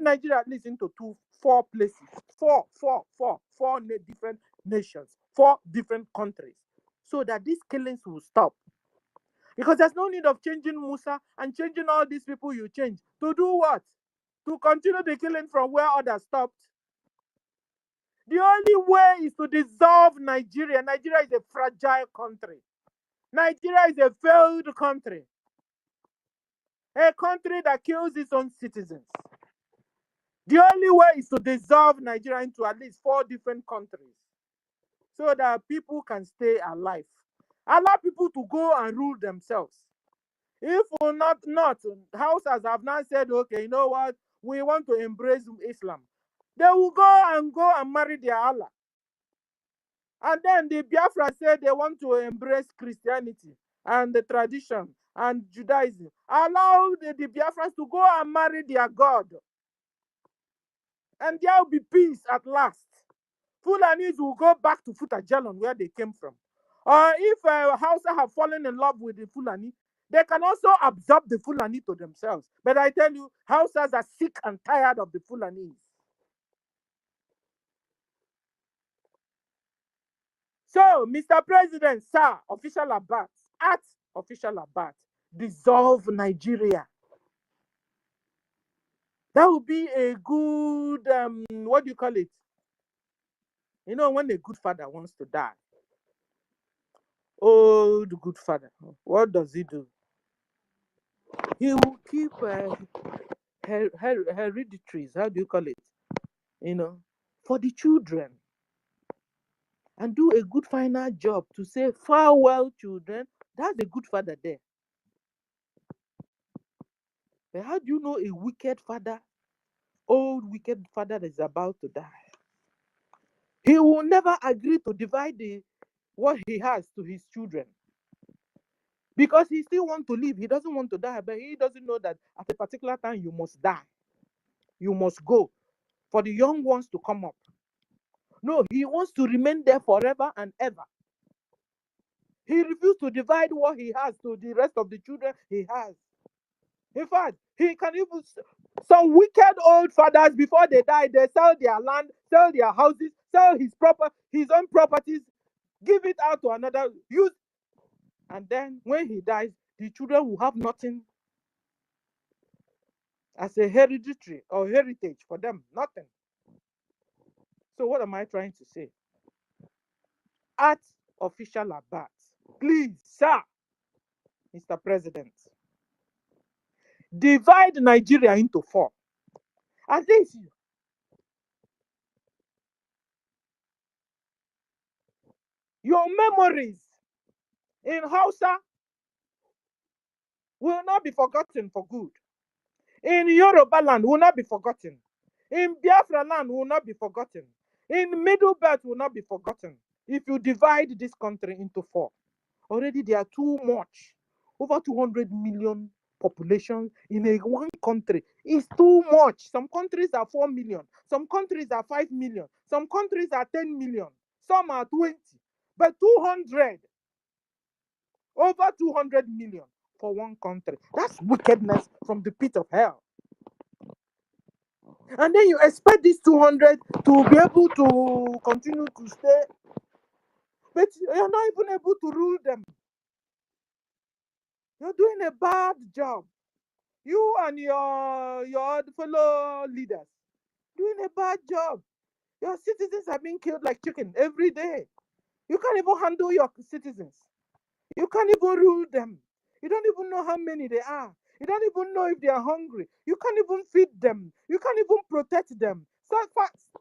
Nigeria at least into four places, four different nations, 4 different countries, so that these killings will stop. Because there's no need of changing Musa and changing all these people you change. To do what? To continue the killing from where others stopped. The only way is to dissolve Nigeria. Nigeria is a fragile country. Nigeria is a failed country. A country that kills its own citizens. The only way is to dissolve Nigeria into at least 4 different countries, so that people can stay alive. Allow people to go and rule themselves. If we're not, houses have now said, okay, you know what, we want to embrace Islam. They will go and marry their Allah. And then the Biafra said they want to embrace Christianity and the tradition and Judaism. Allow the Biafrans to go and marry their God. And there will be peace at last. Fulanis will go back to Futajalon, where they came from. Or if Hausa have fallen in love with the Fulani, they can also absorb the Fulani to themselves. But I tell you, Hausas are sick and tired of the Fulanis. So, Mr. President, sir, official Abat, at official Abat, dissolve Nigeria. That would be a good, what do you call it? You know, when a good father wants to die, old good father, what does he do? He will keep hereditaries, how do you call it? You know, for the children. And do a good final job to say, farewell, children. That's a good father there. But how do you know a wicked father, old wicked father that is about to die? He will never agree to divide what he has to his children. Because he still wants to live. He doesn't want to die, but he doesn't know that at a particular time you must die. You must go for the young ones to come up. No, he wants to remain there forever and ever. He refused to divide what he has to the rest of the children he has. In fact, he can even, some wicked old fathers, before they die, they sell their land, sell their houses, sell his own properties, give it out to another use. And then when he dies, the children will have nothing as a hereditary or heritage for them. Nothing. So what am I trying to say? At official Abat, please, sir, Mr. President, divide Nigeria into 4. At least your memories in Hausa will not be forgotten for good. In Yoruba land will not be forgotten. In Biafra land will not be forgotten. In Middle Belt will not be forgotten. If you divide this country into 4, already there are too much. Over 200 million population in one country is too much. Some countries are 4 million. Some countries are 5 million. Some countries are 10 million. Some are 20. But 200, over 200 million for one country. That's wickedness from the pit of hell. And then you expect these 200 to be able to continue to stay, but you're not even able to rule them. You're doing a bad job. You and your fellow leaders doing a bad job. Your citizens are being killed like chicken every day. You can't even handle your citizens. You can't even rule them. You don't even know how many they are. You don't even know if they are hungry. You can't even feed them. You can't even protect them. So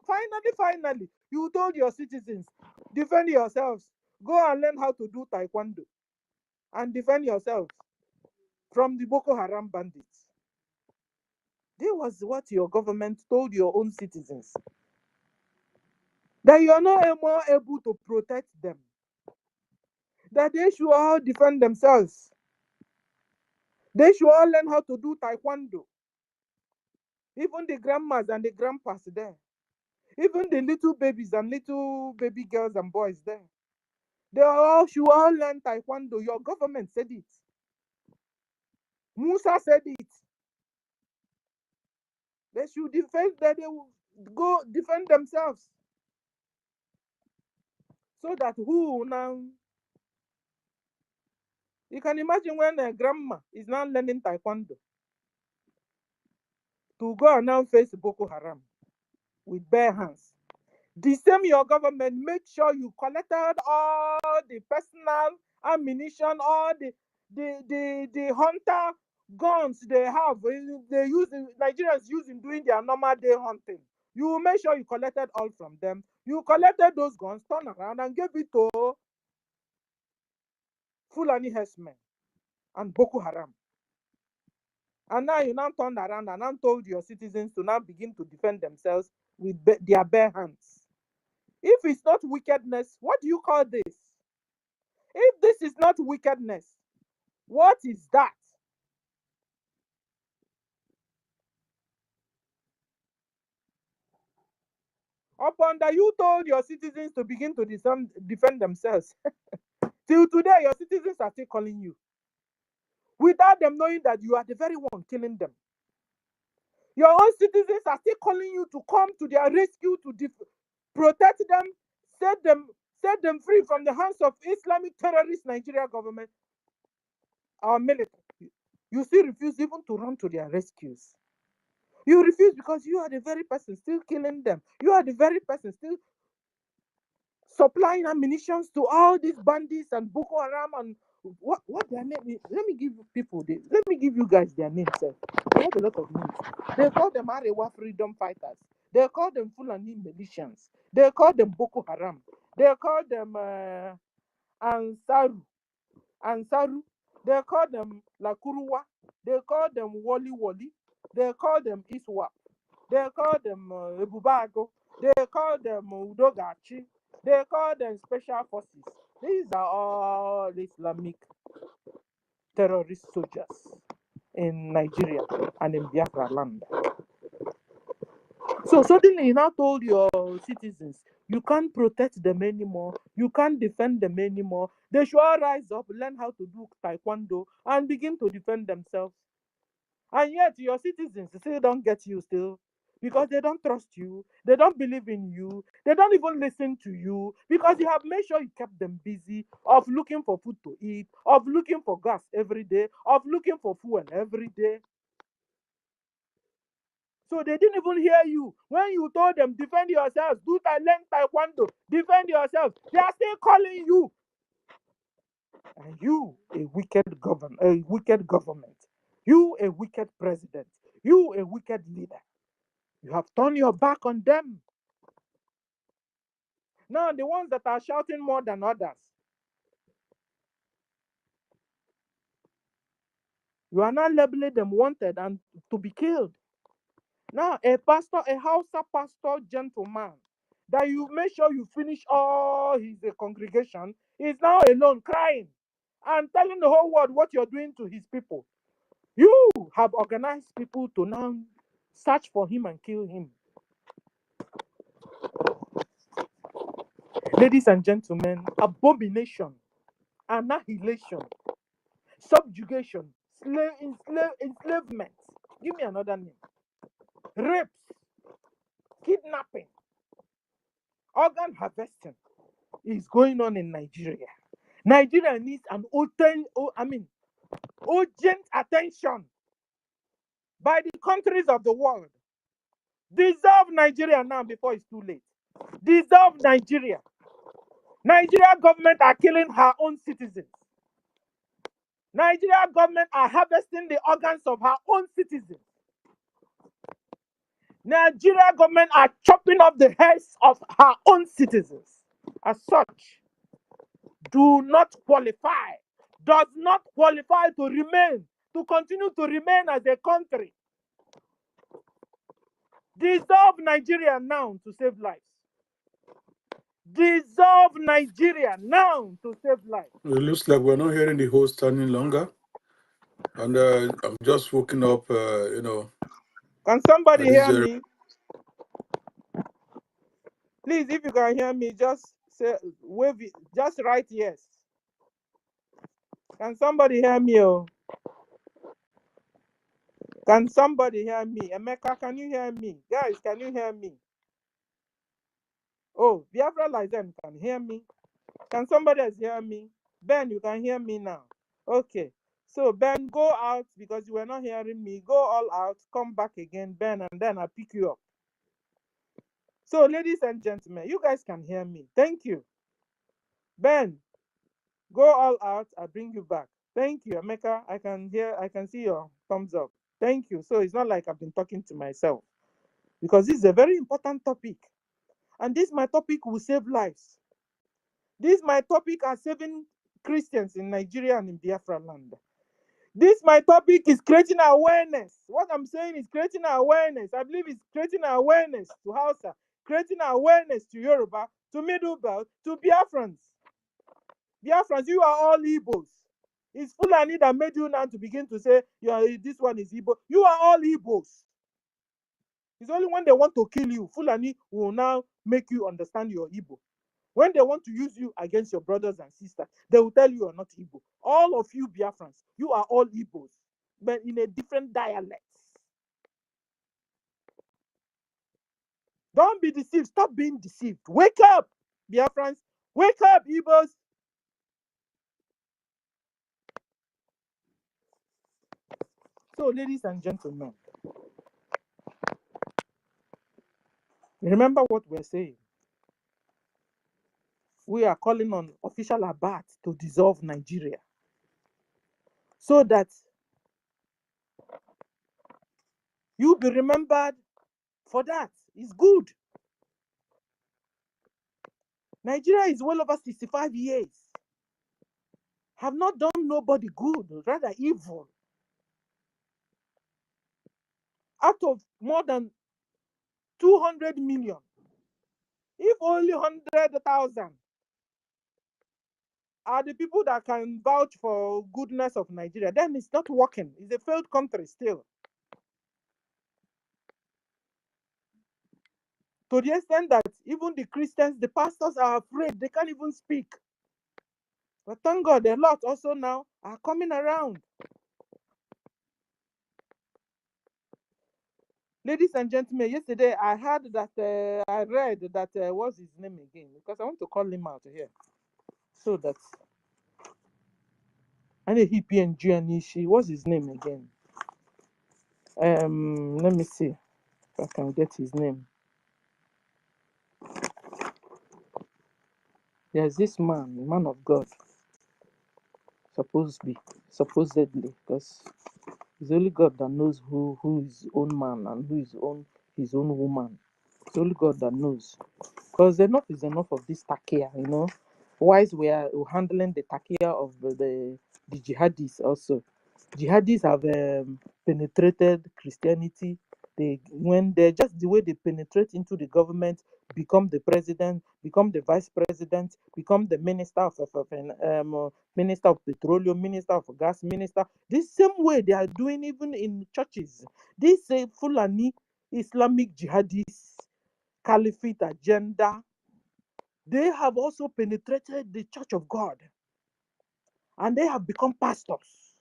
finally, you told your citizens, defend yourselves. Go and learn how to do taekwondo and defend yourselves from the Boko Haram bandits. This was what your government told your own citizens. That you are not more able to protect them. That they should all defend themselves. They should all learn how to do taekwondo. Even the grandmas and the grandpas there. Even the little babies and little baby girls and boys there. They all should all learn taekwondo. Your government said it. Musa said it. They should defend, that they will go defend themselves. So that who now, you can imagine when a grandma is now learning taekwondo to go and now face Boko Haram with bare hands. The same your government, make sure you collected all the personal ammunition, all the hunter guns they have, they use, Nigerians use in doing their normal day hunting. You make sure you collected all from them. You collected those guns, turn around and gave it to Fulani herdsmen and Boko Haram. And now you now turned around and now told your citizens to now begin to defend themselves with their bare hands. If it's not wickedness, what do you call this? If this is not wickedness, what is that? Upon that you told your citizens to begin to defend themselves. Till today, your citizens are still calling you, without them knowing that you are the very one killing them. Your own citizens are still calling you to come to their rescue, to protect them, set them free from the hands of Islamic terrorist Nigeria government, our military. You still refuse even to run to their rescues. You refuse because you are the very person still killing them. You are the very person still supplying ammunition to all these bandits and Boko Haram and what their name is. Let me give you guys their names. They have a lot of names. They call them Arewa freedom fighters. They call them Fulani militias. They call them Boko Haram. They call them Ansaru. They call them Lakuruwa. They call them Woli Woli. They call them Iswa. They call them Ebubago. They call them Udogachi. They call them special forces. These are all Islamic terrorist soldiers in Nigeria and in Biafra land. So suddenly you now told your citizens you can't protect them anymore, you can't defend them anymore. They should all rise up, learn how to do taekwondo, and begin to defend themselves. And yet your citizens still don't get you still, because they don't trust you, they don't believe in you, they don't even listen to you, because you have made sure you kept them busy of looking for food to eat, of looking for gas every day, of looking for fuel every day. So they didn't even hear you when you told them defend yourselves, learn taekwondo, defend yourselves. They are still calling you. And you, a wicked government, you, a wicked president, you, a wicked leader, you have turned your back on them. Now, the ones that are shouting more than others, you are now labeling them wanted and to be killed. Now, a Hausa pastor gentleman, that you make sure you finish all his congregation, is now alone crying and telling the whole world what you're doing to his people. You have organized people to now search for him and kill him. Ladies and gentlemen, abomination, annihilation, subjugation, enslavement. Give me another name. Rapes, kidnapping, organ harvesting is going on in Nigeria. Nigeria needs an urgent attention by the countries of the world. Dissolve Nigeria now before it's too late. Dissolve Nigeria. Nigeria government are killing her own citizens. Nigeria government are harvesting the organs of her own citizens. Nigeria government are chopping off the heads of her own citizens. As such, does not qualify to continue to remain as a country. Dissolve Nigeria now to save lives. Dissolve Nigeria now to save lives. It looks like we're not hearing the host any longer. And I'm just waking up, Can somebody hear me? Please, if you can hear me, just say wave it, just write yes. Can somebody hear me? Oh? Can somebody hear me? Emeka, can you hear me? Guys, can you hear me? Oh, Biafra Lizen can hear me. Can somebody else hear me? Ben, you can hear me now. Okay. So, Ben, go out because you were not hearing me. Go all out. Come back again, Ben, and then I'll pick you up. So, ladies and gentlemen, you guys can hear me. Thank you. Ben, go all out. I'll bring you back. Thank you, Emeka. I can see your thumbs up. Thank you. So, it's not like I've been talking to myself because this is a very important topic. And this my topic will save lives. This my topic are saving Christians in Nigeria and in Biafra land. This my topic is creating awareness. What I'm saying is creating awareness. I believe it's creating awareness to Hausa, creating awareness to Yoruba, to Middle Belt, to Biafrans. Biafrans, you are all Igbos. It's Fulani that made you now to begin to say this one is Igbo. You are all Igbos. It's only when they want to kill you, Fulani will now make you understand you're Igbo. When they want to use you against your brothers and sisters, they will tell you are not Igbo. All of you Biafrans, you are all Igbos, but in a different dialect. Don't be deceived. Stop being deceived. Wake up, Biafrans. Wake up, Igbos. So, ladies and gentlemen, remember what we're saying. We are calling on official Abat to dissolve Nigeria so that you'll be remembered for that. It's good. Nigeria is well over 65 years. Have not done nobody good, rather evil. Out of more than 200 million, if only 100,000 are the people that can vouch for goodness of Nigeria, then it's not working. It's a failed country still. To the extent that even the Christians, the pastors are afraid. They can't even speak. But thank God, a lot also now are coming around. Ladies and gentlemen, yesterday I heard that, I read that, what's his name again? Because I want to call him out here. So that, I know he PNG and Nishi. What's his name again? Let me see if I can get his name. There's this man of God, supposedly, because it's only God that knows who is his own man and who is his own woman. It's only God that knows. Because enough is enough of this takia, you know. Whilst we are handling the takia of the jihadis also. Jihadis have penetrated Christianity. When they're just the way they penetrate into the government, become the president, become the vice president, become the minister minister of petroleum, minister of gas, minister. This same way they are doing even in churches. This Fulani Islamic jihadis caliphate agenda, they have also penetrated the church of God, and they have become pastors.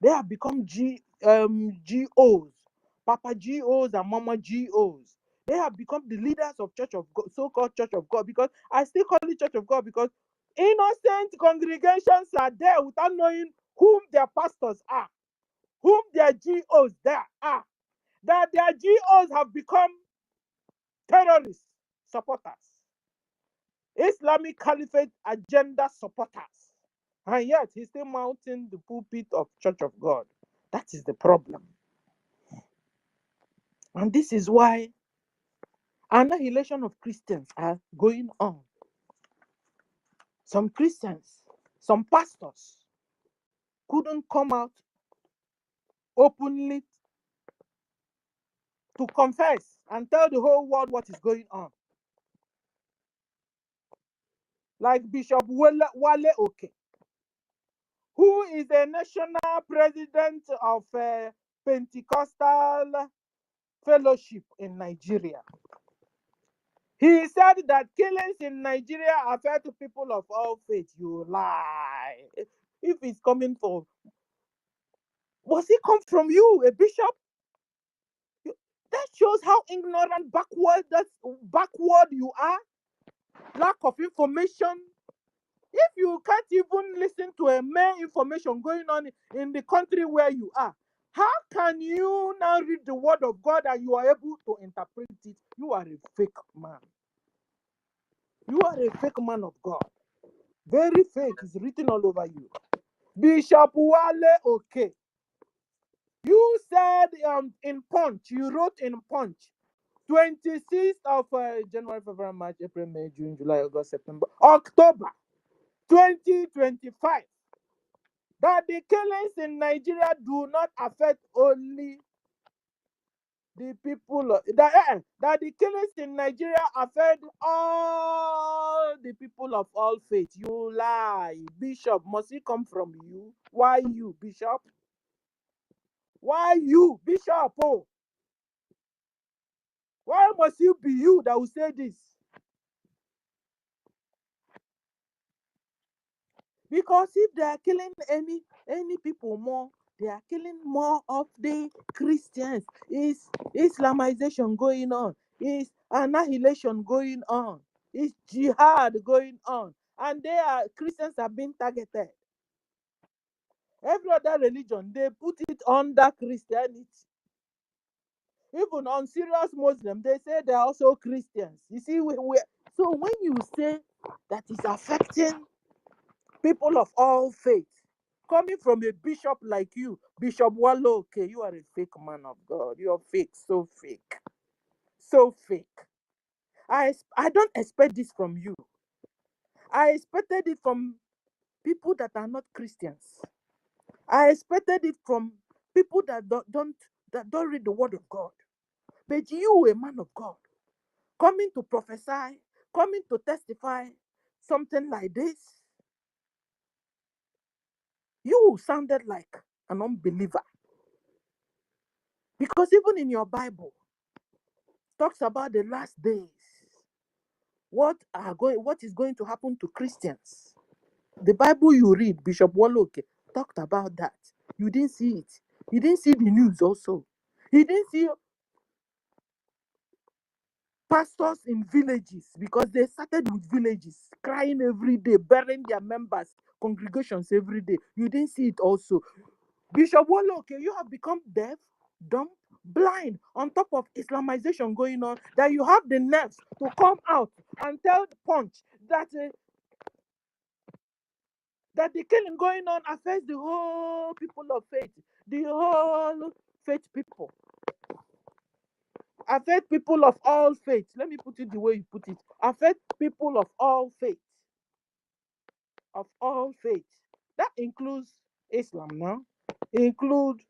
They have become GOs, Papa GOs and Mama GOs. They have become the leaders of Church of God, so-called Church of God, because I still call it Church of God because innocent congregations are there without knowing whom their pastors are, whom their GOs there are, that their GOs have become terrorist supporters, Islamic Caliphate agenda supporters. And yet he's still mounting the pulpit of Church of God. That is the problem. And this is why annihilation of Christians are going on. Some Christians, some pastors couldn't come out openly to confess and tell the whole world what is going on. Like Bishop Wale Oke, who is the national president of Pentecostal Fellowship in Nigeria. He said that killings in Nigeria are fair to people of all faiths. You lie. If it's coming from, was it come from you, a bishop? That shows how ignorant, backward you are. Lack of information. If you can't even listen to a main information going on in the country where you are, how can you now read the word of God and you are able to interpret it? You are a fake man. You are a fake man of God. Very fake. It's written all over you. Bishop Wale, okay. You said in Punch, you wrote in Punch, 26th of January, February, March, April, May, June, July, August, September, October 2025, that the killings in Nigeria do not affect only the people, that the killings in Nigeria affect all the people of all faith. You lie. Bishop, must it come from you? Why you, Bishop? Why you, Bishop? Oh, why must you be you that will say this? Because if they are killing any people more, they are killing more of the Christians. Is Islamization going on? Is annihilation going on? Is jihad going on? And Christians are being targeted. Every other religion, they put it under Christianity. Even on serious Muslims, they say they're also Christians. You see, so when you say that it's affecting people of all faith, coming from a bishop like you, Bishop Wallo, okay, you are a fake man of God. You are fake, so fake. So fake. I don't expect this from you. I expected it from people that are not Christians. I expected it from people that don't read the word of God. But you, a man of God, coming to prophesy, coming to testify, something like this, you sounded like an unbeliever. Because even in your Bible, talks about the last days. What is going to happen to Christians? The Bible you read, Bishop Walloke, talked about that. You didn't see it. You didn't see the news also. You didn't see pastors in villages, because they started with villages, crying every day, burying their members, congregations every day. You didn't see it also. Bishop Walloke, you have become deaf, dumb, blind, on top of Islamization going on, that you have the nerves to come out and tell Punch that that the killing going on affects the whole people of faith, the whole faith people, affect people of all faith. Let me put it the way you put it. Affect people of all faith, of all faith. That includes Islam now. Include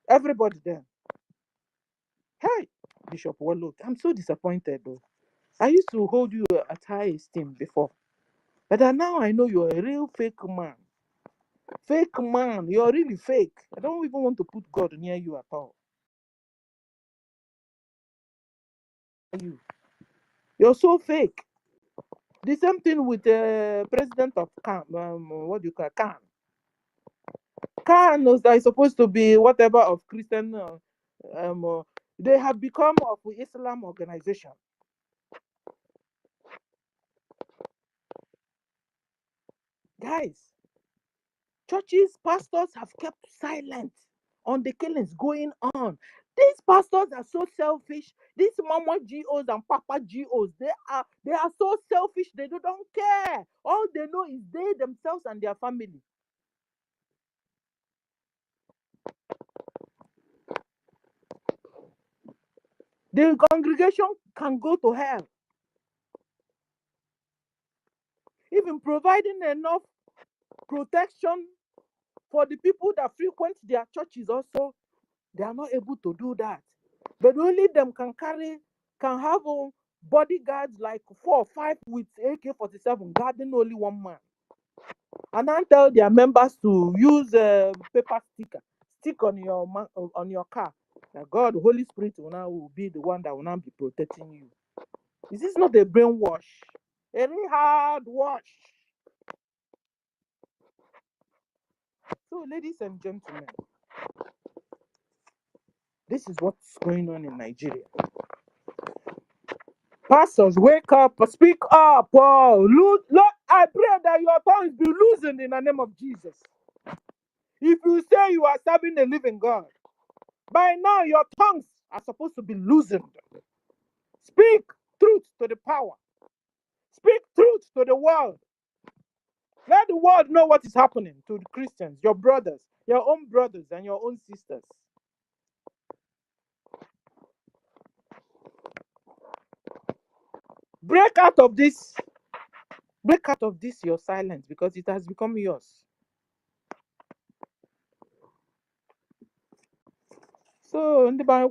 everybody there. Hey, Bishop Walloke, I'm so disappointed though. I used to hold you at high esteem before, but now I know you're a real fake man. Fake man, you're really fake. I don't even want to put God near you at all. You're so fake. The same thing with the president of Khan. What do you call Khan? Khan is supposed to be whatever of Christian. They have become of Islam organization. Guys, churches, pastors have kept silent on the killings going on. These pastors are so selfish. These mama GOs and papa GOs, they are so selfish. They don't care. All they know is they themselves and their family. The congregation can go to hell. Even providing enough protection for the people that frequent their churches also, they are not able to do that. But only them can have bodyguards like 4 or 5 with AK-47 guarding only one man. And then tell their members to use paper stick on your car. That God, Holy Spirit will be the one that will now be protecting you. Is this not a brainwash? A really hard wash. So, ladies and gentlemen, This is what's going on in Nigeria. Pastors, wake up, speak up. Oh, Lord, I pray that your tongues be loosened in the name of Jesus. If you say you are serving a living God, by now your tongues are supposed to be loosened. Speak truth to the power. Speak truth to the world. Let the world know what is happening to the Christians, your brothers, your own brothers and your own sisters. Break out of this your silence, because it has become yours. So so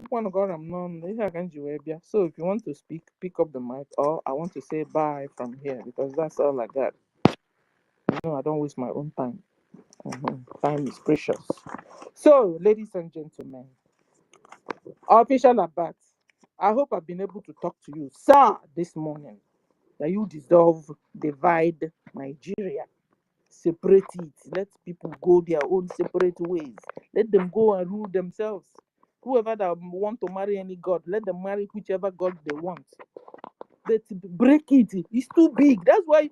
if you want to speak, pick up the mic, or I want to say bye from here, because that's all I got. I don't waste my own time. Time is precious. So, ladies and gentlemen, official Abat, I hope I've been able to talk to you, sir, this morning, that you deserve divide Nigeria. Separate it. Let people go their own separate ways. Let them go and rule themselves. Whoever that want to marry any god, let them marry whichever god they want. But break it. It's too big. That's why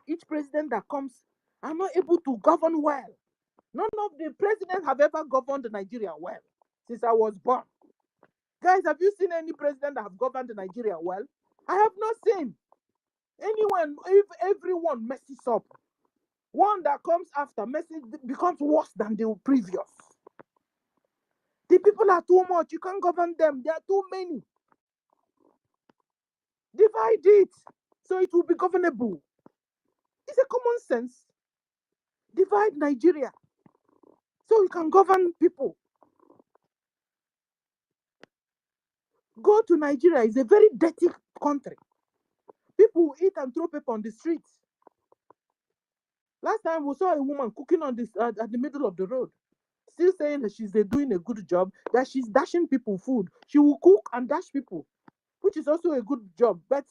each president that comes are not able to govern well. None of the presidents have ever governed Nigeria well since I was born. Guys, have you seen any president that have governed Nigeria well? I have not seen anyone. If everyone messes up, one that comes after becomes worse than the previous. The people are too much. You can't govern them. There are too many. Divide it so it will be governable. It's a common sense. Divide Nigeria so you can govern people. Go to Nigeria. It's a very dirty country. People eat and throw paper on the streets. Last time we saw a woman cooking on this at the middle of the road, still saying that she's doing a good job, that she's dashing people food. She will cook and dash people, which is also a good job. But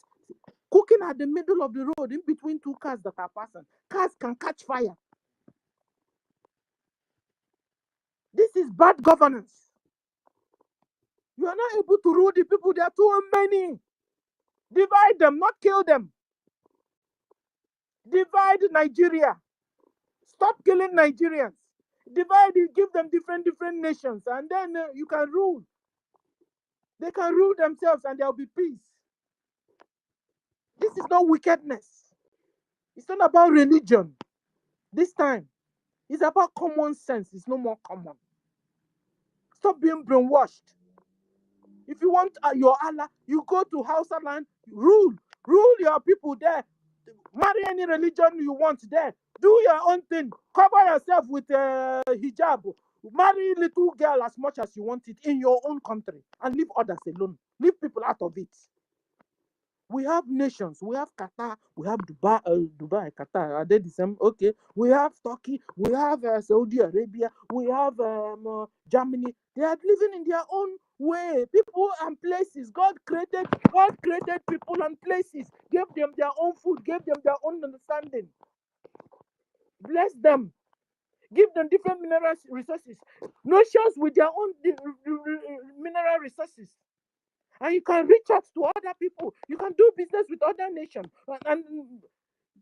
cooking at the middle of the road, in between two cars that are passing, cars can catch fire. This is bad governance. You are not able to rule the people. There are too many. Divide them, not kill them. Divide Nigeria. Stop killing Nigerians. Divide it, give them different nations, and then you can rule. They can rule themselves and there will be peace. This is not wickedness. It's not about religion. This time, it's about common sense. It's no more common. Stop being brainwashed. If you want your Allah, you go to Hausa land, rule your people there. Marry any religion you want there. Do your own thing. Cover yourself with hijab. Marry little girl as much as you want it in your own country, and leave others alone. Leave people out of it. We have nations. We have Qatar. We have Dubai, Qatar. Are they the same? Okay. We have Turkey. We have Saudi Arabia. We have Germany. They are living in their own way. People and places. God created people and places. Gave them their own food. Gave them their own understanding. Bless them. Give them different mineral resources. Nations with their own mineral resources. And you can reach out to other people. You can do business with other nations. And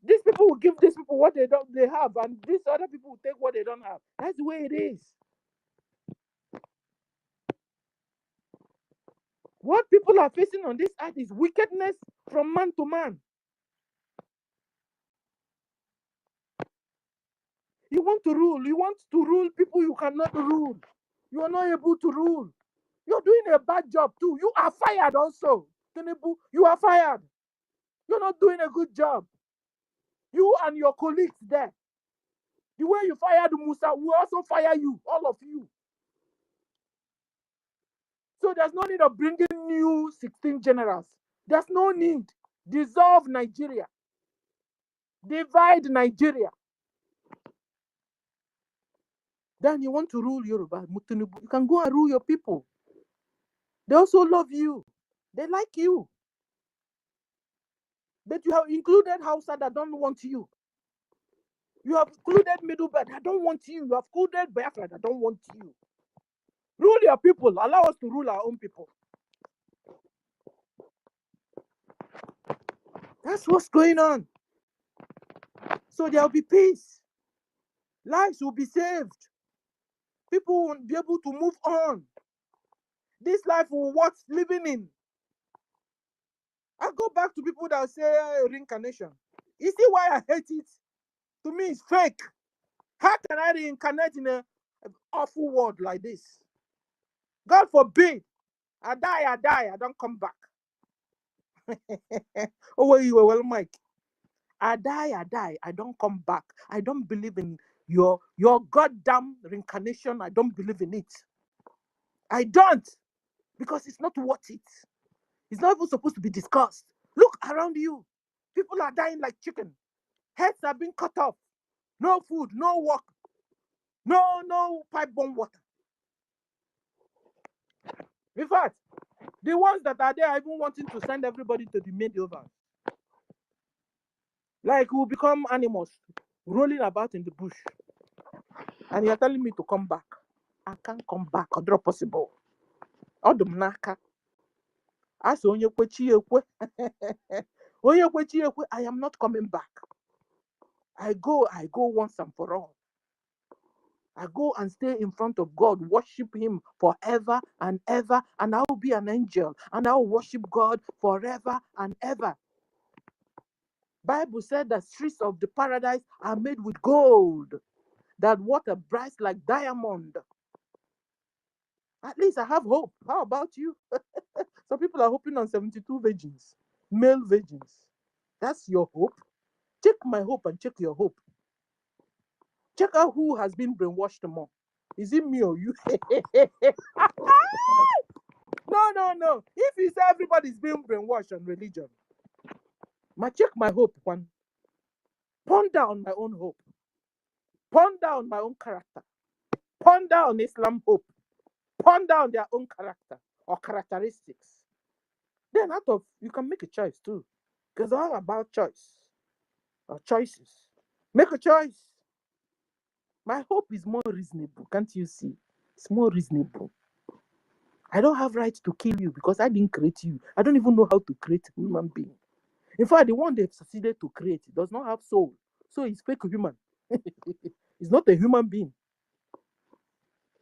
these people will give these people what they have, and these other people will take what they don't have. That's the way it is. What people are facing on this earth is wickedness from man to man. You want to rule people you cannot rule. You are not able to rule. You're doing a bad job too. You are fired also. Tinubu, you are fired. You're not doing a good job. You and your colleagues there. The way you fired Musa, we also fire you, all of you. So there's no need of bringing new 16 generals. There's no need. Dissolve Nigeria. Divide Nigeria. Then you want to rule Yoruba, Tinubu. You can go and rule your people. They also love you. They like you. But you have included Hausa that don't want you. You have included Middle Belt that don't want you. You have included Biafra that don't want you. Rule your people. Allow us to rule our own people. That's what's going on. So there will be peace. Lives will be saved. People will be able to move on. This life will worth living in. I go back to people that say reincarnation. You see why I hate it? To me, it's fake. How can I reincarnate in an awful world like this? God forbid. I die, I don't come back. Oh, wait, you were well, Mike. I die, I don't come back. I don't believe in your goddamn reincarnation. I don't believe in it. I don't. Because it's not worth it. It's not even supposed to be discussed. Look around you. People are dying like chicken. Heads are being cut off. No food, no work. No pipe-borne water. In fact, the ones that are there are even wanting to send everybody to the medieval. Like we'll become animals rolling about in the bush. And you're telling me to come back. I can't come back. Or not possible. Odumnaka. As onye kwechi ekwe. Onye kwechi ekwe, I am not coming back. I go once and for all. I go and stay in front of God, worship Him forever and ever, and I will be an angel, and I will worship God forever and ever. Bible said that streets of the paradise are made with gold, that water bright like diamond. At least I have hope. How about you? Some people are hoping on 72 virgins, male virgins. That's your hope. Check my hope and check your hope. Check out who has been brainwashed more. Is it me or you? No. If you say everybody's being brainwashed on religion, check my hope, one. Ponder on my own hope. Ponder on my own character. Ponder on Islam hope. Ponder on their own character or characteristics. Then out of, you can make a choice too. Because it's all about choice or choices. Make a choice. My hope is more reasonable. Can't you see? It's more reasonable. I don't have right to kill you because I didn't create you. I don't even know how to create a human being. In fact, the one they've succeeded to create does not have soul. So it's fake human. It's not a human being.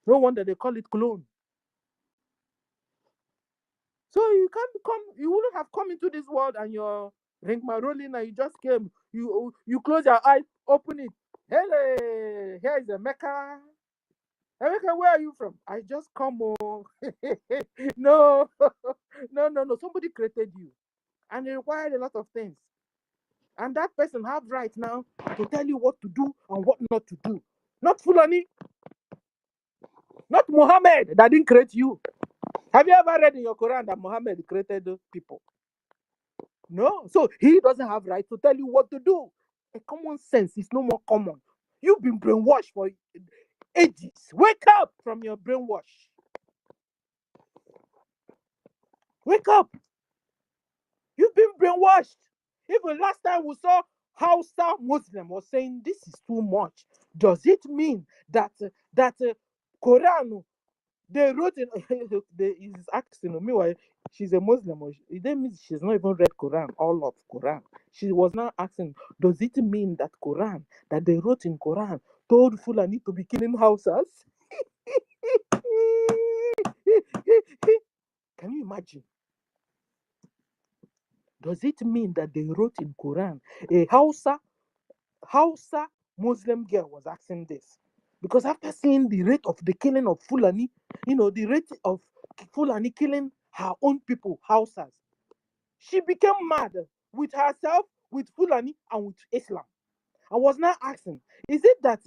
No wonder they call it clone. So you can't come, you wouldn't have come into this world and you're rolling and you just came. You close your eyes, open it. Hey, here is Emeka. Emeka, where are you from? I just come. Oh. No. Somebody created you. And it required a lot of things. And that person have right now to tell you what to do and what not to do. Not Fulani. Not Muhammad that didn't create you. Have you ever read in your Quran that Muhammad created those people? No. So he doesn't have right to tell you what to do. A common sense is no more common. You've been brainwashed for ages. Wake up from your brainwash. Wake up. You've been brainwashed. Even last time we saw Hausa Muslim was saying this is too much. Does it mean that Quran they wrote in is asking meanwhile she's a Muslim or that means she's not even read Quran, all of Quran. She was now asking, does it mean that Quran that they wrote in Quran told Fulani to be killing Hausas? Can you imagine? Does it mean that they wrote in Quran? A Hausa Muslim girl was asking this. Because after seeing the rate of the killing of Fulani, the rate of Fulani killing her own people, Hausas, she became mad with herself, with Fulani, and with Islam. I was now asking, is it that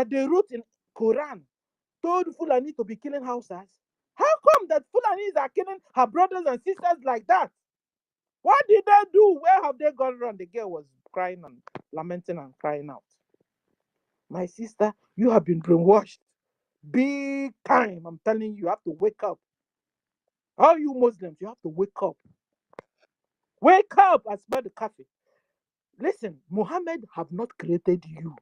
they wrote in Quran, told Fulani to be killing Hausas? How come that Fulanis are killing her brothers and sisters like that? What did they do? Where have they gone wrong? The girl was crying and lamenting and crying out. My sister, you have been brainwashed. Big time. I'm telling you, you have to wake up. All you Muslims, you have to wake up. Wake up and smell the coffee. Listen, Muhammad have not created you.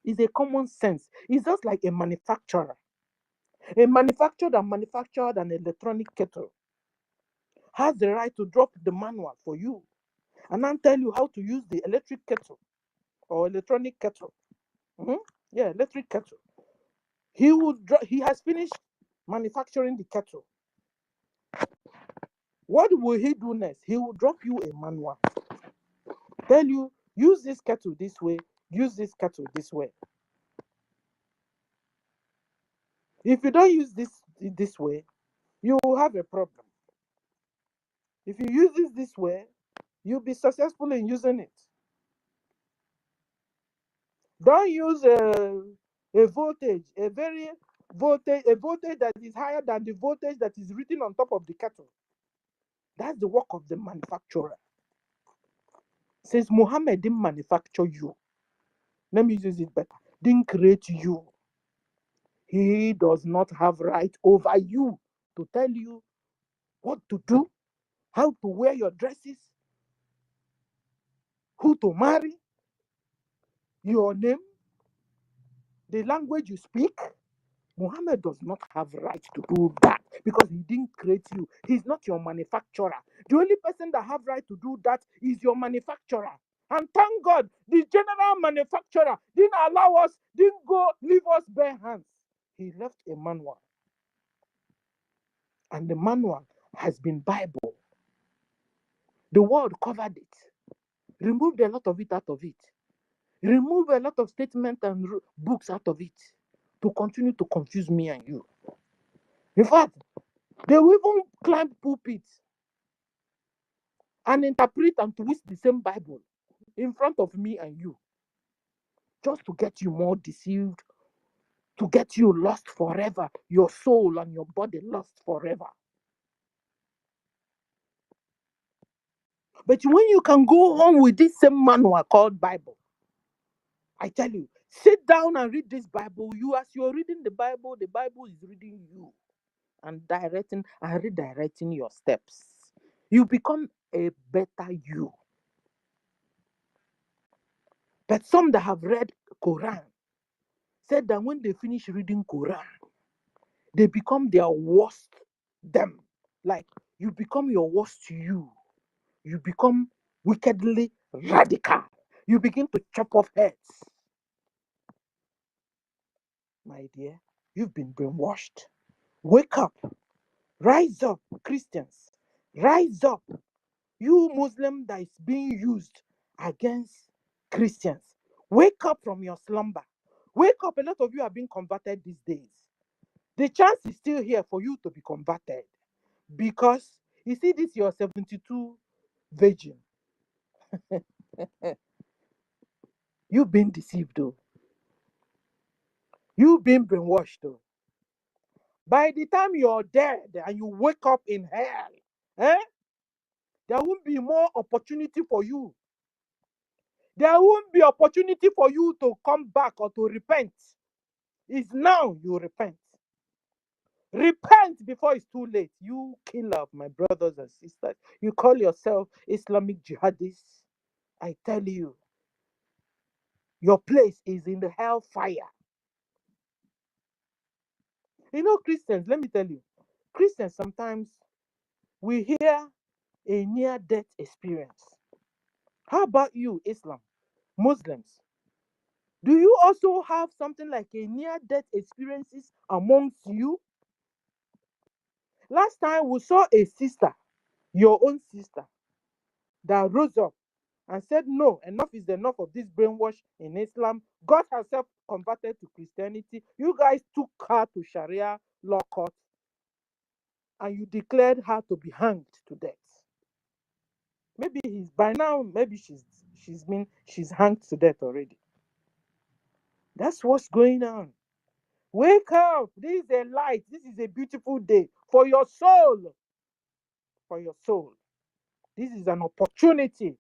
It's a common sense. It's just like a manufacturer. A manufacturer that manufactured an electronic kettle has the right to drop the manual for you and then tell you how to use the electric kettle or electronic kettle. Yeah, electric kettle. He has finished manufacturing the kettle. What will he do next? He will drop you a manual. Tell you, use this kettle this way, use this kettle this way. If you don't use this way, you will have a problem. If you use this way, you'll be successful in using it. Don't use a voltage, a voltage that is higher than the voltage that is written on top of the kettle. That's the work of the manufacturer. Since Muhammad didn't manufacture you, let me use it better, didn't create you, he does not have right over you to tell you what to do, how to wear your dresses, who to marry, your name, the language you speak. Muhammad does not have right to do that because he didn't create you. He's not your manufacturer. The only person that have right to do that is your manufacturer. And thank God, the general manufacturer didn't allow us, didn't go leave us bare hands. He left a manual. And the manual has been Bible. The world covered it, removed a lot of it out of it, removed a lot of statements and books out of it to continue to confuse me and you. In fact, they will even climb pulpits and interpret and twist the same Bible in front of me and you, just to get you more deceived, to get you lost forever, your soul and your body lost forever. But when you can go on with this same manual called Bible, I tell you, sit down and read this Bible. You, as you're reading the Bible is reading you and directing and redirecting your steps. You become a better you. But some that have read Quran said that when they finish reading Quran, they become their worst them. Like, you become your worst you. You become wickedly radical. You begin to chop off heads. My dear, you've been brainwashed. Wake up. Rise up, Christians. Rise up. You Muslim that is being used against Christians. Wake up from your slumber. Wake up. A lot of you are being converted these days. The chance is still here for you to be converted. Because, you see, this your 72 virgin. You've been deceived, though. You've been brainwashed, though. By the time you're dead and you wake up in hell, there won't be more opportunity for you. There won't be opportunity for you to come back or to repent. It's now you repent. Repent before it's too late. You killer of my brothers and sisters. You call yourself Islamic jihadists. I tell you, your place is in the hellfire. You know, Christians, let me tell you, Christians sometimes we hear a near-death experience. How about you, Islam, Muslims? Do you also have something like a near-death experiences amongst you? Last time we saw a sister, your own sister, that rose up and said, no, enough is enough of this brainwash in Islam. Got herself converted to Christianity. You guys took her to Sharia law court and you declared her to be hanged to death. Maybe by now, maybe she's hanged to death already. That's what's going on. Wake up. This is a light. This is a beautiful day for your soul. For your soul. This is an opportunity.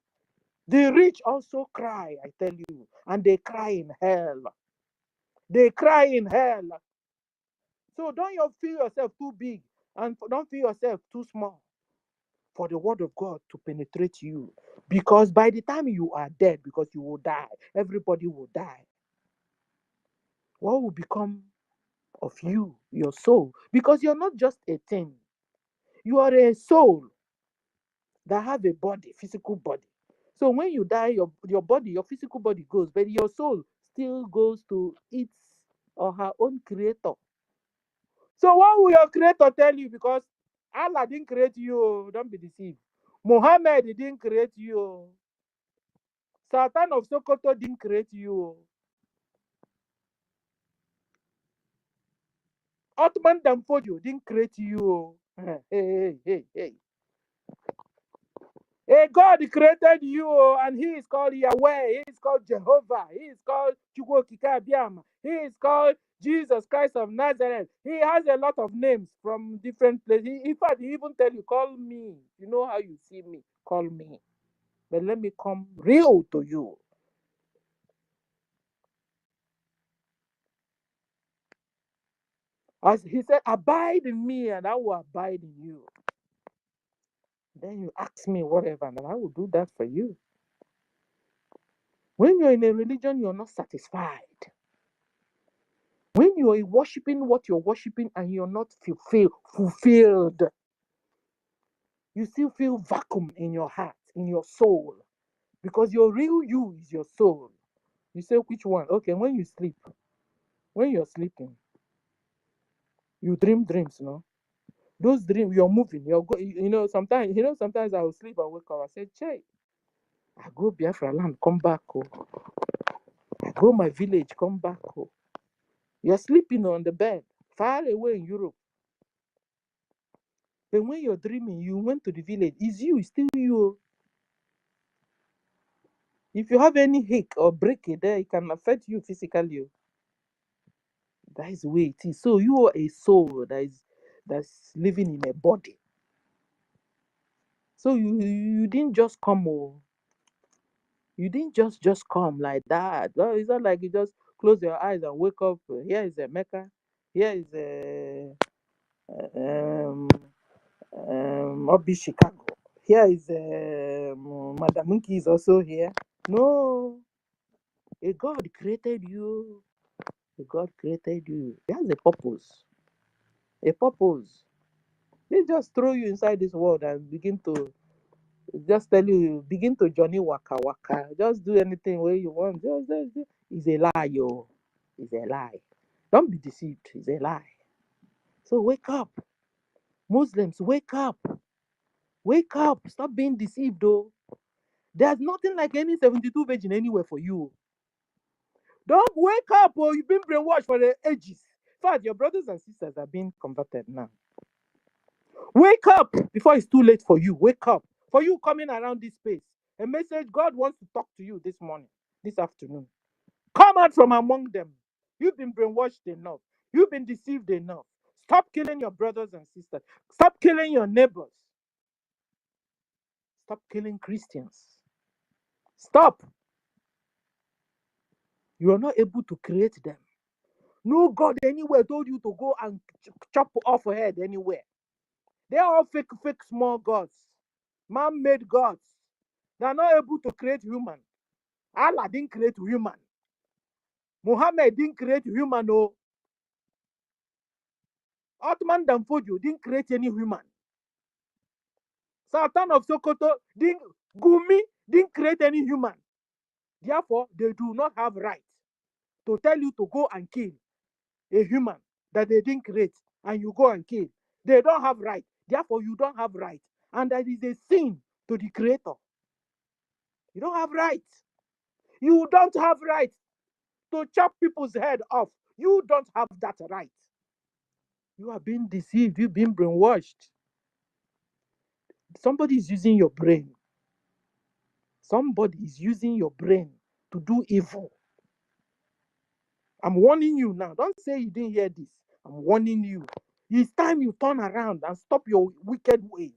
The rich also cry, I tell you, and they cry in hell. They cry in hell. So don't you feel yourself too big and don't feel yourself too small for the word of God to penetrate you. Because by the time you are dead, because you will die, everybody will die. What will become of you, your soul, because you're not just a thing. You are a soul that have a body, physical body. So when you die, your body, your physical body goes, but your soul still goes to its or her own creator. So what will your creator tell you? Because Allah didn't create you, oh, don't be deceived. Muhammad didn't create you, oh. Satan of Sokoto didn't create you, oh. Ottoman Damfodio didn't create you, oh. Hey. A God created you, oh, and He is called Yahweh. He is called Jehovah. He is called Chukwokikabiama. He is called Jesus Christ of Nazareth. He has a lot of names from different places. In fact, he even tell you, call me. You know how you see me, call me. But let me come real to you. As He said, abide in me and I will abide in you. Then you ask me whatever, and I will do that for you. When you're in a religion, you're not satisfied. When you're worshiping what you're worshiping and you're not fulfilled, you still feel vacuum in your heart, in your soul, because your real you is your soul. You say, which one? Okay, when you sleep, when you're sleeping, you dream dreams, no? Those dreams, you're moving, sometimes I will sleep and wake up. I say, Che, I go Biafra land, come back, oh. I go my village, come back, oh. You're sleeping on the bed, far away in Europe. But when you're dreaming, you went to the village. It's you, it's still you. If you have any hic or break it there, it can affect you physically. That is the way it is. So you are a soul that's living in a body. So you didn't just come, oh. You didn't just come like that. Well, it's not like you just close your eyes and wake up. Here is a Mecca. Here is a Obi Chicago. Here is Madam Monkey is also here. No, a God created you. A God created you. He has a purpose. A purpose. They just throw you inside this world and begin to just tell you, begin to journey waka waka. Just do anything where you want. It's a lie, yo. It's a lie. Don't be deceived. It's a lie. So wake up. Muslims, wake up. Wake up. Stop being deceived, though. There's nothing like any 72 virgin anywhere for you. Don't wake up, or you've been brainwashed for the ages. In fact, your brothers and sisters are being converted now. Wake up before it's too late for you. Wake up. For you coming around this space. A message God wants to talk to you this morning, this afternoon. Come out from among them. You've been brainwashed enough. You've been deceived enough. Stop killing your brothers and sisters. Stop killing your neighbors. Stop killing Christians. Stop. You are not able to create them. No God anywhere told you to go and chop off a head anywhere. They're all fake small gods, man-made gods. They're not able to create human. Allah didn't create human. Muhammad didn't create human. No. Ottoman Damfodio didn't create any human. Sultan of Sokoto Gumi didn't create any human. Therefore, they do not have right to tell you to go and kill a human that they didn't create, and you go and kill. They don't have right. Therefore, you don't have right. And that is a sin to the creator. You don't have right. You don't have right to chop people's head off. You don't have that right. You are being deceived. You've been brainwashed. Somebody is using your brain. Somebody is using your brain to do evil. I'm warning you now. Don't say you didn't hear this. I'm warning you. It's time you turn around and stop your wicked ways.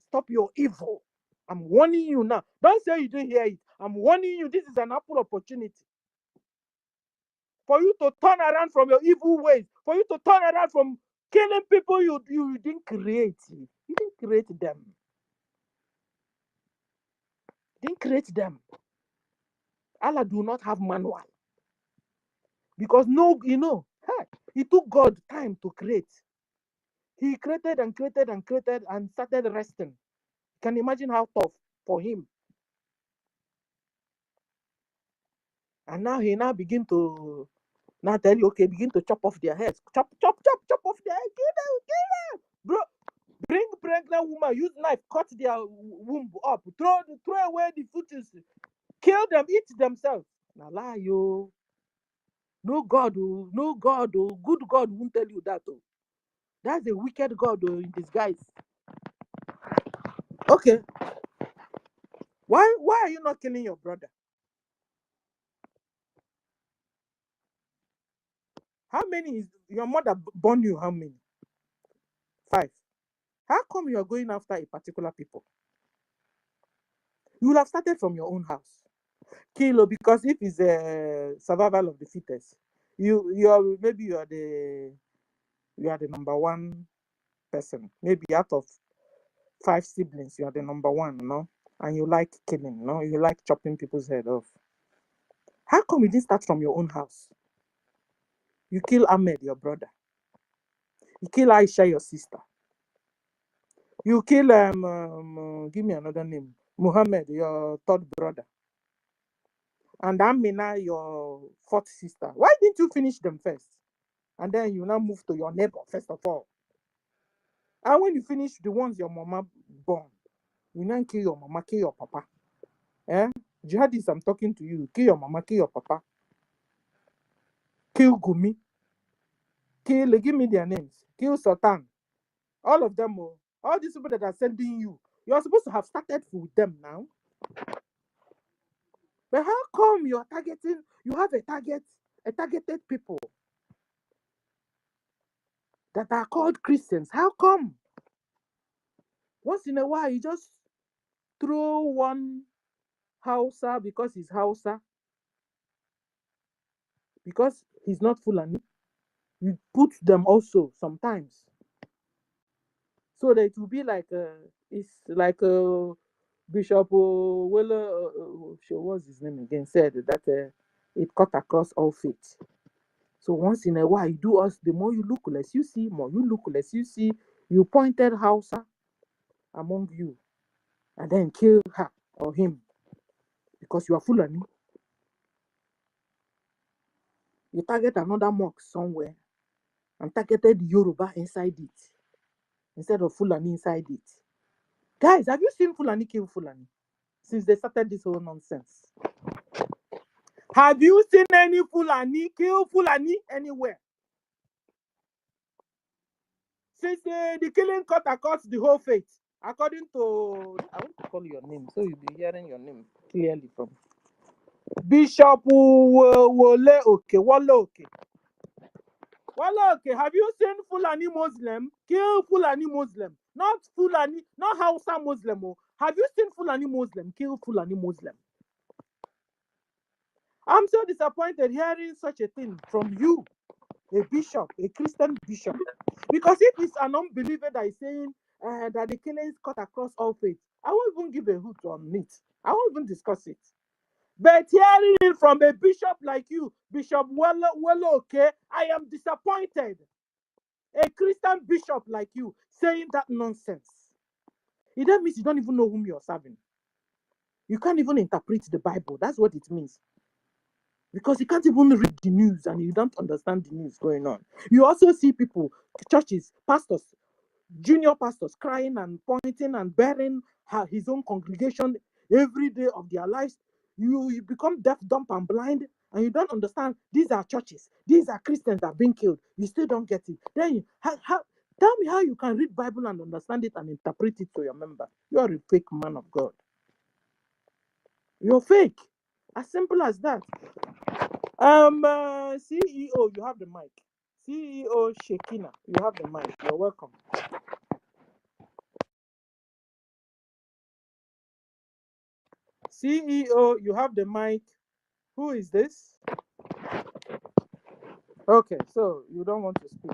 Stop your evil. I'm warning you now. Don't say you didn't hear it. I'm warning you. This is an ample opportunity for you to turn around from your evil ways. For you to turn around from killing people you didn't create. You didn't create them. You didn't create them. Allah do not have manual. Because Hey, it took God time to create. He created and created and created and started resting. Can you imagine how tough for him? And now he now begin to now tell you, okay, begin to chop off their heads. Chop, chop, chop, chop off their head. Kill them, kill them. Bro, bring pregnant woman, use knife, cut their womb up, throw away the fetus, kill them, eat themselves. Now lie, yo. No God, oh, no God, oh, good God won't tell you that, oh. That's a wicked God, oh, in disguise. Okay, why are you not killing your brother? How many is your mother born you? How many? 5. How come you are going after a particular people? You will have started from your own house. Kill, because if it's a survival of the fittest, you are maybe you are the number one person. Maybe out of 5 siblings, you are the number one, no? And you like killing, no? You like chopping people's head off. How come you didn't start from your own house? You kill Ahmed, your brother. You kill Aisha, your sister. You kill give me another name. Muhammad, your third brother. And Amina, your 4th sister. Why didn't you finish them first? And then you now move to your neighbor, first of all. And when you finish the ones your mama born, you now kill your mama, kill your papa. Eh? Jihadis, I'm talking to you. Kill your mama, kill your papa. Kill Gumi. Give me their names. Kill Sultan. All of them, oh, all these people that are sending you, you're supposed to have started with them now. But how come you're targeting, you have a targeted people that are called Christians? How come? Once in a while, you just throw one Hausa because he's Hausa, because he's not Fulani. You put them also sometimes. So that it will be like, it's like Bishop what's his name again, said that it cut across all faiths. So once in a while, you do us, the more you look, less you see, more you look, less you see. You pointed Hausa among you and then kill her or him because you are Fulani. You target another mosque somewhere and targeted Yoruba inside it instead of Fulani inside it. Guys, have you seen Fulani kill Fulani since they started this whole nonsense? Have you seen any Fulani kill Fulani anywhere? Since the killing cut across the whole faith, according to, I want to call your name so you'll be hearing your name clearly from Bishop Wole Oke. Have you seen Fulani Muslim kill Fulani Muslim? Not Fulani, not Hausa Muslim. Oh. Have you seen Fulani Muslim kill Fulani Muslim? I'm so disappointed hearing such a thing from you, a bishop, a Christian bishop. Because if it's an unbeliever that is saying that the killings cut across all faiths, I won't even give a hoot on it. I won't even discuss it. But hearing it from a bishop like you, Bishop Welo, okay, I am disappointed. A Christian bishop like you saying that nonsense. It then means you don't even know whom you're serving. You can't even interpret the Bible. That's what it means. Because you can't even read the news and you don't understand the news going on. You also see people, churches, pastors, junior pastors crying and pointing and bearing his own congregation every day of their lives. You become deaf, dumb, and blind, and you don't understand. These are churches. These are Christians that are being killed. You still don't get it. Then tell me how you can read Bible and understand it and interpret it to your member. You are a fake man of God. You're fake. As simple as that. CEO, you have the mic. CEO Shekina, you have the mic. You're welcome. CEO, you have the mic. Who is this? Okay, so you don't want to speak.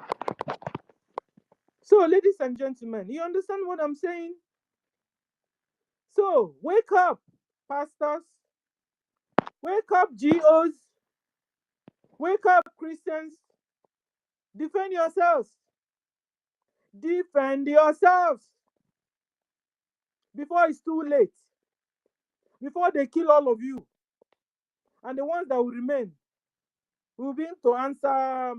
So, ladies and gentlemen, you understand what I'm saying? So, wake up, pastors. Wake up, GOs. Wake up, Christians. Defend yourselves. Defend yourselves before it's too late. Before they kill all of you. And the ones that will remain will be to answer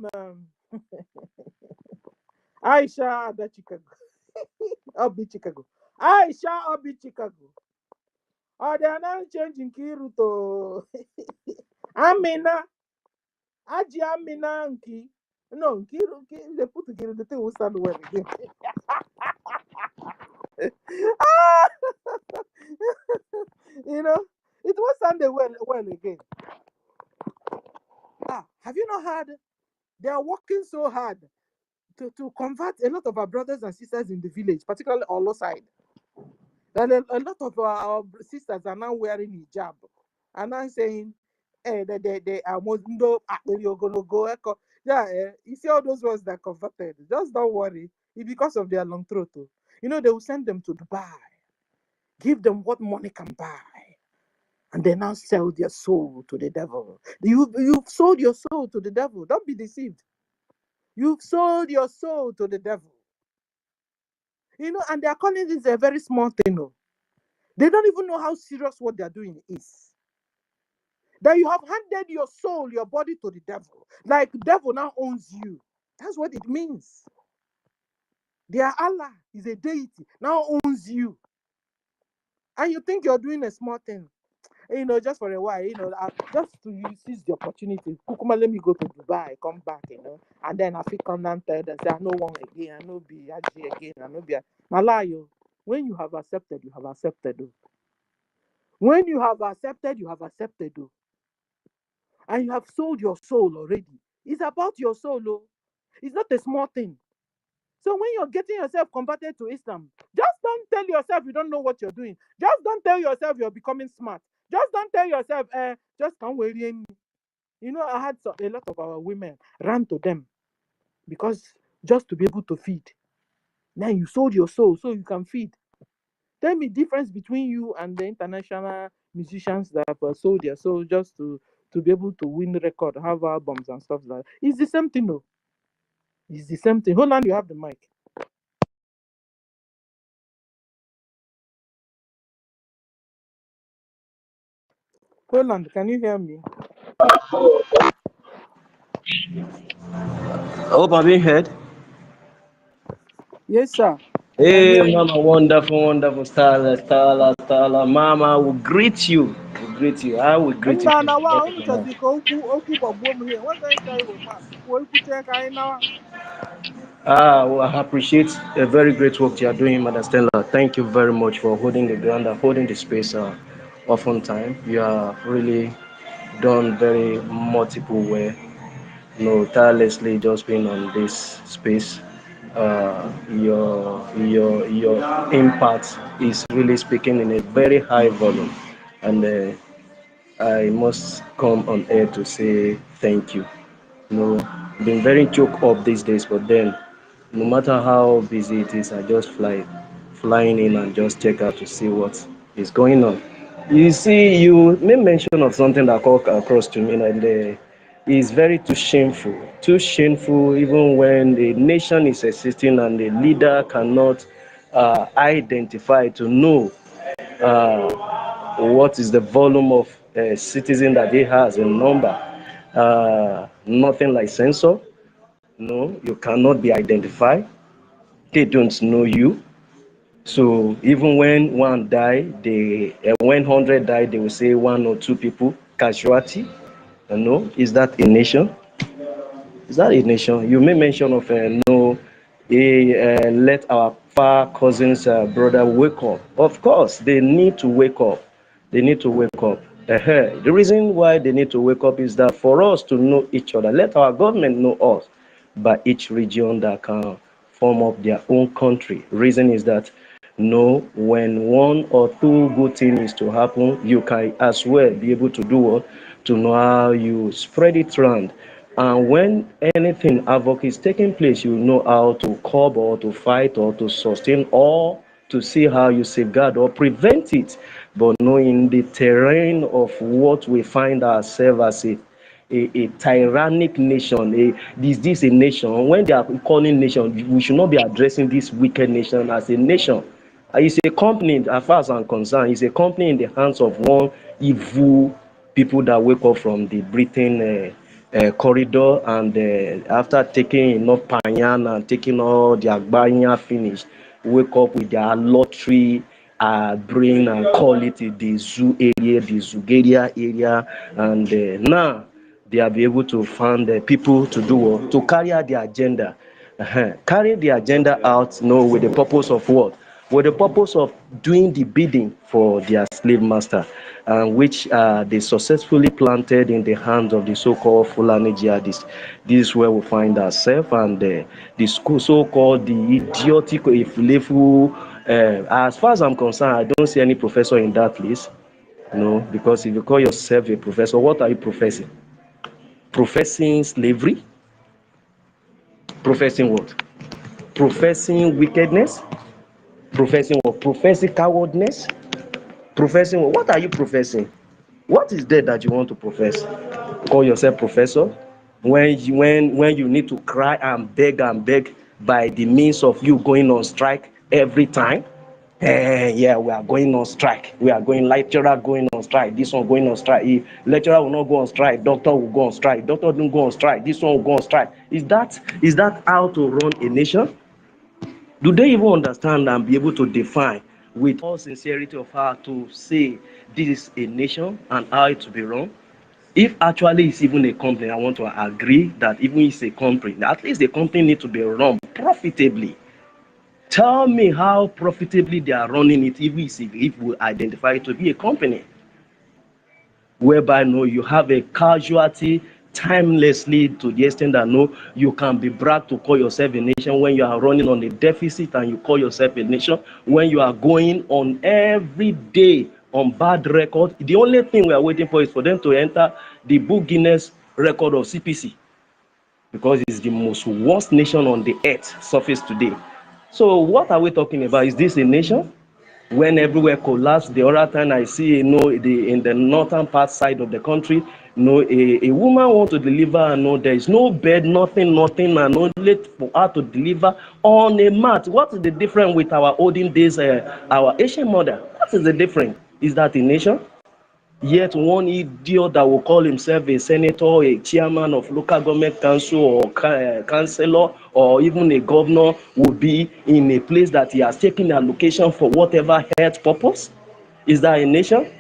Aisha Ada Chicago. Obi Chicago. Aisha Obi Chicago. Oh, they are now changing Kiru to Amina. Aji Amina Nki. No, Kiru, they put Kiru, the thing will stand well again. You know, it was Sunday well again. Have you not heard? They are working so hard to convert a lot of our brothers and sisters in the village, particularly on the side. And a lot of our sisters are now wearing hijab. And I'm saying, they are Mondo, go. Yeah, you see all those ones that converted. Just don't worry. It's because of their long throat. You know, they will send them to Dubai, give them what money can buy. And they now sell their soul to the devil. You've sold your soul to the devil. Don't be deceived. You've sold your soul to the devil. You know, and they are calling this a very small thing. No? They don't even know how serious what they are doing is. That you have handed your soul, your body to the devil. Like the devil now owns you. That's what it means. Their Allah is a deity, now owns you. And you think you're doing a small thing. You know, just for a while, you know, just to seize the opportunity. Kukuma, let me go to Dubai, come back, you know, and then I feel come down there and say, I know one again, I know BRGIE again, I know Malayo. When you have accepted, you have accepted. When you have accepted, you have accepted. And you have sold your soul already. It's about your soul. It's not a small thing. So when you're getting yourself converted to Islam, just don't tell yourself you don't know what you're doing. Just don't tell yourself you're becoming smart. Just don't tell yourself, just come worry me. You know, I had a lot of our women ran to them because just to be able to feed. Then you sold your soul so you can feed. Tell me the difference between you and the international musicians that have sold their soul just to be able to win record, have albums and stuff like that. It's the same thing, no. It's the same thing. Hold on, you have the mic. Hold on, can you hear me? I hope I'm being heard. Yes, sir. I can Hey, hear you. Mama, wonderful, wonderful, Starla. Mama, will greet you. Will greet you. I will greet you Nna from na the wa top unu of my chozi ka okwu gbagbuo m here. What can I we ma? Wo ikwu che ka anyị nawa. Well, I appreciate a very great work you are doing, Madam Stella. Thank you very much for holding the ground and holding the space often time. You have really done very multiple way, tirelessly just being on this space. Your impact is really speaking in a very high volume, and I must come on air to say thank you. Been very choked up these days, but then no matter how busy it is, I just flying in and just check out to see what is going on. You see, you made mention of something that called across to me, and is very too shameful, even when the nation is existing and the leader cannot identify to know what is the volume of citizen that he has in number. Nothing like censor. No, you cannot be identified. They don't know you. So even when one die, when 100 die, they will say one or two people casualty. No, is that a nation? Is that a nation? You may mention of no, let our far cousins, brother wake up. Of course, they need to wake up. They need to wake up. The reason why they need to wake up is that for us to know each other, let our government know us by each region that can form up their own country. Reason is that when one or two good things is to happen, you can as well be able to do what? To know how you spread it around. And when anything havoc is taking place, you know how to curb or to fight or to sustain or to see how you safeguard or prevent it. But knowing the terrain of what we find ourselves as a tyrannic nation. Is this a nation? When they are calling nation, we should not be addressing this wicked nation as a nation. It's a company, as far as I'm concerned, it's a company in the hands of one evil people that wake up from the breathing corridor, and after taking enough panyan and taking all their gbanya finish, wake up with their lottery brain and call it the zoo area, the Zugeria area, and now they are be able to find people to do what? To carry out their agenda. Carry the agenda out, with the purpose of what? With the purpose of doing the bidding for their slave master, which they successfully planted in the hands of the so-called Fulani jihadists. This is where we find ourselves, and the so-called the idiotic, as far as I'm concerned, I don't see any professor in that list. Because if you call yourself a professor, what are you professing? Professing slavery? Professing what? Professing wickedness? Professing what? Professing cowardness? Professing what? What are you professing? What is there that you want to profess? Call yourself professor when you need to cry and beg by the means of you going on strike every time. Yeah, we are going on strike. We are going, lecturer going on strike. This one going on strike. Lecturer will not go on strike. Doctor will go on strike. Doctor don't go on strike. This one will go on strike. Is that how to run a nation? Do they even understand and be able to define with all sincerity of heart to say this is a nation and how it to be run? If actually it's even a company, I want to agree that even it's a company, at least the company needs to be run profitably. Tell me how profitably they are running it if we identify it to be a company. Whereby you have a casualty timelessly to the extent that you can be bragged to call yourself a nation when you are running on a deficit, and you call yourself a nation when you are going on every day on bad record. The only thing we are waiting for is for them to enter the book Guinness record of CPC, because it's the most worst nation on the earth surface today. So what are we talking about? Is this a nation? When everywhere collapsed, the other time I see, in the northern part side of the country, a woman want to deliver, and there is no bed, nothing, and only for her to deliver on a mat. What is the difference with our olden days, our Asian mother? What is the difference? Is that a nation? Yet one idiot that will call himself a senator, a chairman of local government council, or councillor, or even a governor will be in a place that he has taken allocation for whatever health purpose. Is that a nation?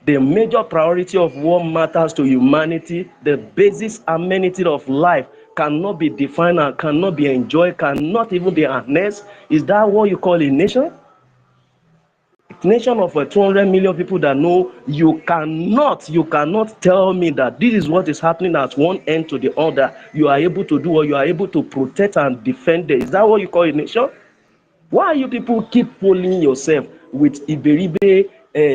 The major priority of what matters to humanity, the basic amenity of life, cannot be defined and cannot be enjoyed, cannot even be harnessed. Is that what you call a nation? Nation of 200 million people that know, you cannot tell me that this is what is happening at one end to the other. You are able to do, or you are able to protect and defend it. Is that what you call a nation? Why you people keep fooling yourself with iberibe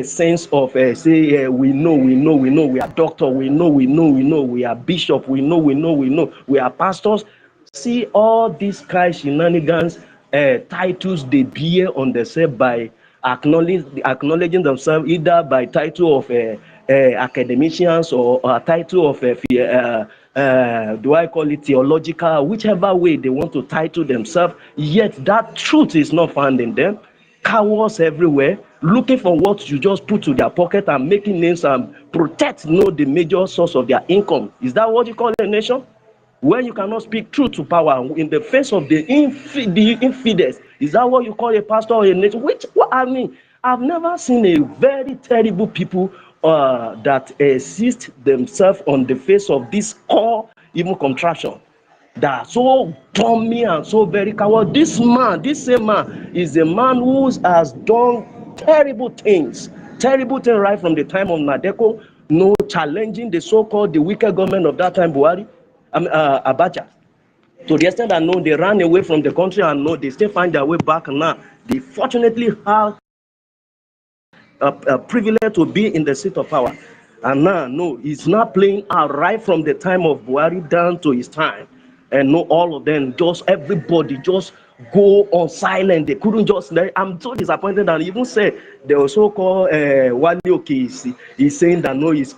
sense of say we know, we are doctor, we know, we are bishop, we know, we are pastors. See all these kind shenanigans, titles they bear on themselves by acknowledging themselves either by title of academicians, or a title of do I call it theological, whichever way they want to title themselves, yet that truth is not found in them. Cowards everywhere, looking for what you just put to their pocket and making names and protect the major source of their income. Is that what you call a nation? When you cannot speak truth to power in the face of the infidels, is that what you call a pastor or a nation? What I mean, I've never seen a very terrible people that exist themselves on the face of this core even contraction, that are so dummy and so very coward. This same man is a man who has done terrible things right from the time of Nadeko, challenging the so-called the wicked government of that time, Buhari, Abacha, to the extent that they ran away from the country, and they still find their way back now. They fortunately have a privilege to be in the seat of power, and now he's not playing out right from the time of Buhari down to his time, and all of them, just everybody just go on silent. They couldn't just. I'm so disappointed that even said the so-called Wale Oke is saying that no, is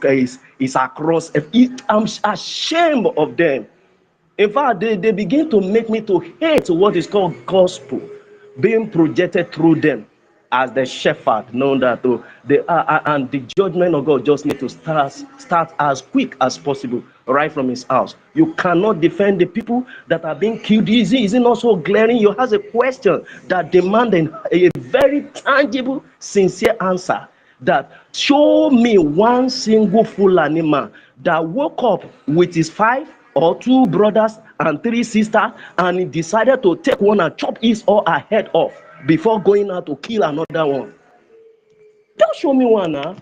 across. I'm ashamed of them. In fact, they begin to make me to hate what is called gospel being projected through them as the shepherd, knowing that and the judgment of God just need to start as quick as possible, right from his house. You cannot defend the people that are being killed. Is it not so glaring? You have a question that demanding a very tangible, sincere answer. That show me one single Fulani man that woke up with his 5 or 2 brothers and 3 sisters, and he decided to take one and chop his or her head off before going out to kill another one. Don't show me one now.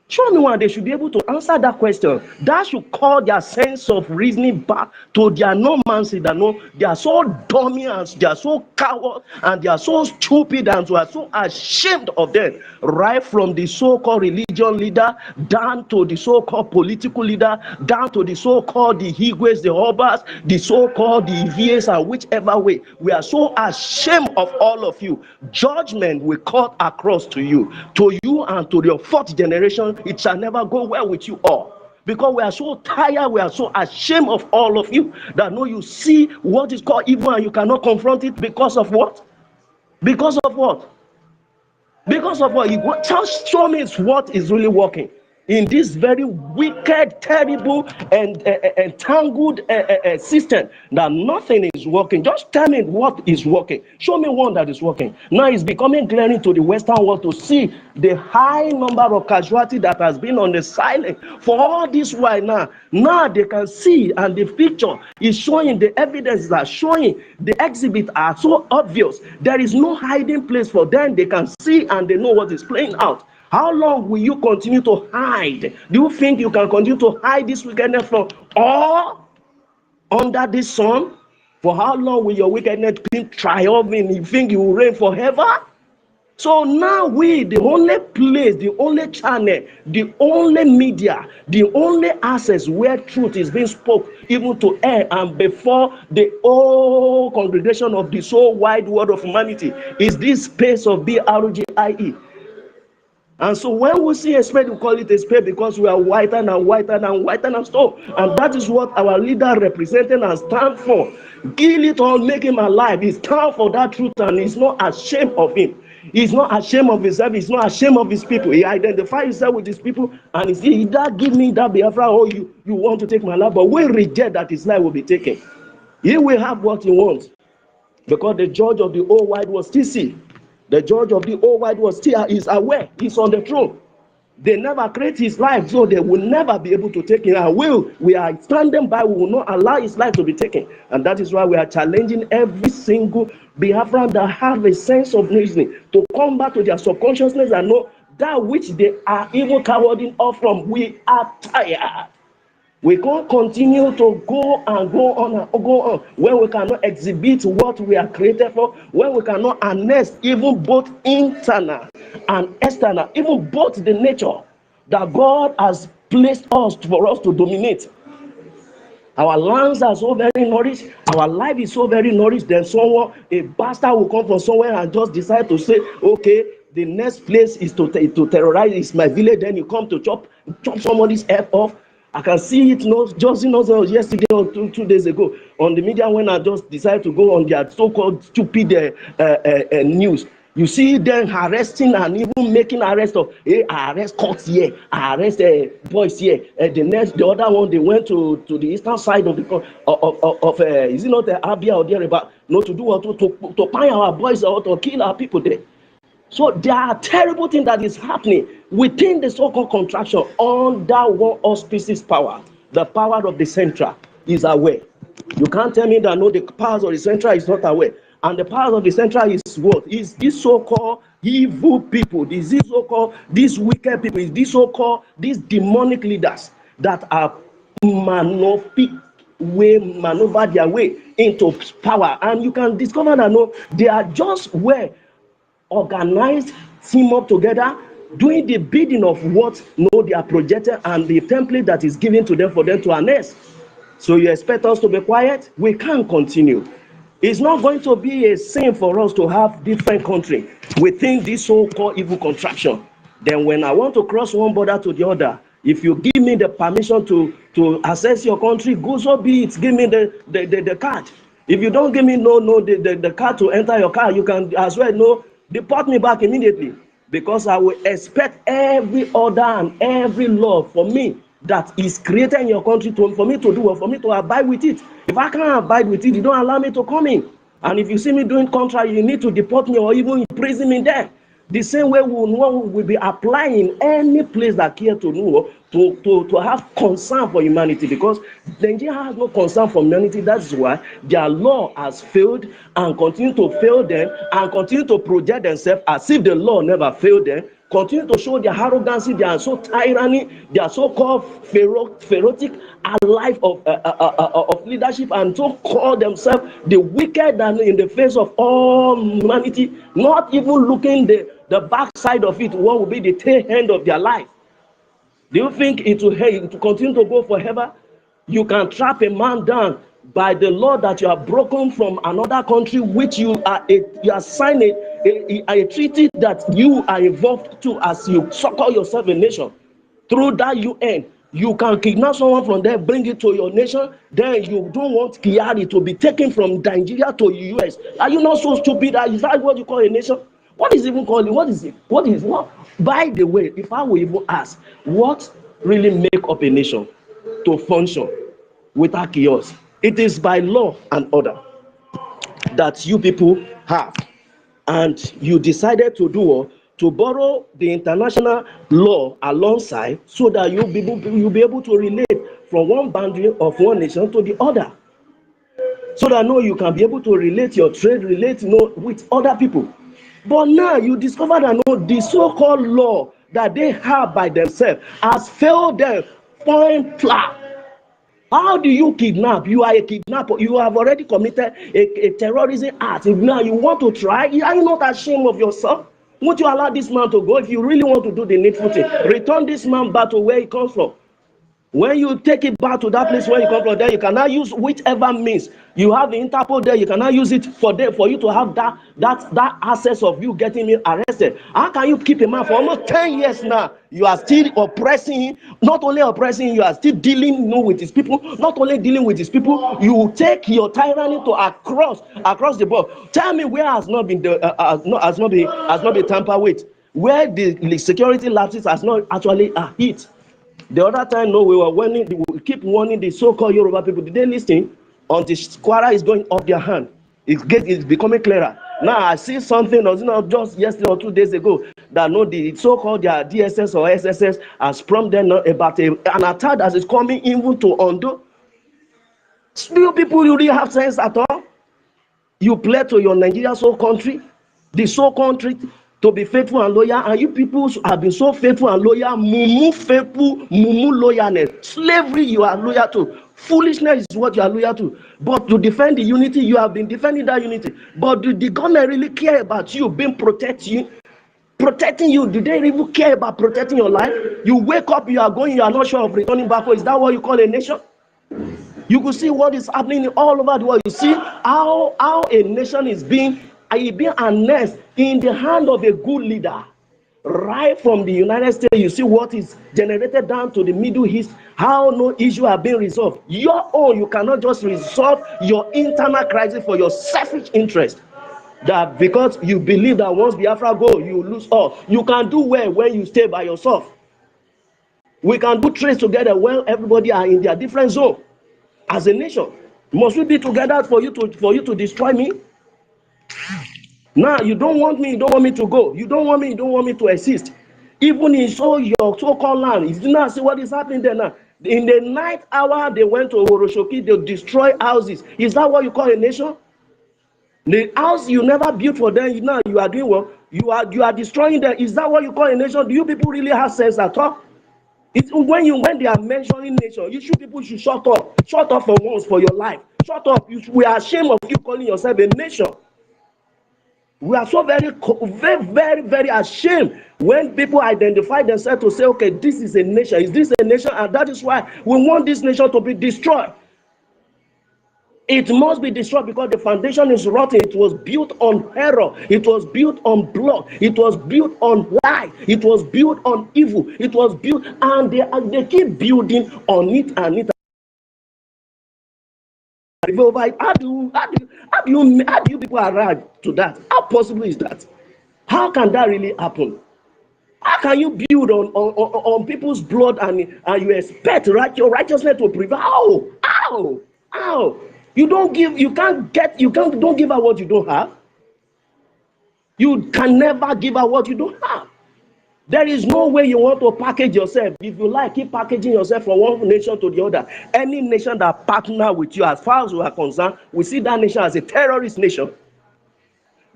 Show me one. They should be able to answer that question. That should call their sense of reasoning back to their normalcy. That no, they are so dummy and they are so coward and they are so stupid and we are so ashamed of them. Right from the so-called religion leader down to the so-called political leader, down to the so-called the Higwes, the Obas, the so-called the VAs, and whichever way. We are so ashamed of all of you. Judgment will cut across to you and to your 4th generation. It shall never go well with you all, because we are so tired, we are so ashamed of all of you that no, you see what is called evil and you cannot confront it because of what? Because of what? Because of what? Just show me what is really working in this very wicked, terrible, and entangled system that nothing is working. Just tell me what is working. Show me one that is working. Now it's becoming glaring to the Western world to see the high number of casualty that has been on the silent for all this while now. Now they can see, and the picture is showing, the evidence are showing, the exhibit are so obvious. There is no hiding place for them. They can see and they know what is playing out. How long will you continue to hide? Do you think you can continue to hide this wickedness from all under this sun? For how long will your wickedness be triumphing? You think you will reign forever? So now the only place, the only channel, the only media, the only access where truth is being spoke, even to air and before the whole congregation of the so wide world of humanity, is this space of BRGIE. And so when we see a spade, we call it a spade because we are whiter and whiter and whiter and stone. And that is what our leader representing and stand for. Kill it or make him alive. He stand for that truth and he's not ashamed of him. He's not ashamed of himself. He's not ashamed of his people. He identifies himself with his people and he says, either give me that Biafra or you want to take my life. But we reject that his life will be taken. He will have what he wants. Because the judge of the whole wide world still see. The judge of the whole wide world still is aware. He's on the throne. They never create his life, so they will never be able to take him. And we are standing by. We will not allow his life to be taken. And that is why we are challenging every single Biafran that have a sense of reasoning to come back to their subconsciousness and know that which they are even cowarding off from. We are tired. We can't continue to go on when we cannot exhibit what we are created for, when we cannot harness even both internal and external, even both the nature that God has placed us for us to dominate. Our lands are so very nourished, our life is so very nourished, then a bastard will come from somewhere and just decide to say, okay, the next place is to terrorize is my village, then you come to chop somebody's head off. I can see it just yesterday or 2 days ago on the media when I just decided to go on their so-called stupid news. You see them arresting and even making arrest of, arrest courts here, arrest boys here. The other one, they went to the eastern side of the is it not the Abia or there about not to do what to find our boys or to kill our people there. So there are terrible things that is happening within the so-called contraction under one auspicious power. The power of the central is aware. You can't tell me that no, the powers of the central is not aware. And the power of the central is what? Is this so-called evil people, these so-called, these wicked people, these so-called, these demonic leaders that are maneuver their way into power. And you can discover that no, they are just where organized, team up together, doing the bidding of what they are projected and the template that is given to them for them to harness. So you expect us to be quiet? We can't continue. It's not going to be a sin for us to have different countries within this so-called evil contraction. Then when I want to cross one border to the other, if you give me the permission to access your country, go so be it. Give me the card. If you don't give me the card to enter your car, you can as well deport me back immediately, because I will expect every order and every law for me that is created in your country for me to do, or for me to abide with it. If I can't abide with it, you don't allow me to come in. And if you see me doing contrary, you need to deport me or even imprison me there. The same way we will be applying any place that care to know to have concern for humanity, because Nigeria has no concern for humanity. That's why their law has failed and continue to fail them and continue to project themselves as if the law never failed them, continue to show their arrogancy, their so tyranny, their so-called pharaotic life of leadership, and so call themselves the wicked and in the face of all humanity, not even looking the backside of it, what will be the tail end of their life. Do you think it will continue to go forever? You can trap a man down by the law that you have broken from another country, which you are signing a treaty that you are involved to as you so-call yourself a nation. Through that UN, you can kidnap someone from there, bring it to your nation. Then you don't want Kiari to be taken from Nigeria to US. Are you not so stupid? Is that what you call a nation? What is even calling? What is it? What is what? By the way, if I will even ask, what really make up a nation to function without chaos? It is by law and order that you people have, and you decided to do to borrow the international law alongside, so that you'll be able to relate from one boundary of one nation to the other, so that you can be able to relate your trade, relate with other people. But now you discover that the so-called law that they have by themselves has failed them point blank. How do you kidnap? You are a kidnapper. You have already committed a terrorism act. If now you want to try, are you not ashamed of yourself? Won't you allow this man to go? If you really want to do the needful thing, return this man back to where he comes from. When you take it back to that place where you come from, then you cannot use whichever means. You have the Interpol there, you cannot use it for you to have that access of you getting me arrested. How can you keep a man for almost 10 years now? You are still oppressing him. Not only oppressing him, you are still dealing with his people. Not only dealing with his people, you take your tyranny to across the board. Tell me where has not been been tampered with, where the security lapses has not actually hit. The other time, we keep warning the so-called Yoruba people. Did they listen? Until Squara is going off their hand, it's becoming clearer. Now I see something, just yesterday or 2 days ago, that the so-called their DSS or SSS has prompted about an attack that is coming even to Ondo. Do you people really have sense at all? You play to your Nigeria country, the country, to be faithful and loyal, and you people have been so faithful and loyal, mumu loyalness. Slavery you are loyal to. Foolishness is what you are loyal to. But to defend the unity, you have been defending that unity. But do the government really care about you being protecting you? Do they even care about protecting your life? You wake up, you are going, you are not sure of returning back. Is that what you call a nation? You could see what is happening all over the world. You see how a nation is being annexed in the hand of a good leader. Right from the United States, you see what is generated down to the Middle East, how no issue are being resolved. Your own, you cannot just resolve your internal crisis for your selfish interest. That because you believe that once Biafra go, you lose all. You can do well when you stay by yourself. We can do trades together when everybody are in their different zone. As a nation, must we be together for you to destroy me? Now you don't want me to go. You don't want me to exist. Even in your so-called land, you do not see what is happening there now. In the night hour, they went to Oroshoki, they destroy houses. Is that what you call a nation? The house you never built for them, now you are doing what? You are destroying them. Is that what you call a nation? Do you people really have sense at all? When they are mentioning nation, people should shut up for once for your life. Shut up. We are ashamed of you calling yourself a nation. We are so very, very, very ashamed when people identify themselves to say, okay, this is a nation. Is this a nation? And that is why we want this nation to be destroyed. It must be destroyed because the foundation is rotten. It was built on error. It was built on blood. It was built on lie. It was built on evil. It was built, and they keep building on it and it. How do you people arrive to that? How possible is that? How can that really happen? How can you build on people's blood and you expect righteousness to prevail? How? You don't give out what you don't have. You can never give out what you don't have. There is no way you want to package yourself. If you like, keep packaging yourself from one nation to the other. Any nation that partner with you, as far as we are concerned, we see that nation as a terrorist nation.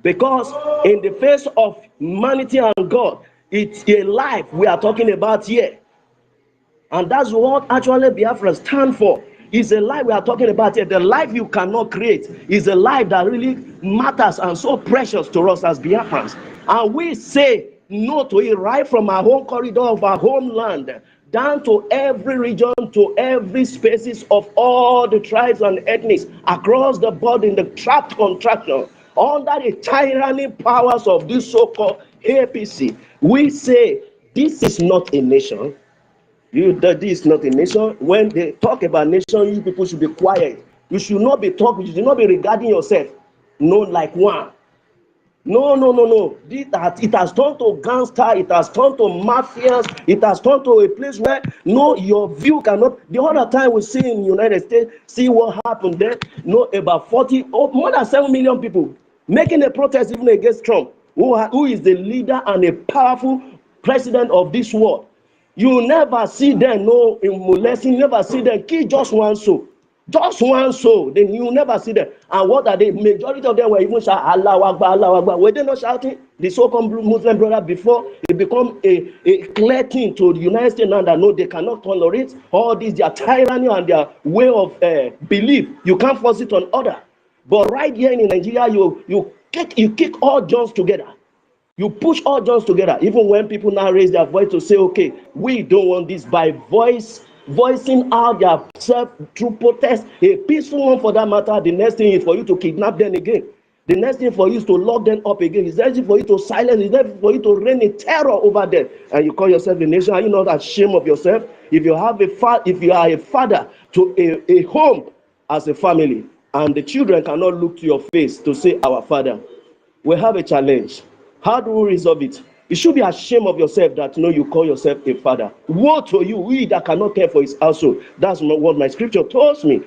Because in the face of humanity and God, it's a life we are talking about here. And that's what actually Biafra stand for. It's a life we are talking about here. The life you cannot create is a life that really matters and so precious to us as Biafrans. And we say no to it right from our home corridor of our homeland down to every region, to every spaces of all the tribes and ethnics across the board in the trapped contraction under the tyranny powers of this so-called APC. We say this is not a nation. This is not a nation. When they talk about nation, you people should be quiet. You should not be talking. You should not be regarding yourself like one. No. It has turned to gangster. It has turned to mafias. It has turned to a place where your view cannot. The other time we see in the United States, see what happened there. About more than 7 million people making a protest even against Trump, who is the leader and a powerful president of this world. You never see them molesting. You never see them kill just one soul. Just one soul, then you never see them. And what are they? Majority of them were even shouting Allah Akbar, Allah Akbar. Were they not shouting? The so-called Muslim brother before it become a clear thing to the United States now that no, they cannot tolerate all this, their tyranny and their way of belief. You can't force it on other. But right here in Nigeria, you kick all Johns together. You push all Johns together. Even when people now raise their voice to say, okay, we don't want this, by voicing out their self through protest, a peaceful one for that matter. The next thing is for you to kidnap them again. The next thing for you is to lock them up again. It's easy for you to silence. It's easy for you to reign in terror over them. And you call yourself a nation. Are you not ashamed of yourself? If you are a father to a home as a family, and the children cannot look to your face to say, our father, we have a challenge. How do we resolve it? You should be ashamed of yourself that you call yourself a father. Woe to you, he that cannot care for his household. That's not what my scripture tells me.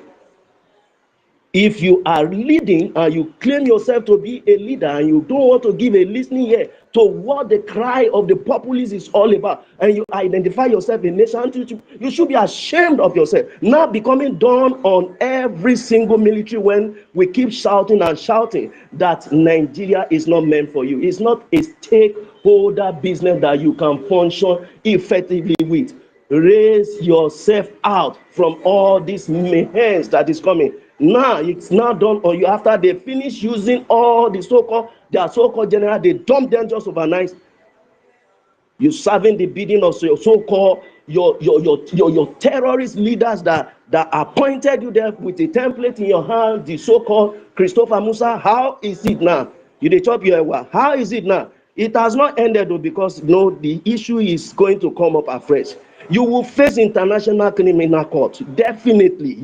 If you are leading and you claim yourself to be a leader and you don't want to give a listening ear to what the cry of the populace is all about, and you identify yourself a nation, you should be ashamed of yourself. Now becoming done on every single military when we keep shouting and shouting that Nigeria is not meant for you. It's not a stakeholder business that you can function effectively with. Raise yourself out from all these mayhem that is coming. Now it's now done on you. After they finish using all the their so-called general, they dump them just overnight. You serving the bidding of your so-called your terrorist leaders that appointed you there with a template in your hand. The so-called Christopher Musa. How is it now? You dey chop your ewa. How is it now? It has not ended though, because the issue is going to come up afresh. You will face international criminal court. Definitely,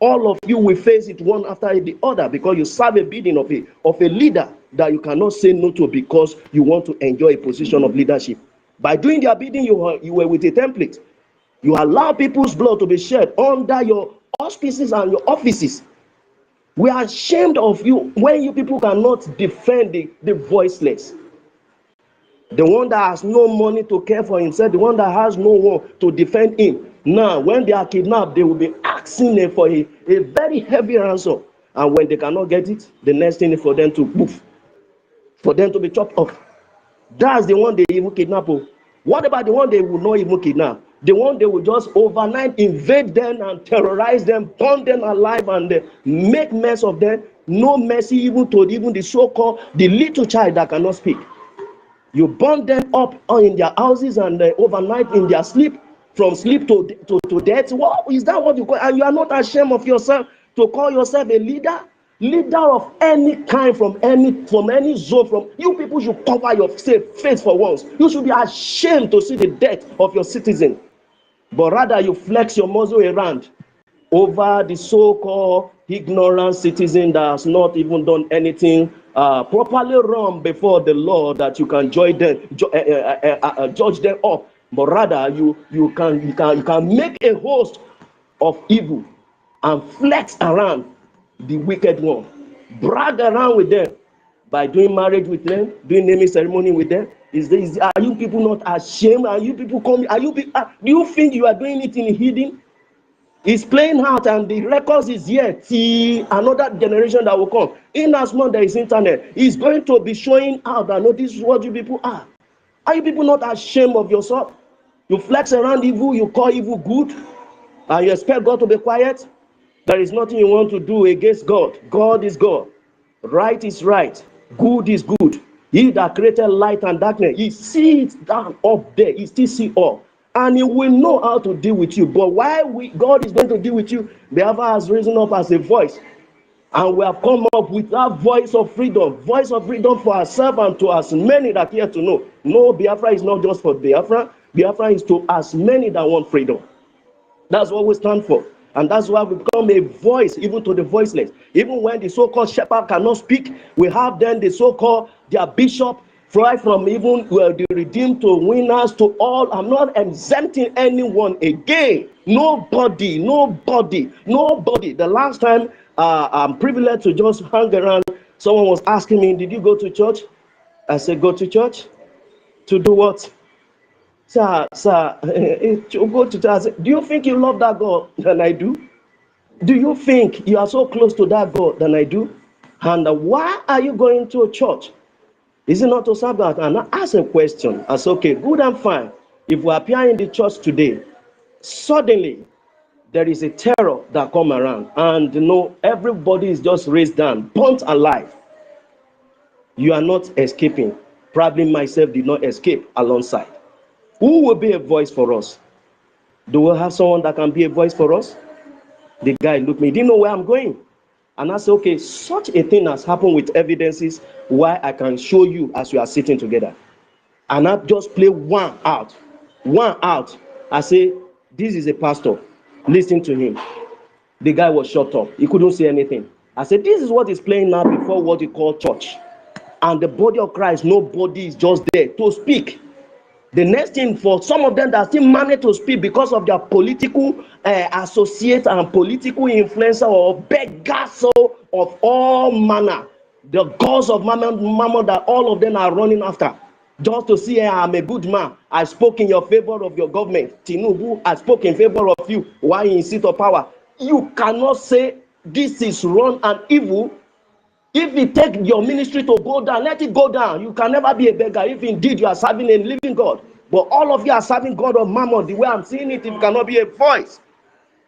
all of you will face it one after the other, because you serve a bidding of a leader that you cannot say no to because you want to enjoy a position of leadership. By doing their bidding, you were with a template. You allow people's blood to be shed under your auspices and your offices. We are ashamed of you when you people cannot defend the voiceless. The one that has no money to care for himself, the one that has no one to defend him. Now, when they are kidnapped, they will be asking for a very heavy ransom. And when they cannot get it, the next thing is for them to move, for them to be chopped off. That's the one they even kidnap. What about the one they will not even kidnap? The one they will just overnight invade them and terrorize them, burn them alive, and make mess of them. No mercy even to the so-called, the little child that cannot speak. You burn them up in their houses and overnight in their sleep, from sleep to death. What is that? What you call? And you are not ashamed of yourself to call yourself a leader? Leader of any kind, from any zone, from you people should cover your face for once. You should be ashamed to see the death of your citizen. But rather you flex your muzzle around over the so-called ignorant citizen that has not even done anything properly wrong before the law, that you can judge them up. But rather you can make a host of evil and flex around the wicked one, brag around with them by doing marriage with them, doing naming ceremony with them. Are you people not ashamed? Are you people coming? Do you think you are doing it in hidden? It's playing out, and the records is here till another generation that will come. In as much there is internet, it's going to be showing out that no, this is what you people are. Are you people not ashamed of yourself? You flex around evil, you call evil good, and you expect God to be quiet? There is nothing you want to do against God. God is God. Right is right. Good is good. He that created light and darkness, he sees down up there. He still sees all. And he will know how to deal with you. But while God is going to deal with you, Biafra has risen up as a voice. And we have come up with that voice of freedom for ourselves and to as many that care to know. No, Biafra is not just for Biafra. Biafra is to as many that want freedom. That's what we stand for. And that's why we become a voice even to the voiceless. Even when the so-called shepherd cannot speak, we have then the so-called their bishop, right from even the redeemed to winners to all. I'm not exempting anyone again. Nobody. The last time I'm privileged to just hang around, someone was asking me, did you go to church? I said, go to church? To do what? Sir, go to church. Do you think you love that God than I do? Do you think you are so close to that God than I do? And why are you going to a church? Is it not to serve God? And I ask a question. I say, okay, good and fine. If we appear in the church today, suddenly there is a terror that come around, and everybody is just raised down, burnt alive. You are not escaping. Probably myself did not escape alongside. Who will be a voice for us? Do we have someone that can be a voice for us? The guy looked at me, didn't know where I'm going. And I said, okay, such a thing has happened with evidences why I can show you as we are sitting together. And I just play one out. I say, this is a pastor. Listen to him. The guy was shut up. He couldn't say anything. I said, this is what is playing now before what you call church. And the body of Christ, nobody is just there to speak. The next thing, for some of them that still manage to speak because of their political associate and political influencer or beggars of all manner, the gods of mammon that all of them are running after, just to see, I'm a good man. I spoke in your favor of your government. Tinubu, I spoke in favor of you while in seat of power. You cannot say this is wrong and evil. If you take your ministry to go down, let it go down. You can never be a beggar if indeed you are serving a living God. But all of you are serving God of mammon. The way I'm seeing it, you cannot be a voice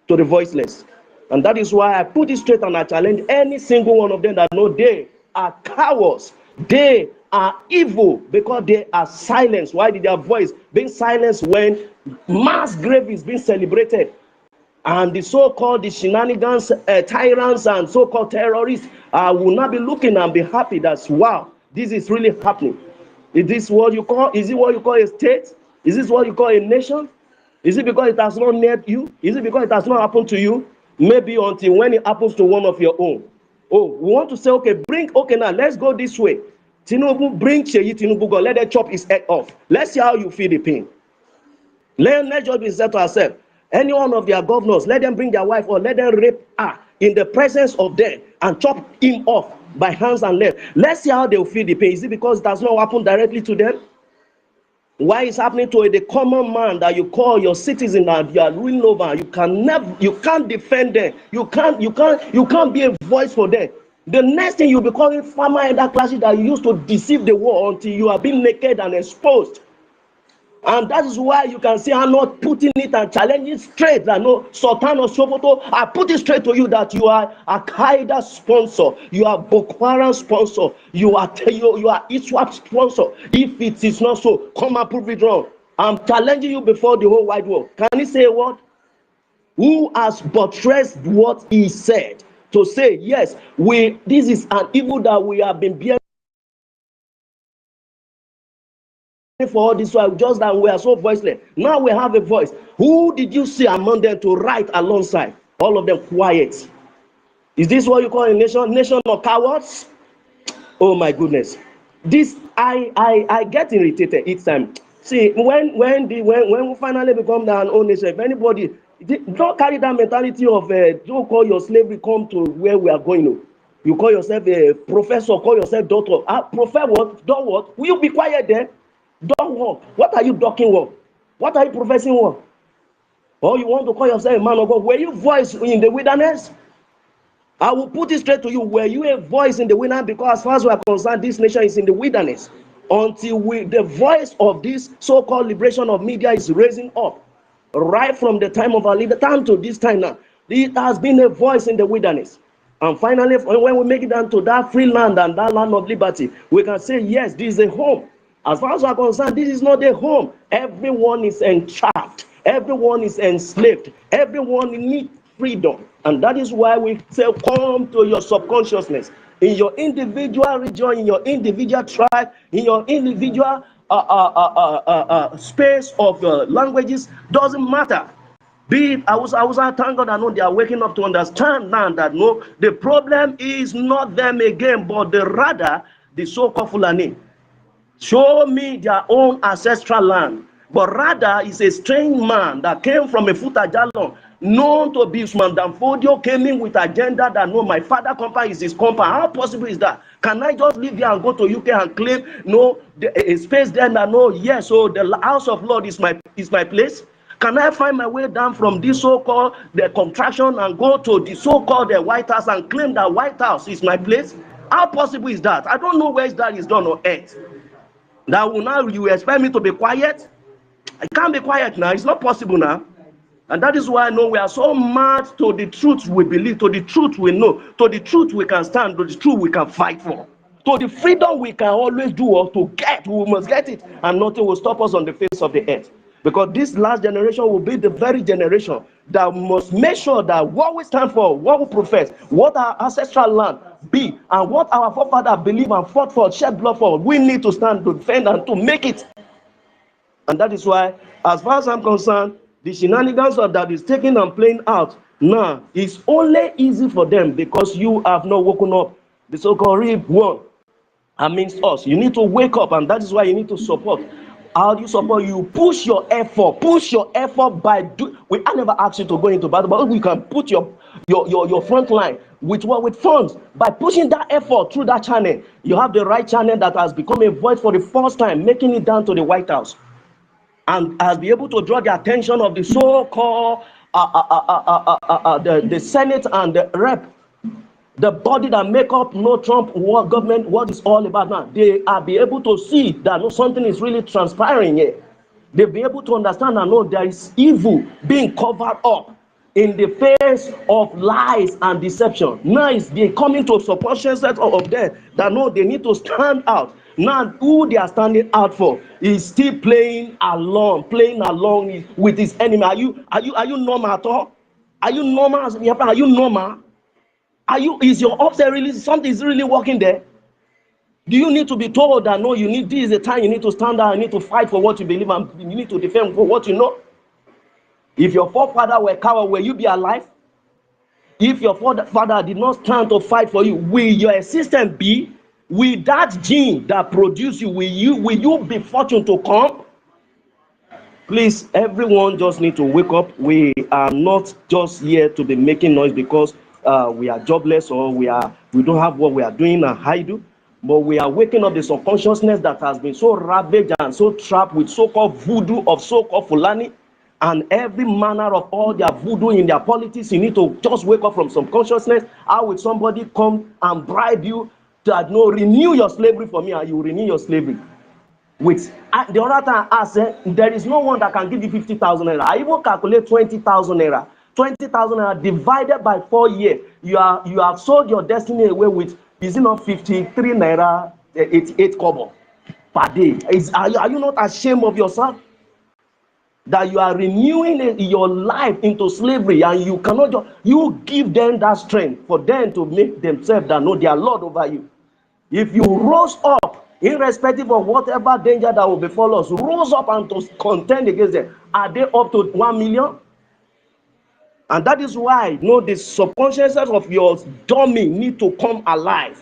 to the voiceless. And that is why I put it straight and I challenge any single one of them that know they are cowards. They are evil because they are silenced. Why did their voice being silenced when mass grave is being celebrated? And the so-called the shenanigans, tyrants and so-called terrorists will not be looking and be happy that, wow, this is really happening. Is it what you call a state? Is this what you call a nation? Is it because it has not near you? Is it because it has not happened to you? Maybe until when it happens to one of your own. Oh, we want to say, okay, now let's go this way. Tinubu, bring Sheyi Tinubu, go, let them chop his head off. Let's see how you feel the pain. Let's just be said to ourselves. Any one of their governors, let them bring their wife or let them rape her in the presence of them and chop him off by hands and legs. Let's see how they'll feel the pain. Is it because it does not happen directly to them? Why is happening to the common man that you call your citizen that you are ruling over? You can't defend them. You can't be a voice for them. The next thing you'll be calling farmer elder classes that you used to deceive the world until you are being naked and exposed. And that is why you can see I'm not putting it and challenging straight that no, Sultan or Sokoto, I put it straight to you that you are a Qaeda sponsor, you are Boko Haram sponsor, you are ISWAP sponsor. If it is not so, come and prove it wrong. I'm challenging you before the whole wide world. Can he say a word? Who has buttressed what he said? to say, yes, this is an evil that we have been bearing for all this while, just that we are so voiceless. Now we have a voice. Who did you see among them to write alongside? All of them quiet. Is this what you call a nation? Nation of cowards? Oh my goodness. This I get irritated each time. See, when we finally become our own nation, if anybody don't carry that mentality of don't call your slavery come to where we are going. You call yourself a professor, call yourself doctor. Profess what? Don't what? Will you be quiet there? Don't what? What are you talking what? What are you professing what? Or you want to call yourself a man of God? Were you voice in the wilderness? I will put it straight to you. Were you a voice in the wilderness? Because as far as we are concerned, this nation is in the wilderness. Until the voice of this so-called liberation of media is raising up. Right from the time of our leader, time to this time now. It has been a voice in the wilderness. And finally, when we make it down to that free land and that land of liberty, we can say, yes, this is a home. As far as we are concerned, this is not a home. Everyone is entrapped. Everyone is enslaved. Everyone needs freedom. And that is why we say, come to your subconsciousness. In your individual region, in your individual tribe, in your individual space of languages, doesn't matter. Be it Hausa, thank God I know they are waking up to understand now that no, the problem is not them again, but rather the so-called Fulani. Show me their own ancestral land. But rather, it's a strange man that came from a Futajalon, known to be Usman Danfodio, came in with agenda that no, my father compound is his compound. How possible is that? Can I just leave here and go to UK and claim no a space there that no, yes, so the house of Lord is my place? Can I find my way down from this so-called the contraction and go to the so-called the White House and claim that White House is my place? How possible is that? I don't know where that is done on earth. That will now you expect me to be quiet? I can't be quiet now. It's not possible now. And that is why I know we are so mad to the truth we believe, to the truth we know, to the truth we can stand, to the truth we can fight for, to the freedom we can always do or to get. We must get it, and nothing will stop us on the face of the earth. Because this last generation will be the very generation that must make sure that what we stand for, what we profess, what our ancestral land be, and what our forefathers believe and fought for, shed blood for, we need to stand to defend and to make it. And that is why, as far as I'm concerned, the shenanigans that is taking and playing out now is only easy for them because you have not woken up the so-called real one amongst us. You need to wake up, and that is why you need to support. How do you support? You push your effort by I never asked you to go into battle, but we can put your front line with funds by pushing that effort through that channel. You have the right channel that has become a voice for the first time, making it down to the White House, and has been able to draw the attention of the so-called the Senate and the Rep. The body that make up no Trump government, what is all about now. They are be able to see that no, something is really transpiring here. They'll be able to understand and know there is evil being covered up in the face of lies and deception. Now it's they coming to a subconscious set of them that know they need to stand out. Now who they are standing out for is still playing along with his enemy. Are you normal at all? Are you normal? Are you normal? Is your upset really something is really working there? Do you need to be told that no, you need, this is the time you need to stand out, you need to fight for what you believe, and you need to defend for what you know? If your forefather were coward, will you be alive? If your father did not stand to fight for you, will your existence be? Will that gene that produced you, will you be fortunate to come? Please, everyone just need to wake up. We are not just here to be making noise because we are jobless or we don't have what we are doing and hide, but we are waking up the subconsciousness that has been so ravaged and so trapped with so-called voodoo of so-called Fulani and every manner of all their voodoo in their politics. You need to just wake up from subconsciousness. How will somebody come and bribe you to renew your slavery for me, and you renew your slavery? With the other time I said, there is no one that can give you 50,000 naira. I even calculate 20,000 naira. 20,000 naira divided by 4 years. You have sold your destiny away with, is it not 53 naira 88 kobo per day? Are you not ashamed of yourself? that you are renewing your life into slavery, and you cannot just, you give them that strength for them to make themselves that know they are Lord over you. If you rose up, irrespective of whatever danger that will befall us, rose up and to contend against them, are they up to 1 million? And that is why, the subconsciousness of your dummy need to come alive.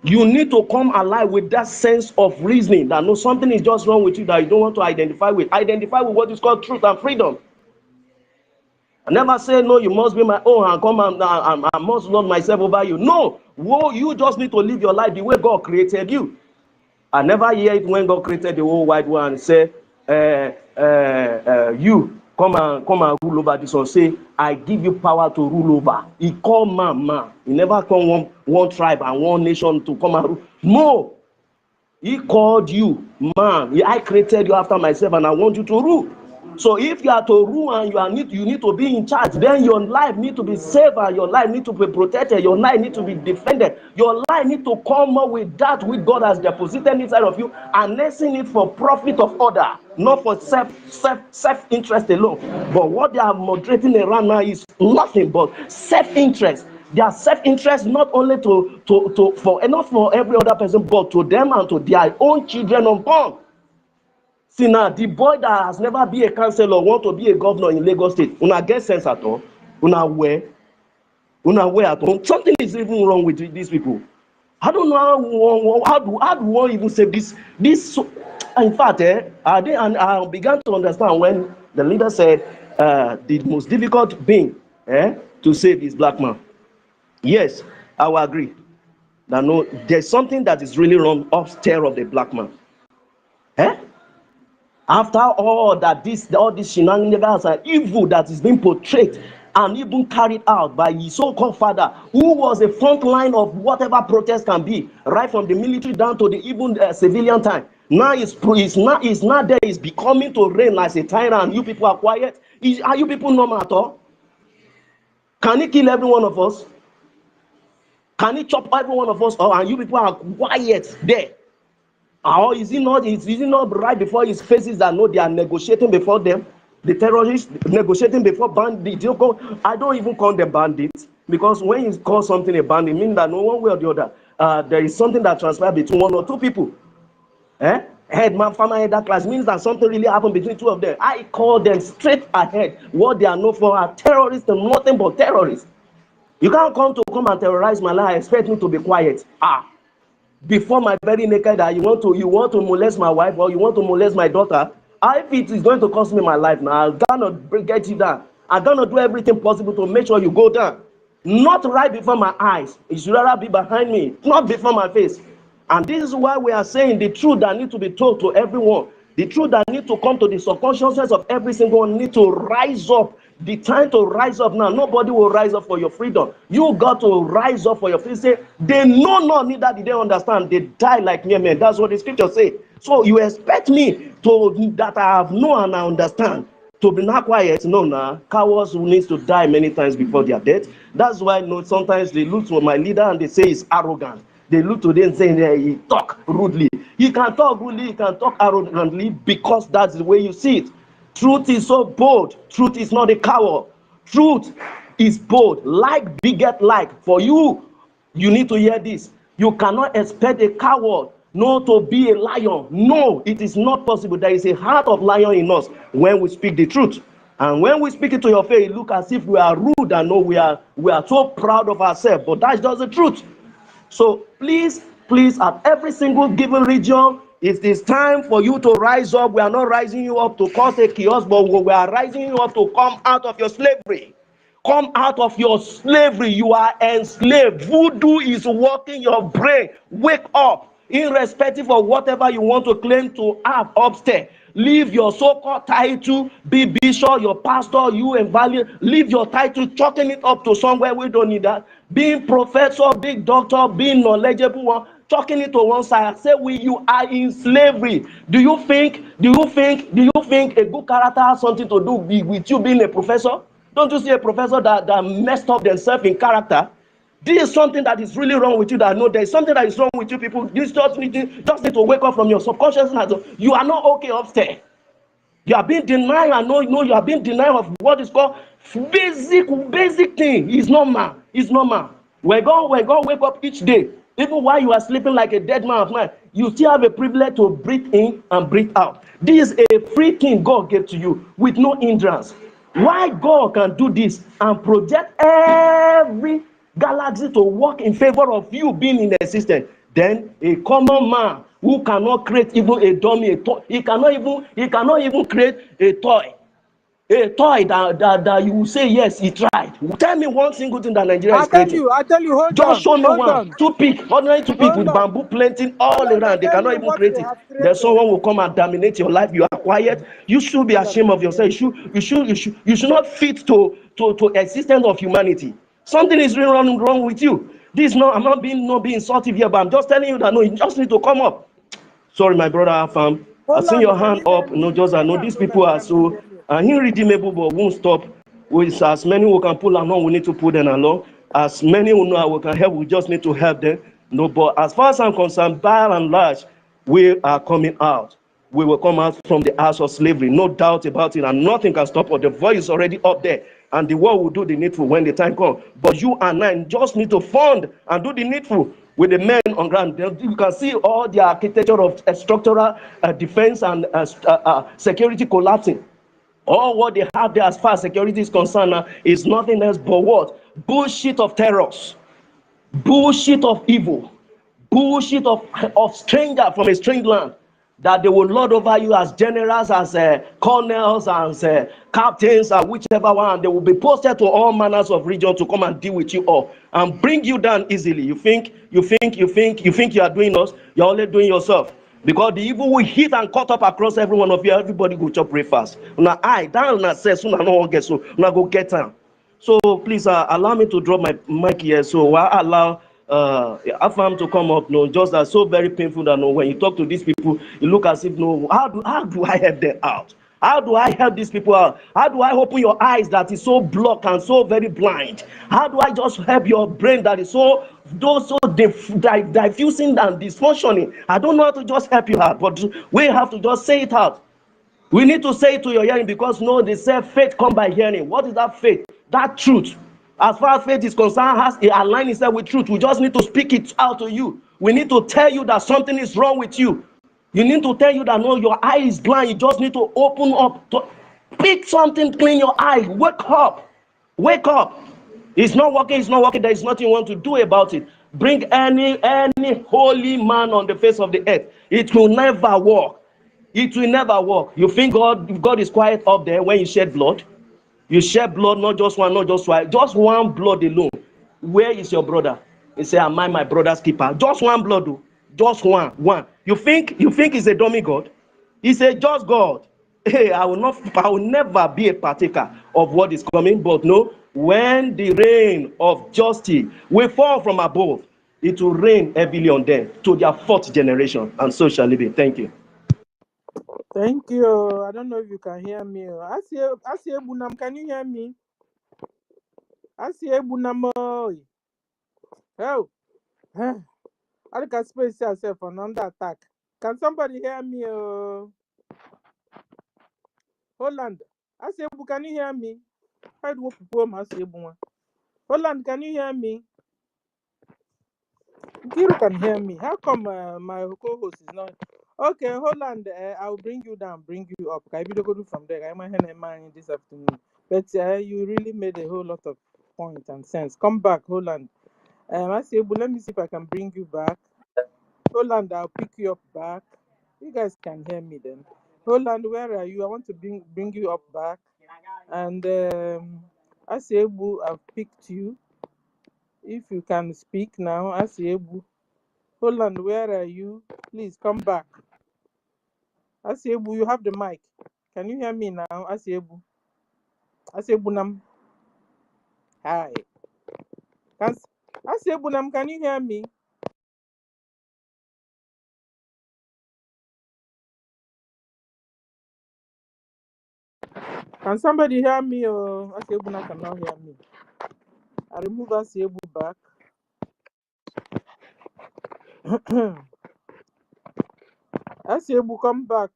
You need to come alive with that sense of reasoning that something is just wrong with you that you don't want to identify with. Identify with what is called truth and freedom. I never say, no, you must be my own and come and I must love myself over you. No, you just need to live your life the way God created you. I never hear it when God created the whole wide world and say, you come and rule over this one. Say, I give you power to rule over. He called man. He never called one tribe and one nation to come and rule. No, he called you man. I created you after myself and I want you to rule. So if you are to rule and you need to be in charge, then your life need to be saved, your life need to be protected, your life need to be defended, your life need to come up with that which God has deposited inside of you, and nursing it for profit of other, not for self-interest alone. But what they are moderating around now is nothing but self-interest. Their self-interest not only not for every other person, but to them and to their own children unborn. See now, the boy that has never been a councillor want to be a governor in Lagos State. Una get sense at all? Una aware at all? Something is even wrong with these people. I don't know how do one even say this. In fact, I began to understand when the leader said the most difficult being to save is black man. Yes, I will agree. That there's something that is really wrong upstairs of the black man. After all this shenanigans and evil that is being portrayed and even carried out by his so-called father, who was a front line of whatever protest can be, right from the military down to the even civilian time. Now he's not there. He's becoming to reign as a tyrant, and you people are quiet. Are you people normal at all? Can he kill every one of us? Can he chop every one of us? And you people are quiet there? Or is it not right before his faces that know they are negotiating before them? The terrorists negotiating before bandits. I don't even call them bandits, because when you call something a bandit, it means that no one way or the other, there is something that transpired between one or two people. Headman, farmer, head that class means that something really happened between two of them. I call them straight ahead. What they are known for are terrorists and nothing but terrorists. You can't come and terrorize my life. Expect me to be quiet. Before my very naked eye, you want to molest my wife, or you want to molest my daughter. If it is going to cost me my life now, I'm gonna get you down. I'm gonna do everything possible to make sure you go down. Not right before my eyes. It should rather be behind me, not before my face. And this is why we are saying the truth that need to be told to everyone. The truth that need to come to the subconsciousness of every single one need to rise up. The time to rise up now. Nobody will rise up for your freedom. You got to rise up for your freedom. Say, they know not, neither did they understand. They die like mere men. That's what the scripture say. So you expect me that I have known and I understand to be not quiet? No, nah. Cowards who needs to die many times before their death. That's why sometimes they look to my leader and they say he's arrogant. They look to them saying he talk rudely. He can talk rudely, he can talk arrogantly, because that's the way you see it. Truth is so bold. Truth is not a coward. Truth is bold. Like beget like. For you need to hear this. You cannot expect a coward to be a lion. No, it is not possible. There is a heart of lion in us when we speak the truth. And when we speak it to your face, it look as if we are rude and we are so proud of ourselves. But that's just the truth. So please, at every single given region, it is time for you to rise up. We are not rising you up to cause a chaos, but we are rising you up to come out of your slavery. Come out of your slavery. You are enslaved. Voodoo is working your brain. Wake up. Irrespective of whatever you want to claim to have upstairs. Leave your so-called title, be bishop, your pastor, you and value. Leave your title, chalking it up to somewhere we don't need that. Being professor, big doctor, being knowledgeable one, chalking it to one side. Say you are in slavery. Do you think a good character has something to do with you being a professor? Don't you see a professor that messed up themselves in character? This is something that is really wrong with you. That know there is something that is wrong with you people. This just need to wake up from your subconscious. You are not okay upstairs. You are being denied, and no, you are being denied of what is called basic thing. It's normal. It's normal. When God wake up each day, even while you are sleeping like a dead man of mind, you still have a privilege to breathe in and breathe out. This is a free thing God gave to you with no hindrance. Why God can do this and project every galaxy to work in favor of you being in existence, then a common man who cannot create even a dummy, a toy, he cannot even create a toy that you will say yes, he tried. Tell me one single thing that Nigeria is creating. I tell you, Just show me hold one. on, Ordinary two people hold with on, bamboo planting all hold on. I around. They tell cannot you even what create they it. have Then created. someone will come and dominate your life. You are quiet. You should be Hold on, ashamed let of me hear yourself. you. You should not fit to existence of humanity. Something is really wrong with you. This no, I'm not being insultive here, but I'm just telling you that no, you just need to come up. Sorry, my brother Afam. I seen Holland, your can hand you hear up. No, me? just I know Holland, these people are can you so hear me? irredeemable, but won't stop. With as many who can pull along, we need to pull them along. As many who know we can help, we just need to help them. No, but as far as I'm concerned, by and large, we are coming out. We will come out from the house of slavery, no doubt about it, and nothing can stop us. The voice is already up there, and the world will do the needful when the time comes. But you and I just need to fund and do the needful with the men on ground. You can see all the architecture of structural defense and security collapsing. All what they have there as far as security is concerned is nothing else but what? Bullshit of terrors, bullshit of evil, bullshit of stranger from a strange land, that they will lord over you as generals, as colonels, as captains, or whichever one. They will be posted to all manners of region to come and deal with you all and bring you down easily. You think you are doing us? You're only doing yourself. Because the evil will hit and cut up across every one of you. Everybody go chop breakfast. Now I down na say soon I no get so now go get am. So please allow me to drop my mic here. So I allow Afam to come up. No, just that so very painful that no, when you talk to these people, you look as if no, how do I help them out? How do I help these people out? How do I open your eyes that is so blocked and so very blind? How do I just help your brain that is so diffusing and dysfunctioning? I don't know how to just help you out, but we have to just say it out. We need to say it to your hearing, because no, they say faith come by hearing. What is that faith? That truth. As far as faith is concerned, has it align itself with truth. We just need to speak it out to you. We need to tell you that something is wrong with you. You need to tell you that no, your eye is blind. You just need to open up to pick something, clean your eye. Wake up. Wake up. It's not working, it's not working. There is nothing you want to do about it. Bring any holy man on the face of the earth. It will never work. It will never work. You think God is quiet up there when you shed blood? You shed blood, not just one, not just twice, just one blood alone. Where is your brother? He say, am I my brother's keeper? Just one blood, though. Just one. You think he's a dummy God? He's a just God. Hey, I will never be a partaker of what is coming, but no, when the rain of justice will fall from above, it will rain heavily on them to their fourth generation, and so shall it be. Thank you. Thank you. I don't know if you can hear me. Asie Bunam, can you hear me? Asie Bunam. Oh, I can space yourself on under attack. Can somebody hear me? Holland. Asie Bu, can you hear me? How do people Asie Bu? Holland, can you hear me? Kiru can hear me. How come my co-host is not? Okay, Holland, I'll bring you down, bring you up. Can you go do from there? I'm in this afternoon. But you really made a whole lot of point and sense. Come back, Holland. I say, but let me see if I can bring you back. Holland, I'll pick you up back. You guys can hear me then. Holland, where are you? I want to bring you up back. And I say, I've picked you. If you can speak now, I say, Holland, where are you? Please come back. Asiebu, you have the mic. Can you hear me now? Asiebu. Asiebu Nam. Hi. Asiebu Nam, can you hear me? Can somebody hear me? Or Asiebu Nam cannot hear me. I remove Asiebu back. Asiebu, come back.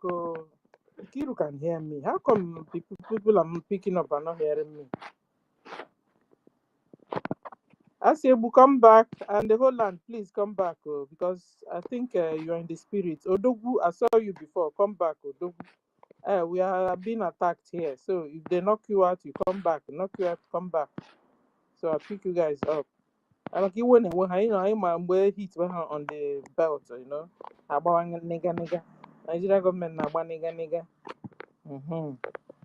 Kiru can hear me. How come people I'm picking up are not hearing me? Asiebu, come back, and the whole land, please come back, because I think you're in the spirit. Odogu, I saw you before. Come back, Odogu. We are being attacked here, so if they knock you out, you come back. Knock you out, come back. So I'll pick you guys up. I like you when I'm hit on the belt, you know. About nigga. Nigeria government now, nigga.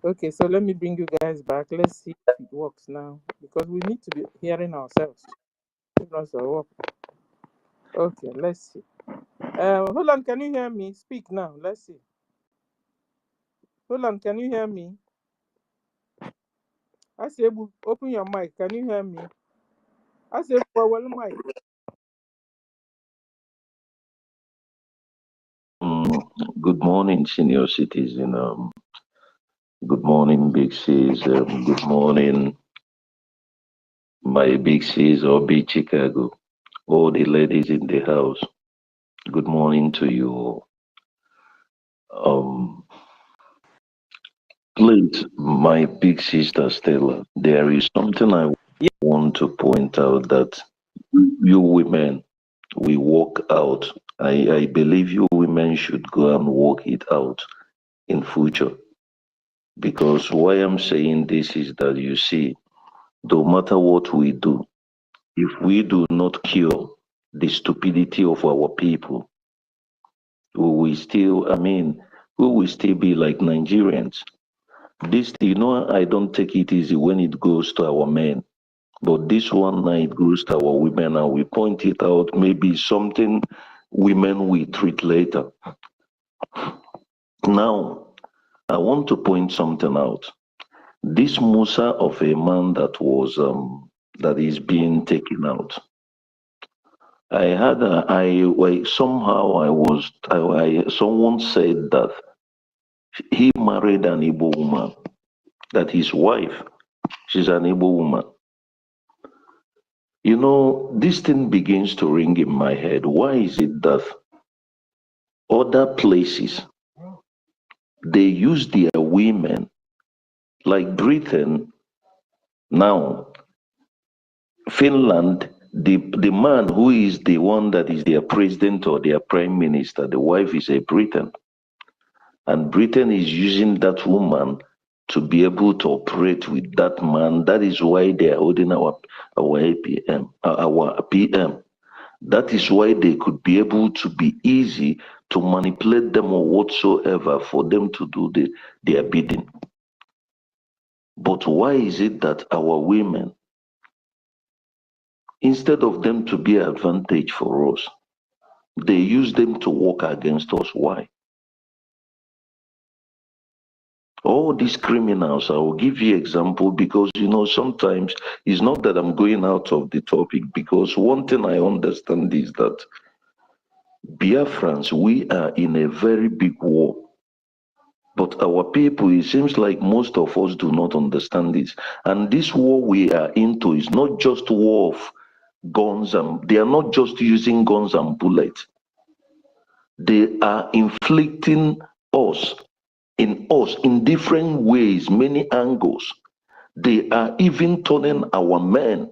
Okay, so let me bring you guys back. Let's see if it works now, because we need to be hearing ourselves. If not, so work. Okay, let's see. Hold on, can you hear me? Speak now. Let's see. Hold on, can you hear me? I say, open your mic. Can you hear me? I say, well, mic. Good morning, senior citizen. Good morning, big C's. Good morning, my big C's or big Chicago. All the ladies in the house. Good morning to you all. Please, my big sister Stella, there is something I want to point out that you women, we work out. I believe you women should go and work it out in future. Because why I'm saying this is that you see, no matter what we do, if we do not cure the stupidity of our people, we will still, we will still be like Nigerians. This, I don't take it easy when it goes to our men. But this one night goes to our women and we point it out, maybe something women will treat later. Now, I want to point something out. This Musa of a man that was that is being taken out. Someone said that he married an Igbo woman, that his wife, she's an Igbo woman. This thing begins to ring in my head. Why is it that other places, they use their women, like Britain, now, Finland, the man who is the one that is their president or their prime minister, the wife is a Briton. And Britain is using that woman to be able to operate with that man. That is why they are holding our APM, our PM. That is why they could be able to be easy to manipulate them or whatsoever for them to do their bidding. But why is it that our women, instead of them to be an advantage for us, they use them to work against us? Why? All these criminals, I will give you example because, sometimes it's not that I'm going out of the topic, because one thing I understand is that Biafrans, we are in a very big war. But our people, it seems like most of us do not understand this. And this war we are into is not just war of guns, and they are not just using guns and bullets. They are inflicting us in different ways, many angles. They are even turning our men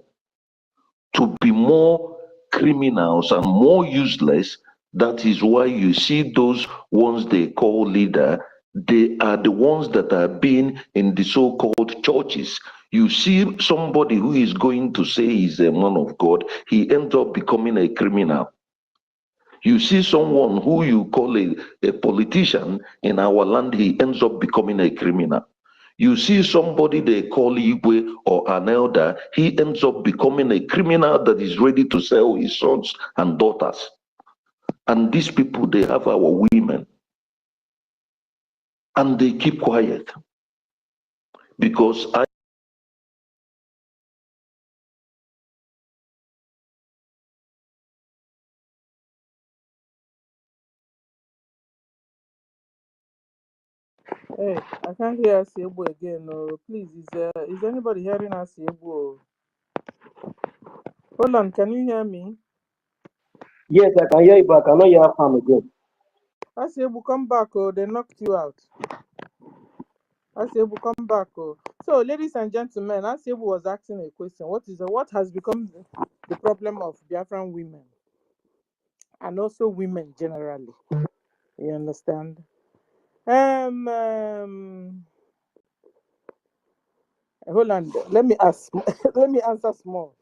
to be more criminals and more useless. That is why you see those ones they call leader, they are the ones that are being in the so-called churches. You see somebody who is going to say he's a man of God, he ends up becoming a criminal. You see someone who you call a politician in our land, he ends up becoming a criminal. You see somebody they call Igwe or an elder, he ends up becoming a criminal that is ready to sell his sons and daughters. And these people, they have our women. And they keep quiet. Because Hey, I can't hear Asiebu again. No, please, is anybody hearing Asiebu? Hold on, can you hear me? Yes, I can hear you, but I cannot hear from again. Asiebu, come back. They knocked you out. Asiebu, come back. Oh. So, ladies and gentlemen, Asiebu was asking a question. What has become the problem of Biafran women and also women generally? You understand? Hold on. Let me ask. Let me answer small,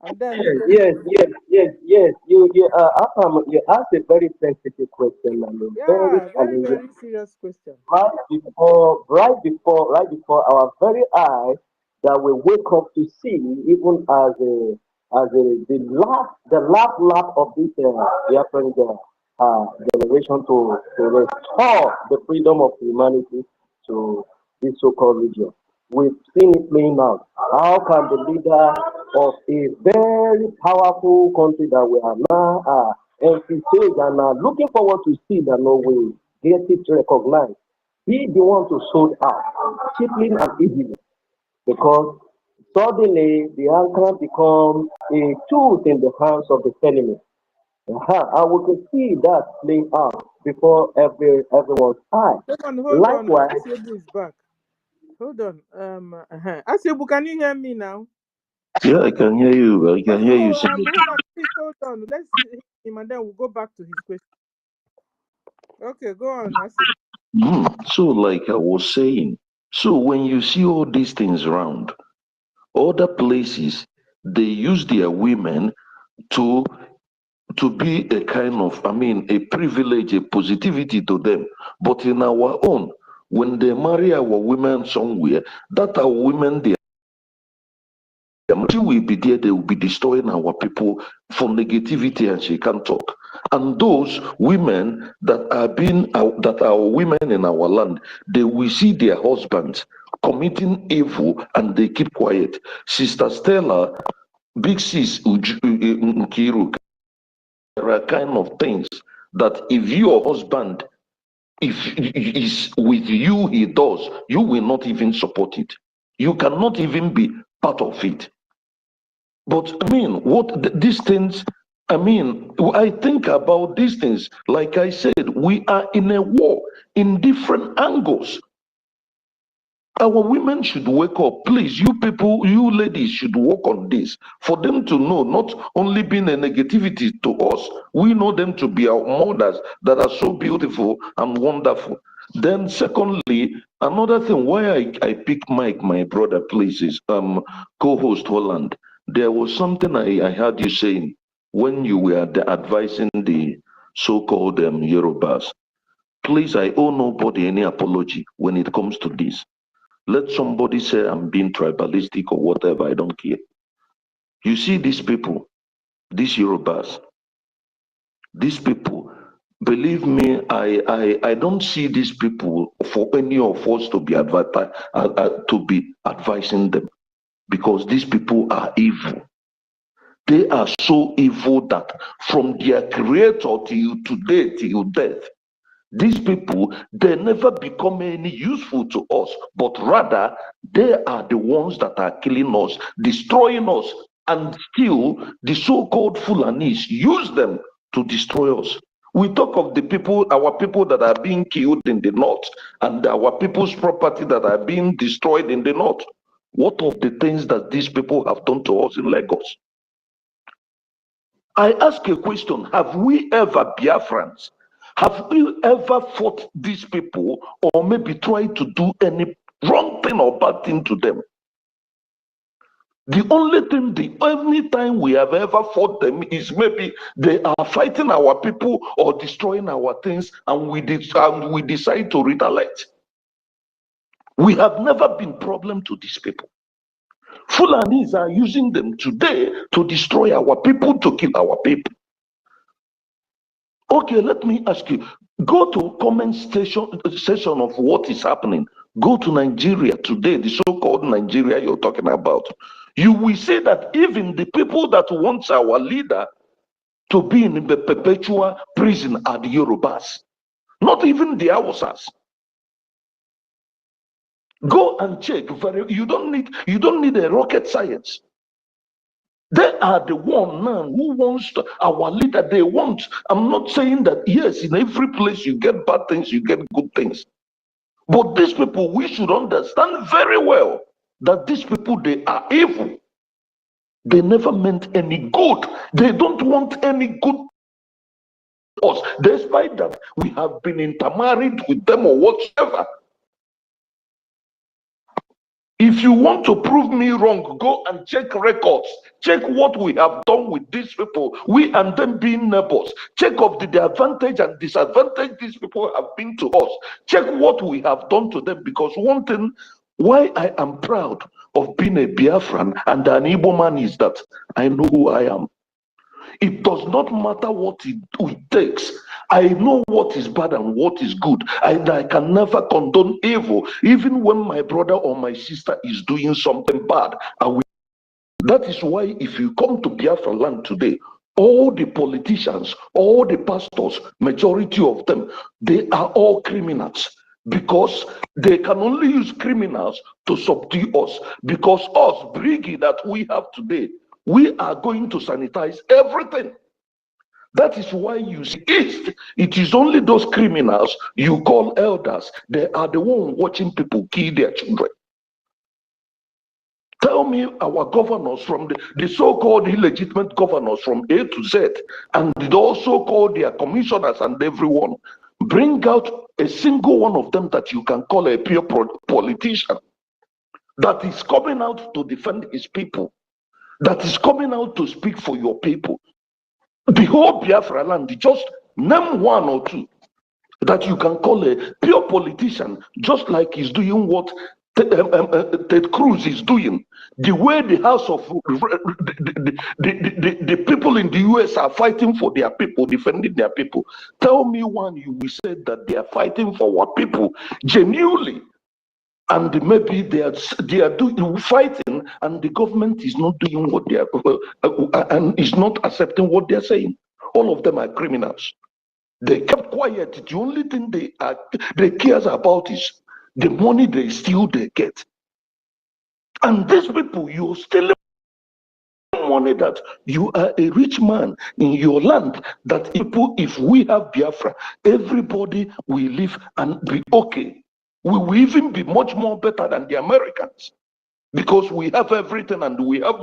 and then Yes. You asked a very sensitive question and a very challenging. very serious question. Right before our very eye, that we wake up to see, even the last lap of this Biafran generation to restore the freedom of humanity to this so-called region. We've seen it playing out. How can the leader of a very powerful country that we are now envisaged and are looking forward to see that Norway get it recognized, be the one to sold out cheaply and easily, because suddenly the anchor becomes a tool in the hands of the enemy. And we can see that playing out before everyone's eye. Hold on. Likewise, Asiebu is back. Hold on. Asiebu, can you hear me now? Yeah, I can hear you. I can hear you. Hold on. Please hold on. Let's see him, and then we'll go back to his question. Okay, go on, Asiebu. So, like I was saying, so when you see all these things around, other places, they use their women to be a kind of, a privilege, a positivity to them. But in our own, when they marry our women somewhere, that our women, they will be there, they will be destroying our people for negativity, and she can't talk. And those women that are women in our land, they will see their husbands committing evil and they keep quiet. Sister Stella, Big Sis Nkiru, there are kind of things that if your husband, if is with you, he does, you will not even support it. You cannot even be part of it. But these things, I think about these things. Like I said, we are in a war in different angles. Our women should wake up. Please, you people, you ladies should work on this for them to know, not only being a negativity to us, we know them to be our mothers that are so beautiful and wonderful. Then secondly, another thing why I pick Mike, my brother, please, is co-host Holland. There was something I heard you saying when you were advising the so-called Yorubas. Please, I owe nobody any apology when it comes to this. Let somebody say I'm being tribalistic or whatever, I don't care. You see these people, these Yorubas, these people, believe me, I don't see these people for any of us to be advising them, because these people are evil. They are so evil that from their creator till today, till death, these people, they never become any useful to us, but rather they are the ones that are killing us, destroying us, and still the so-called Fulanis use them to destroy us. We talk of the people, our people that are being killed in the north, and our people's property that are being destroyed in the north. What of the things that these people have done to us in Lagos? I ask a question, have we ever, Biafrans, have we ever fought these people or maybe tried to do any wrong thing or bad thing to them? The only time we have ever fought them is maybe they are fighting our people or destroying our things, and we decide to retaliate. We have never been problem to these people. Fulanis are using them today to destroy our people, to kill our people. Okay, let me ask you, go to comment section of what is happening. Go to Nigeria today, the so-called Nigeria you're talking about. You will see that even the people that want our leader to be in the perpetual prison are the Yorubas, not even the Hausas. Go and check. You don't need a rocket science. They are the one now who wants our leader. They want. I'm not saying that, yes, in every place you get bad things, you get good things. But these people, we should understand very well that these people, they are evil. They never meant any good. They don't want any good to us, despite that we have been intermarried with them or whatsoever. If you want to prove me wrong, go and check records. Check what we have done with these people. We and them being neighbors. Check of the advantage and disadvantage these people have been to us. Check what we have done to them. Because one thing, why I am proud of being a Biafran and an Igbo man is that I know who I am. It does not matter what it takes. I know what is bad and what is good. And I can never condone evil, even when my brother or my sister is doing something bad. That is why if you come to Biafra land today, all the politicians, all the pastors, majority of them, they are all criminals. Because they can only use criminals to subdue us. Because us, BRGIE, that we have today, we are going to sanitize everything. That is why you see it is only those criminals you call elders. They are the ones watching people kill their children. Tell me our governors from the so-called illegitimate governors from A to Z, and they also call their commissioners and everyone, bring out a single one of them that you can call a pure politician that is coming out to defend his people, that is coming out to speak for your people. The whole Biafra land, just name one or two that you can call a pure politician, just like he's doing what Ted Cruz is doing. The way the House of the people in the US are fighting for their people, defending their people. Tell me one you will say that they are fighting for our people genuinely, and maybe they are doing fighting, and the government is not doing what they are and is not accepting what they are saying. All of them are criminals. They kept quiet. The only thing they cares about is the money they steal, they get. And these people, you're stealing money that you are a rich man in your land, that people, if we have Biafra, everybody will live and be okay. We will even be much more better than the Americans because we have everything and we have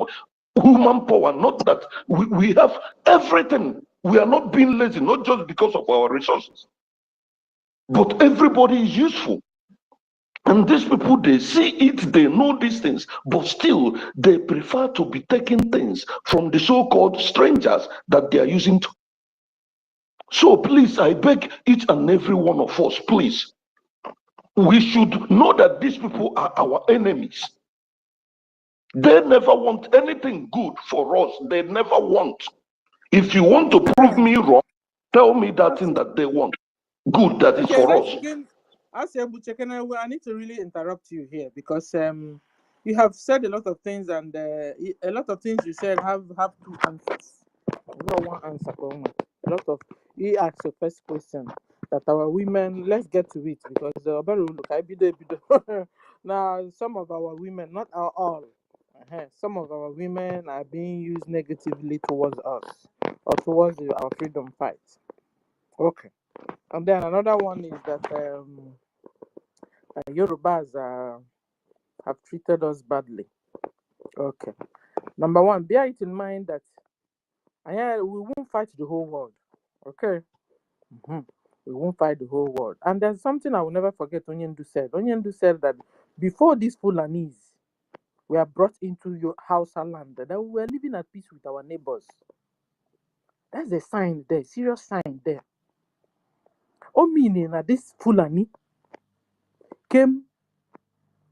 human power, not that we have everything. We are not being lazy, not just because of our resources, but everybody is useful. And these people, they see it, they know these things, but still they prefer to be taking things from the so-called strangers that they are using to. So please, I beg each and every one of us, please, we should know that these people are our enemies. They never want anything good for us. They never want. If you want to prove me wrong, tell me that thing that they want. Good, that is for us. I need to really interrupt you here because you have said a lot of things, and a lot of things you said have two answers. Not one answer. A lot of he asked the first question that our women, let's get to it because now some of our women, not all, some of our women are being used negatively towards us or towards our freedom fight. Okay. And then another one is that Yorubas have treated us badly. Okay. Number one, bear it in mind that we won't fight the whole world. Okay. We won't fight the whole world. And there's something I will never forget Onyendu said. Onyendu said that before these Fulanis were brought into your house and land, that we were living at peace with our neighbors. That's a sign there, serious sign there. Meaning that this Fulani came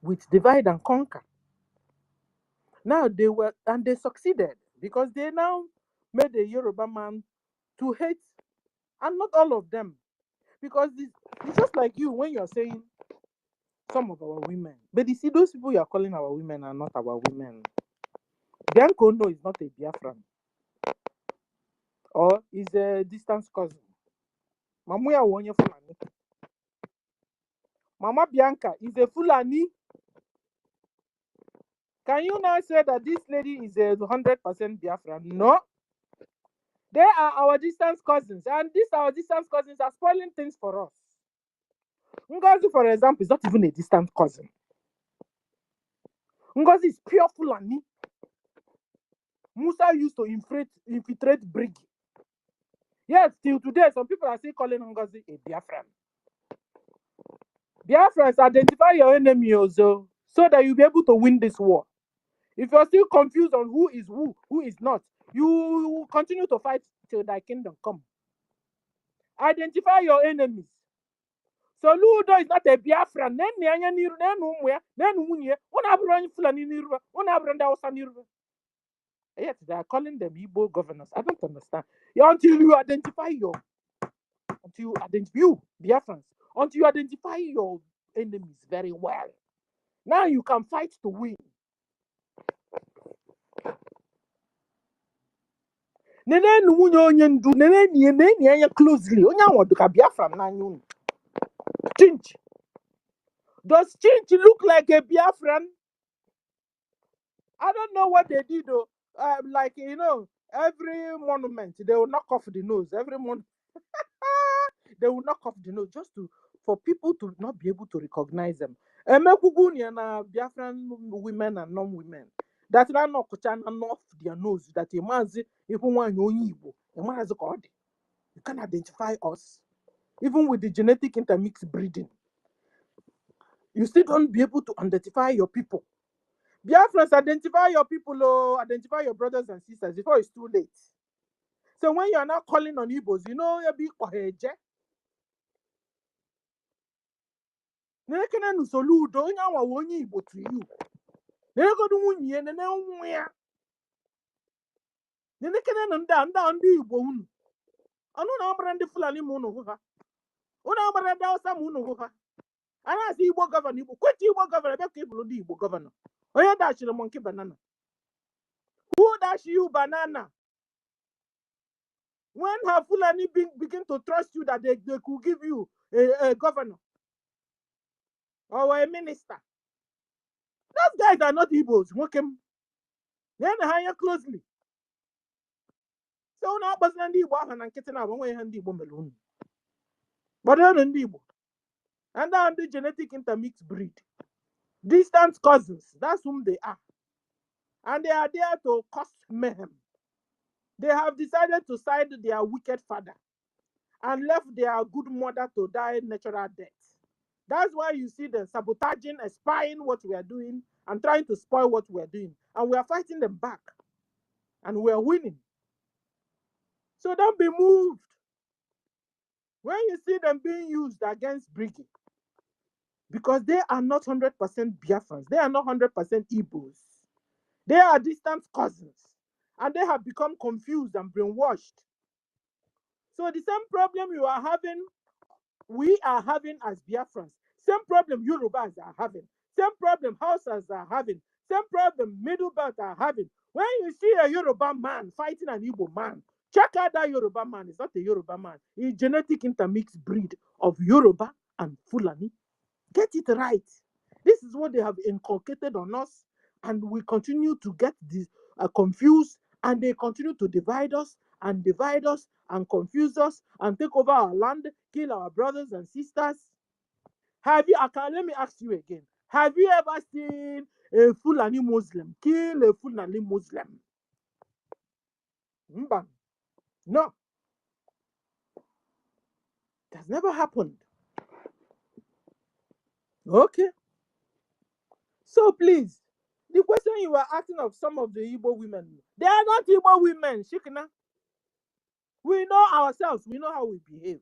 with divide and conquer. Now they succeeded because they now made the Yoruba man to hate, and not all of them, because it's just like you when you're saying some of our women, but you see those people you are calling our women are not our women. Biancono is not a Biafran, or is a distant cousin. Mamuya Wonye Fulani. Mama Bianca is a Fulani. Can you now say that this lady is a 100% Biafran? No. They are our distant cousins, and these our distant cousins are spoiling things for us. Ngozi, for example, is not even a distant cousin. Ngozi is pure Fulani. Musa used to infiltrate BRGIE. Yes, till today, some people are still calling Ngozi a Biafran. Biafrans, identify your enemy also, so that you'll be able to win this war. If you're still confused on who is not, you will continue to fight till thy kingdom come. Identify your enemies. So Ludo is not a Biafran. Yet they are calling them Igbo governors. I don't understand. Until you identify you, Biafrans, until you identify your enemies very well. Now you can fight to win. Closely. Chinch. Does Chinch look like a Biafran? I don't know what they did though. Like every monument they will knock off the nose. Every month they will knock off the nose just for people to not be able to recognize them. Biafran women and non-women. That not knock off their nose. That a man if one Igbo, you can identify us. Even with the genetic intermixed breeding, you still don't be able to identify your people. Biafrans, identify your people, identify your brothers and sisters before it's too late. So when you are not calling on Igbos, you'll be Oheje. Nekene Soludo, onye wonyi Igbo to you. Neko du wunye, nene unwea. Nekene nda ndi Igbo unu. Anu na brand Fulani munu huha. Una brand Hausa munu huha. Ana si Igbo governor Igbo. Kweti Igbo governor, be people di Igbo governor. Oya dash the monkey banana. Who dash you banana? When have Fulani begin to trust you that they could give you a governor or a minister? Those guys are not Igbos. Then hire closely. So now, but then the Igbo and kitten are one way and the Igbo melon. But then the Igbo. And then the genetic intermixed breed. Distant cousins. That's whom they are. And they are there to cause mayhem. They have decided to side their wicked father and left their good mother to die natural death. That's why you see them sabotaging, spying what we are doing, and trying to spoil what we are doing. And we are fighting them back. And we are winning. So don't be moved. When you see them being used against BRGIE, because they are not 100% Biafrans, they are not 100% Igbos. They are distant cousins. And they have become confused and brainwashed. So the same problem you are having, we are having as Biafrans. Same problem Yorubas are having. Same problem Hausas are having. Same problem Middle Belt are having. When you see a Yoruba man fighting an Igbo man, check out that Yoruba man. It's not a Yoruba man. It's genetic intermixed breed of Yoruba and Fulani. Get it right. This is what they have inculcated on us, and we continue to get this confused, and they continue to divide us and confuse us and take over our land, kill our brothers and sisters. Let me ask you again. Have you ever seen a Fulani Muslim kill a Fulani Muslim? No. It has never happened. Okay. So please, the question you were asking of some of the Igbo women, they are not Igbo women, Shikna. We know ourselves. We know how we behave.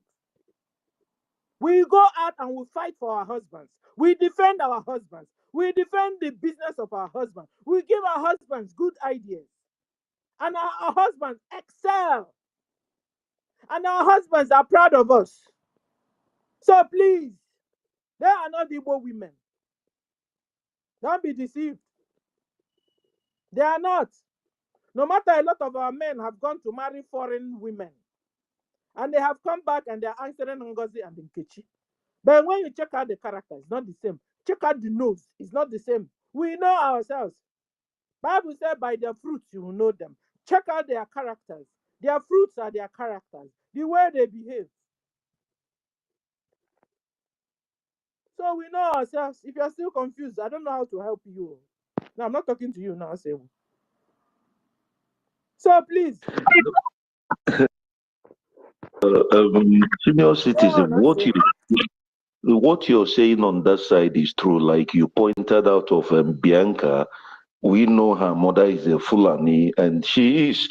We go out and we fight for our husbands. We defend our husbands. We defend the business of our husbands. We give our husbands good ideas. And our husbands excel. And our husbands are proud of us. So please, they are not Igbo women. Don't be deceived. They are not. No matter a lot of our men have gone to marry foreign women. And they have come back and they are answering NGOZI and Nkechi. But when you check out the character, it's not the same. Check out the nose, it's not the same. We know ourselves. Bible said by their fruits you will know them. Check out their characters. Their fruits are their characters. The way they behave. So we know ourselves. If you're still confused, I don't know how to help you. No, I'm not talking to you now, Sewu. So please, Senior go citizen, on, Ase. what you're saying on that side is true. Like you pointed out of Bianca, we know her mother is a Fulani, and she is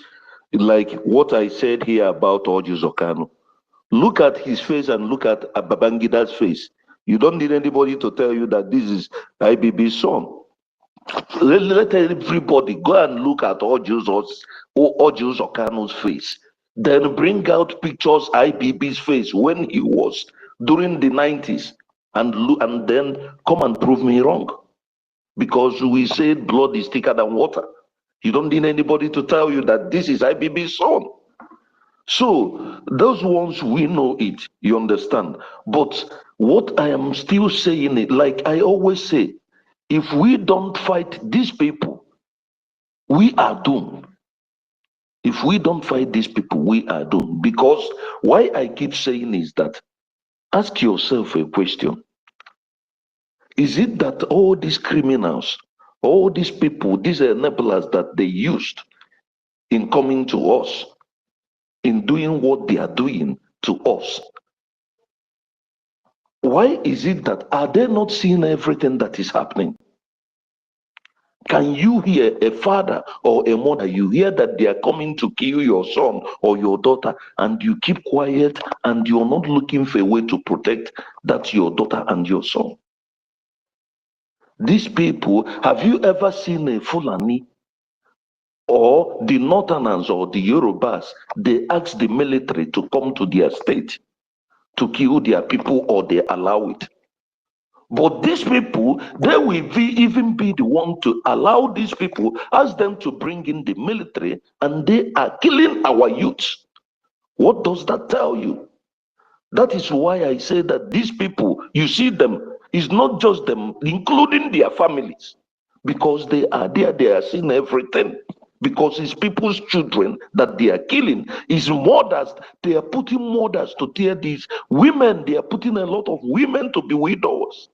like what I said here about Oju Zokano. Look at his face and look at Babangida's face. You don't need anybody to tell you that this is IBB's son. Let everybody go and look at Oju Zokano's face. Then bring out pictures IBB's face when he was during the 90s, and look, and then come and prove me wrong. Because we said blood is thicker than water. You don't need anybody to tell you that this is IBB's son. So those ones, we know it, you understand. But what I am still saying, it like I always say, if we don't fight these people, we are doomed. If we don't fight these people, we are doomed. Because why I keep saying is that, ask yourself a question. Is it that all these criminals, all these people, these enablers that they used in coming to us, in doing what they are doing to us, why is it that are they not seeing everything that is happening? Can you hear a father or a mother, you hear that they are coming to kill your son or your daughter, and you keep quiet and you're not looking for a way to protect that your daughter and your son? These people, have you ever seen a Fulani or the Northerners or the Yorubas? They ask the military to come to their state to kill their people, or they allow it. But these people, they will even be the one to allow these people, ask them to bring in the military, and they are killing our youth. What does that tell you? That is why I say that these people, you see them, it's not just them, including their families, because they are there, they are seeing everything. Because it's people's children that they are killing. It's mothers, they are putting mothers to tear these women, they are putting a lot of women to be widows.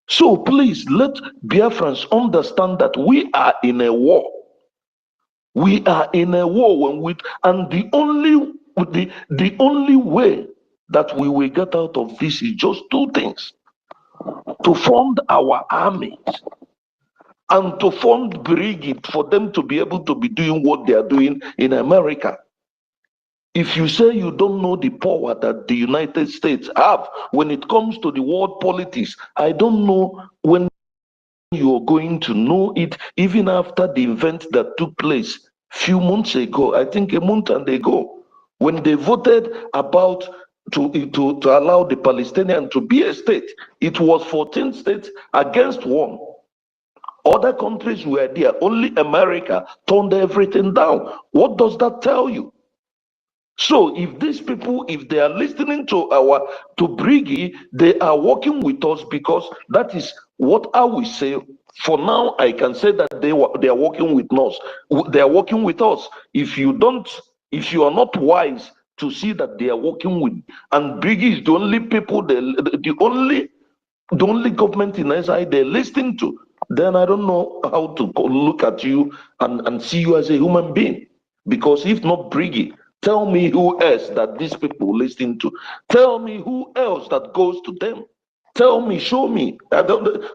So please let Biafrans understand that we are in a war. We are in a war and the only way that we will get out of this is just two things: to fund our armies and to fund BRGIE for them to be able to be doing what they are doing in America. If you say you don't know the power that the United States have when it comes to the world politics, I don't know when you're going to know it, even after the event that took place few months ago, I think a month and ago, when they voted about to allow the Palestinian to be a state. It was 14 states against 1. Other countries were there. Only America turned everything down. What does that tell you? So if these people, if they are listening to BRGIE, they are working with us, because that is what I will say. For now, I can say that they are working with us. They are working with us. If you are not wise to see that they are working with, and BRGIE is the only people, the only government in SI they're listening to, then I don't know how to look at you and see you as a human being. Because if not BRGIE, tell me who else that these people listen to. Tell me who else that goes to them. Tell me, show me.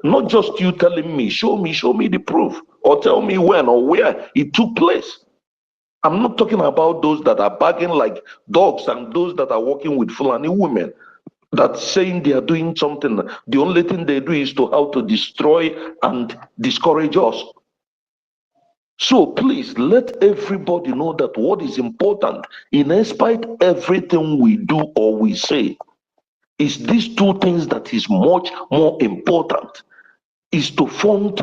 Not just you telling me, show me the proof. Or tell me when or where it took place. I'm not talking about those that are begging like dogs and those that are working with Fulani women, that saying they are doing something. The only thing they do is to how to destroy and discourage us. So please let everybody know that what is important, in spite everything we do or we say, is these two things that is much more important, is to fund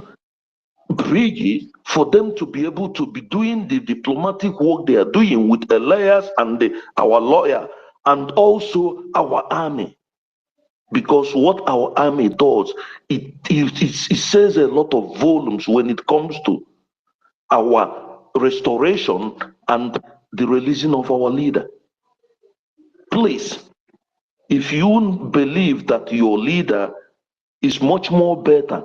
BRGIE for them to be able to be doing the diplomatic work they are doing with Elias and our lawyer, and also our army. Because what our army does, it says a lot of volumes when it comes to our restoration and the releasing of our leader. Please, If you believe that your leader is much more better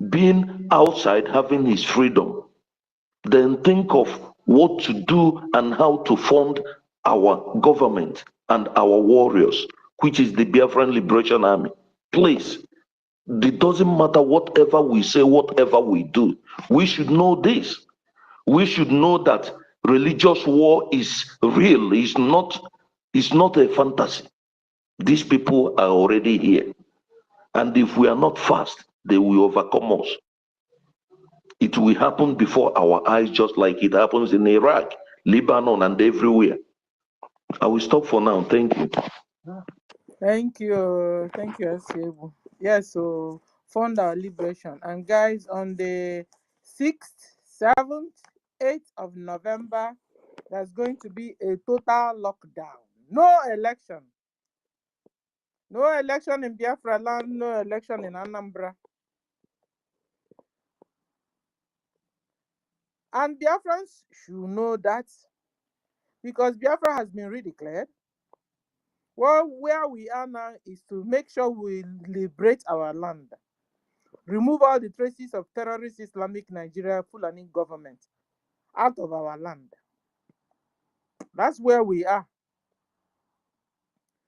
being outside having his freedom, then think of what to do and how to fund our government and our warriors, which is the Biafran Liberation Army. Please, it doesn't matter whatever we say, whatever we do. We should know this. We should know that religious war is real. It's not a fantasy. These people are already here. And if we are not fast, they will overcome us. It will happen before our eyes, just like it happens in Iraq, Lebanon, and everywhere. I will stop for now. Thank you. Thank you, Asiebu. Yes, so fund our liberation. And guys, on the 6th, 7th, 8th of November, there's going to be a total lockdown. No election. No election in Biafra land, no election in Anambra. And Biafrans should know that, because Biafra has been redeclared. Well, where we are now is to make sure we liberate our land. Remove all the traces of terrorist Islamic Nigeria Fulani government out of our land. That's where we are.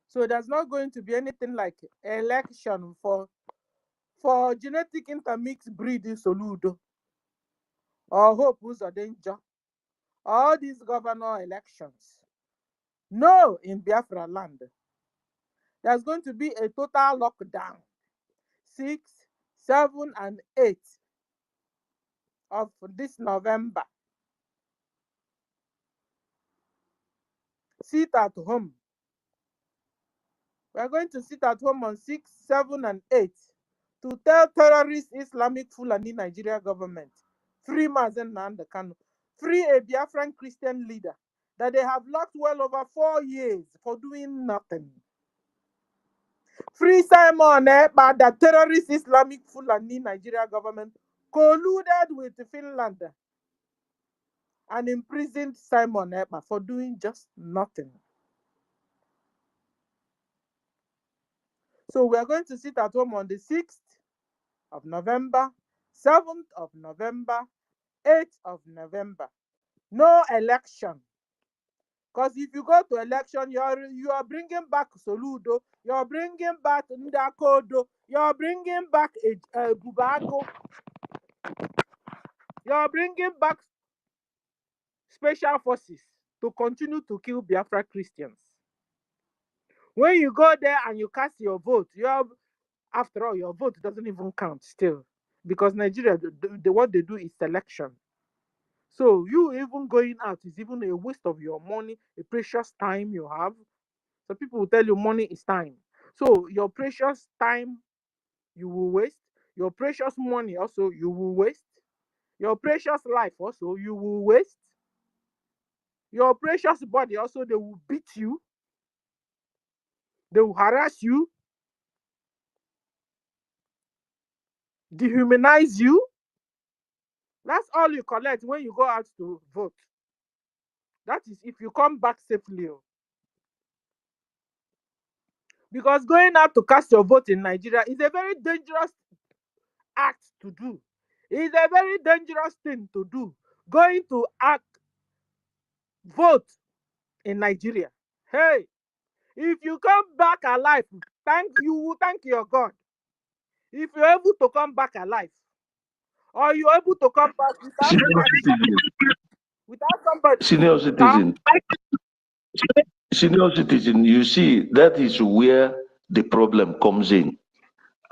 So there's not going to be anything like election for genetic intermixed breed in Soludo or Hope Uzodenja. All these governor elections. No, in Biafra land. There's going to be a total lockdown. 6, 7, and 8 of this November. Sit at home. We are going to sit at home on 6, 7, and 8 to tell terrorist Islamic Fulani Nigeria government, free Mazen Nnamdi Kanu, free a Biafran Christian leader that they have locked well over 4 years for doing nothing. Free Simon Ekpa, the terrorist Islamic Fulani Nigeria government colluded with Finland and imprisoned Simon Ekpa for doing just nothing. So we are going to sit at home on the 6th of November, 7th of November, 8th of November. No election. Because if you go to election, you are bringing back Soludo, you are bringing back Ndakodo, you are bringing back Bubako, you are bringing back special forces to continue to kill Biafra Christians. When you go there and you cast your vote, after all, your vote doesn't even count still. Because Nigeria, what they do is selection. So you even going out is even a waste of your money, a precious time you have. So people will tell you money is time. So your precious time you will waste. Your precious money also you will waste. Your precious life also you will waste. Your precious body also, they will beat you. They will harass you. Dehumanize you. That's all you collect when you go out to vote. That is if you come back safely. Because going out to cast your vote in Nigeria is a very dangerous act to do. It's a very dangerous thing to do. Going to vote in Nigeria. Hey, if you come back alive, thank your God. If you're able to come back alive, or you're able to come back without somebody. Senior citizen, you see, that is where the problem comes in.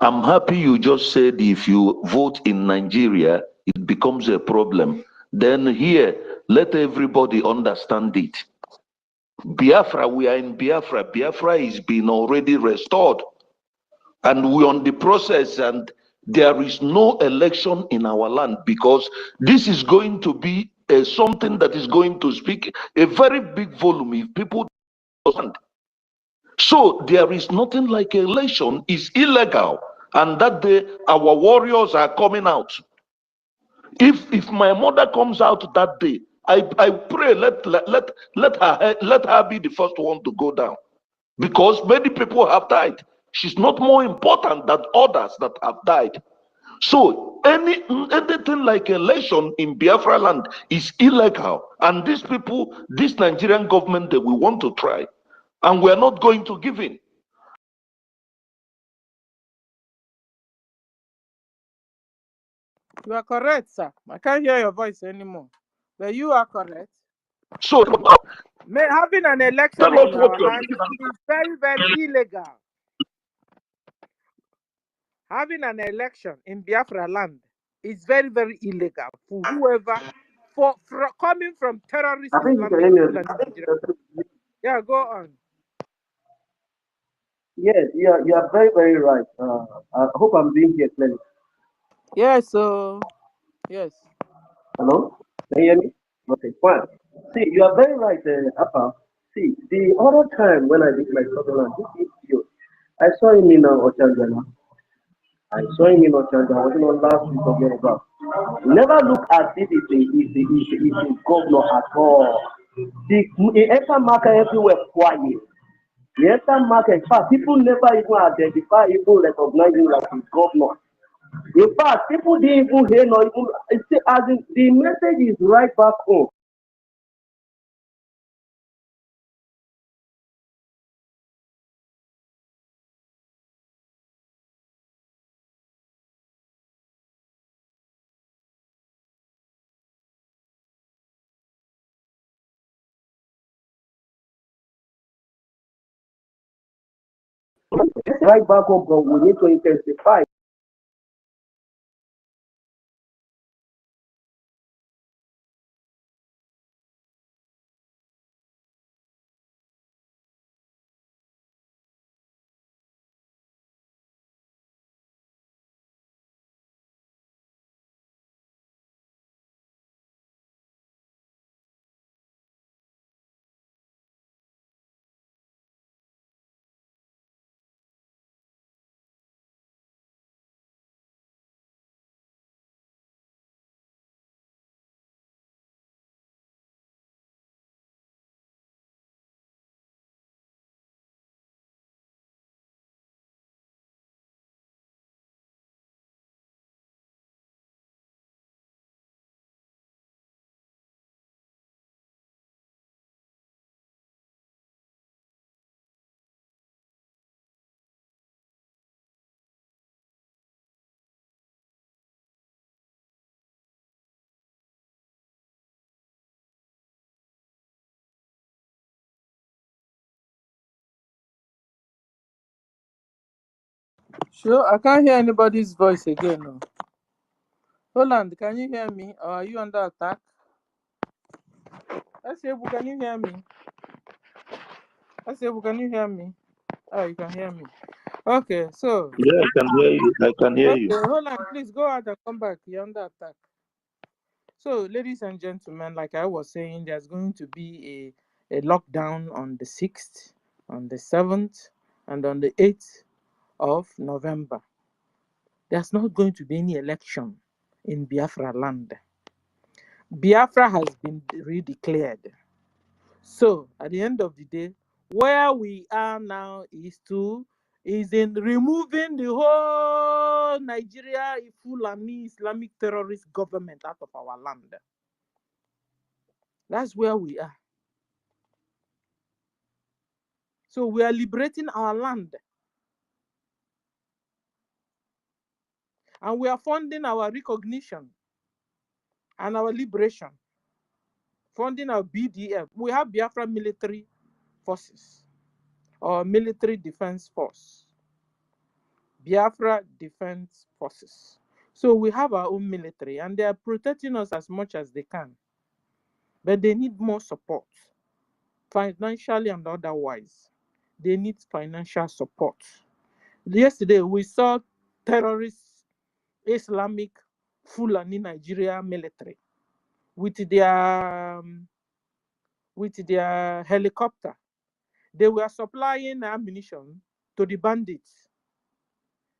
I'm happy you just said if you vote in Nigeria, it becomes a problem. Then here, let everybody understand it. Biafra, we are in Biafra. Biafra is being already restored. And we're on the process, and there is no election in our land, because this is going to be something that is going to speak a very big volume if people understand. So there is nothing like election. It's illegal, and that day our warriors are coming out. If my mother comes out that day, I pray let her be the first one to go down. because many people have died. She's not more important than others that have died. So anything like election in Biafra land is illegal. And these people, this Nigerian government, that we want to try, and we're not going to give in. You are correct, sir. I can't hear your voice anymore. But you are correct. So Having an election tell us in what our you're land is very, very illegal. Having an election in Biafra land is very, very illegal for whoever, coming from terrorist I think you can Islamic hear Fulani Nigeria. me. Yeah, go on. Yes, you are very, very right. I hope I'm being here clearly. Yes, so yes. Hello? Can you hear me? Okay, fine. See, you are very right, Appa. See, the other time when I did my Sutherland, this video, I saw him in Ochangana. I saw him in Ochangana, working on last week of Yoruba. Never look at this is a governor at all. The enter market everywhere quiet. The enter market, in fact, people never even identify, even recognize him like a governor. In fact, people didn't even hear, nor even, as in, the message is right back home. Right back home, but we need to intensify. Sure, I can't hear anybody's voice again. No. Holland, can you hear me? Or are you under attack? Asebu, can you hear me? Asebu, can you hear me? Oh, you can hear me. Okay, so. Yeah, I can hear you. I can hear you. Okay, Holland, please go out and come back. You're under attack. So, ladies and gentlemen, like I was saying, there's going to be a lockdown on the 6th, on the 7th, and on the 8th of November. There's not going to be any election in Biafra land. Biafra has been redeclared. So, at the end of the day, where we are now is in removing the whole Nigeria Fulani Islamic terrorist government out of our land. That's where we are. So we are liberating our land. And we are funding our recognition and our liberation. Funding our BDF. We have Biafra military forces or military defense force. Biafra defense forces. So we have our own military and they are protecting us as much as they can. But they need more support, financially and otherwise. They need financial support. Yesterday, we saw terrorists, Islamic Fulani Nigeria military with their helicopter. They were supplying ammunition to the bandits.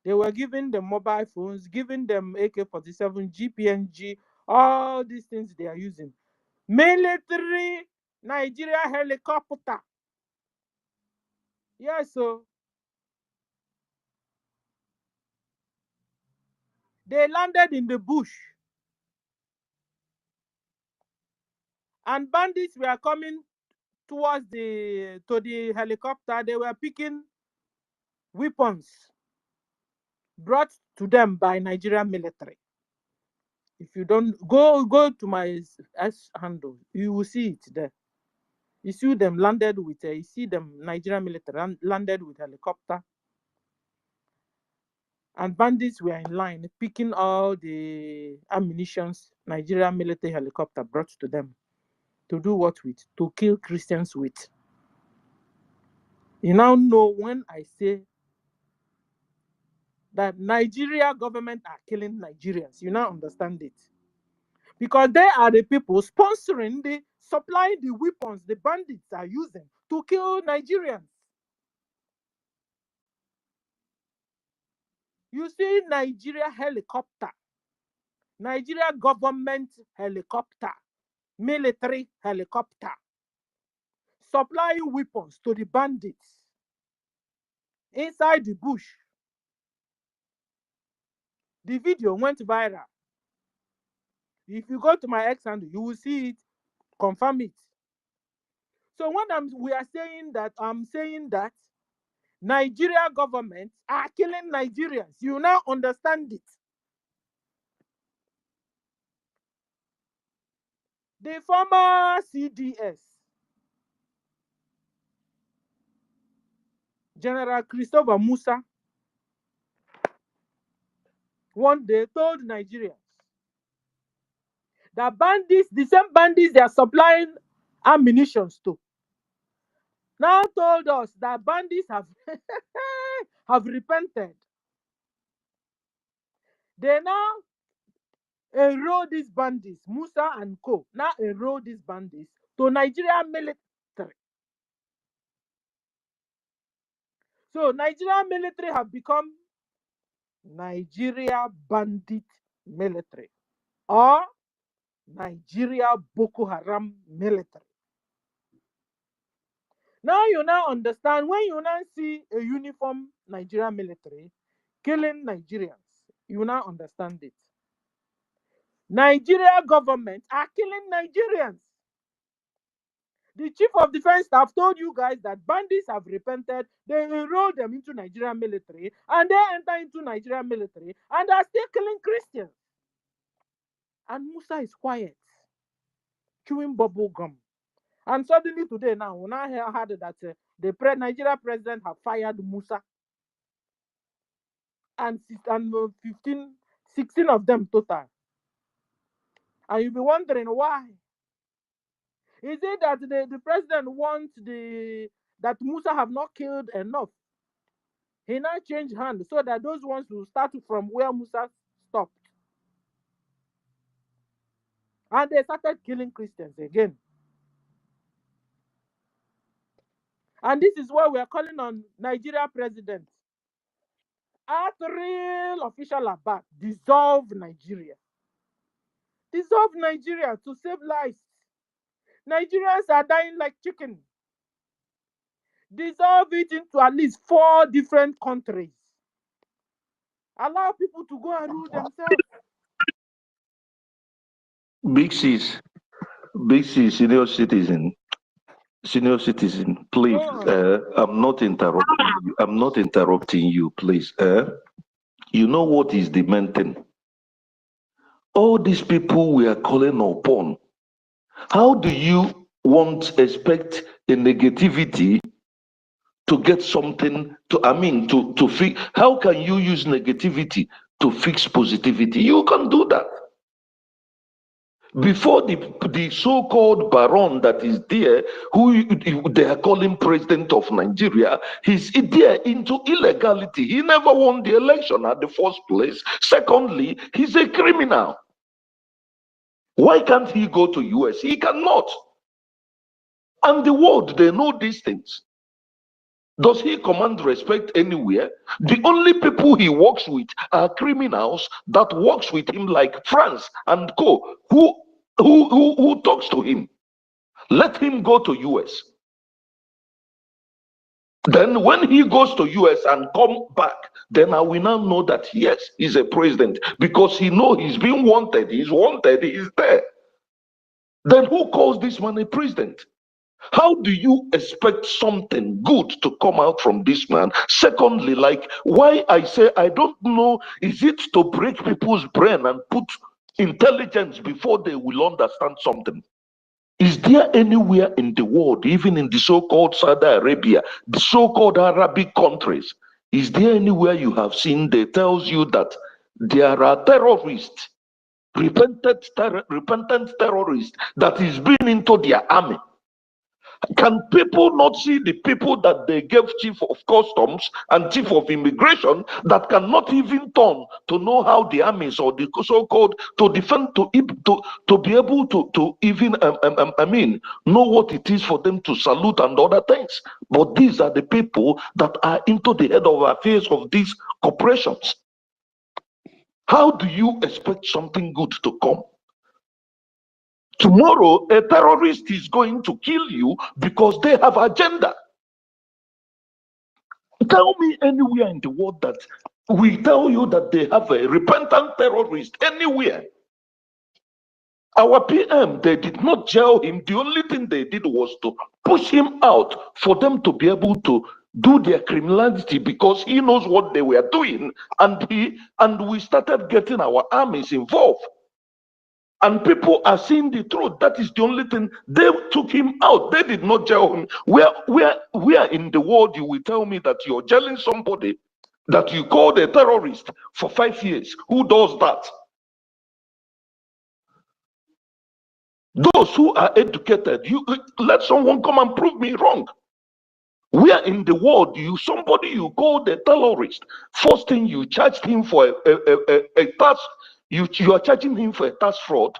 They were giving them mobile phones, giving them AK-47, GPNG, all these things they are using. Military Nigeria helicopter. Yes, so they landed in the bush, and bandits were coming towards the helicopter. They were picking weapons brought to them by Nigerian military. If you don't go to my S handle, you will see it there. You see them landed with you see them Nigerian military landed with helicopter, and bandits were in line picking all the ammunitions Nigerian military helicopter brought to them. To do what with? To kill Christians with. You now know when I say that Nigeria government are killing Nigerians, you now understand it. Because they are the people sponsoring supplying the weapons the bandits are using to kill Nigerians. You see Nigeria helicopter, Nigeria government helicopter, military helicopter, supplying weapons to the bandits inside the bush. The video went viral. If you go to my X handle, you will see it, confirm it. So when I'm saying that Nigeria government are killing Nigerians, you now understand it. The former CDS, General Christopher Musa, one day told Nigerians that bandits, the same bandits they are supplying ammunition to, now told us that bandits have have repented. They now enroll these bandits, Musa and co. Now enroll these bandits to Nigerian military. So Nigerian military have become Nigeria bandit military or Nigeria Boko Haram military. Now you now understand when you now see a uniform Nigerian military killing Nigerians, you now understand it. Nigeria government are killing Nigerians. The chief of defense staff told you guys that bandits have repented, they enroll them into Nigerian military, and they enter into Nigerian military, and are still killing Christians. And Musa is quiet, chewing bubble gum. And suddenly today now, when I heard that the Nigeria president have fired Musa, and 16 of them total. And you'll be wondering why. Is it that the president wants that Musa have not killed enough? He now changed hands so that those ones will start from where Musa stopped. And they started killing Christians again. And this is why we are calling on Nigeria president. At real official about, dissolve Nigeria. Dissolve Nigeria to save lives. Nigerians are dying like chicken. Dissolve it into at least 4 different countries. Allow people to go and rule themselves. Big C's, senior citizen, please. I'm not interrupting you. I'm not interrupting you, please. You know what is the main thing? All these people we are calling upon. How do you expect a negativity to get something to fix? How can you use negativity to fix positivity? You can do that. Before the so-called baron that is there, who they are calling president of Nigeria, he's there into illegality. He never won the election at the first place. Secondly, he's a criminal. Why can't he go to US? He cannot. And the world, they know these things. Does he command respect anywhere? The only people he works with are criminals that works with him, like France and co. Who talks to him? Let him go to US. Then when he goes to US and come back, then I will now know that yes, he's a president because he know he's being wanted. He's wanted. He's there. Then who calls this man a president? How do you expect something good to come out from this man? Secondly, like why I say I don't know, is it to break people's brain and put intelligence before they will understand something? Is there anywhere in the world, even in the so-called Saudi Arabia, the so-called Arabic countries, is there anywhere you have seen that tells you that there are terrorists, repentant terrorists that is been into their army? Can people not see the people that they gave chief of customs and chief of immigration that cannot even turn to know how the armies or the so-called to defend to be able to even know what it is for them to salute and other things? But these are the people that are into the head of affairs of these corporations. How do you expect something good to come? Tomorrow, a terrorist is going to kill you because they have agenda. Tell me anywhere in the world that we tell you that they have a repentant terrorist anywhere. Our PM, they did not jail him. The only thing they did was to push him out for them to be able to do their criminality because he knows what they were doing, and we started getting our armies involved. And people are seeing the truth. That is the only thing. They took him out. They did not jail him. Where in the world you will tell me that you're jailing somebody that you called a terrorist for 5 years? Who does that? Those who are educated, you let someone come and prove me wrong. Where in the world somebody you called a terrorist, first thing you charged him for a tax, you are charging him for a tax fraud.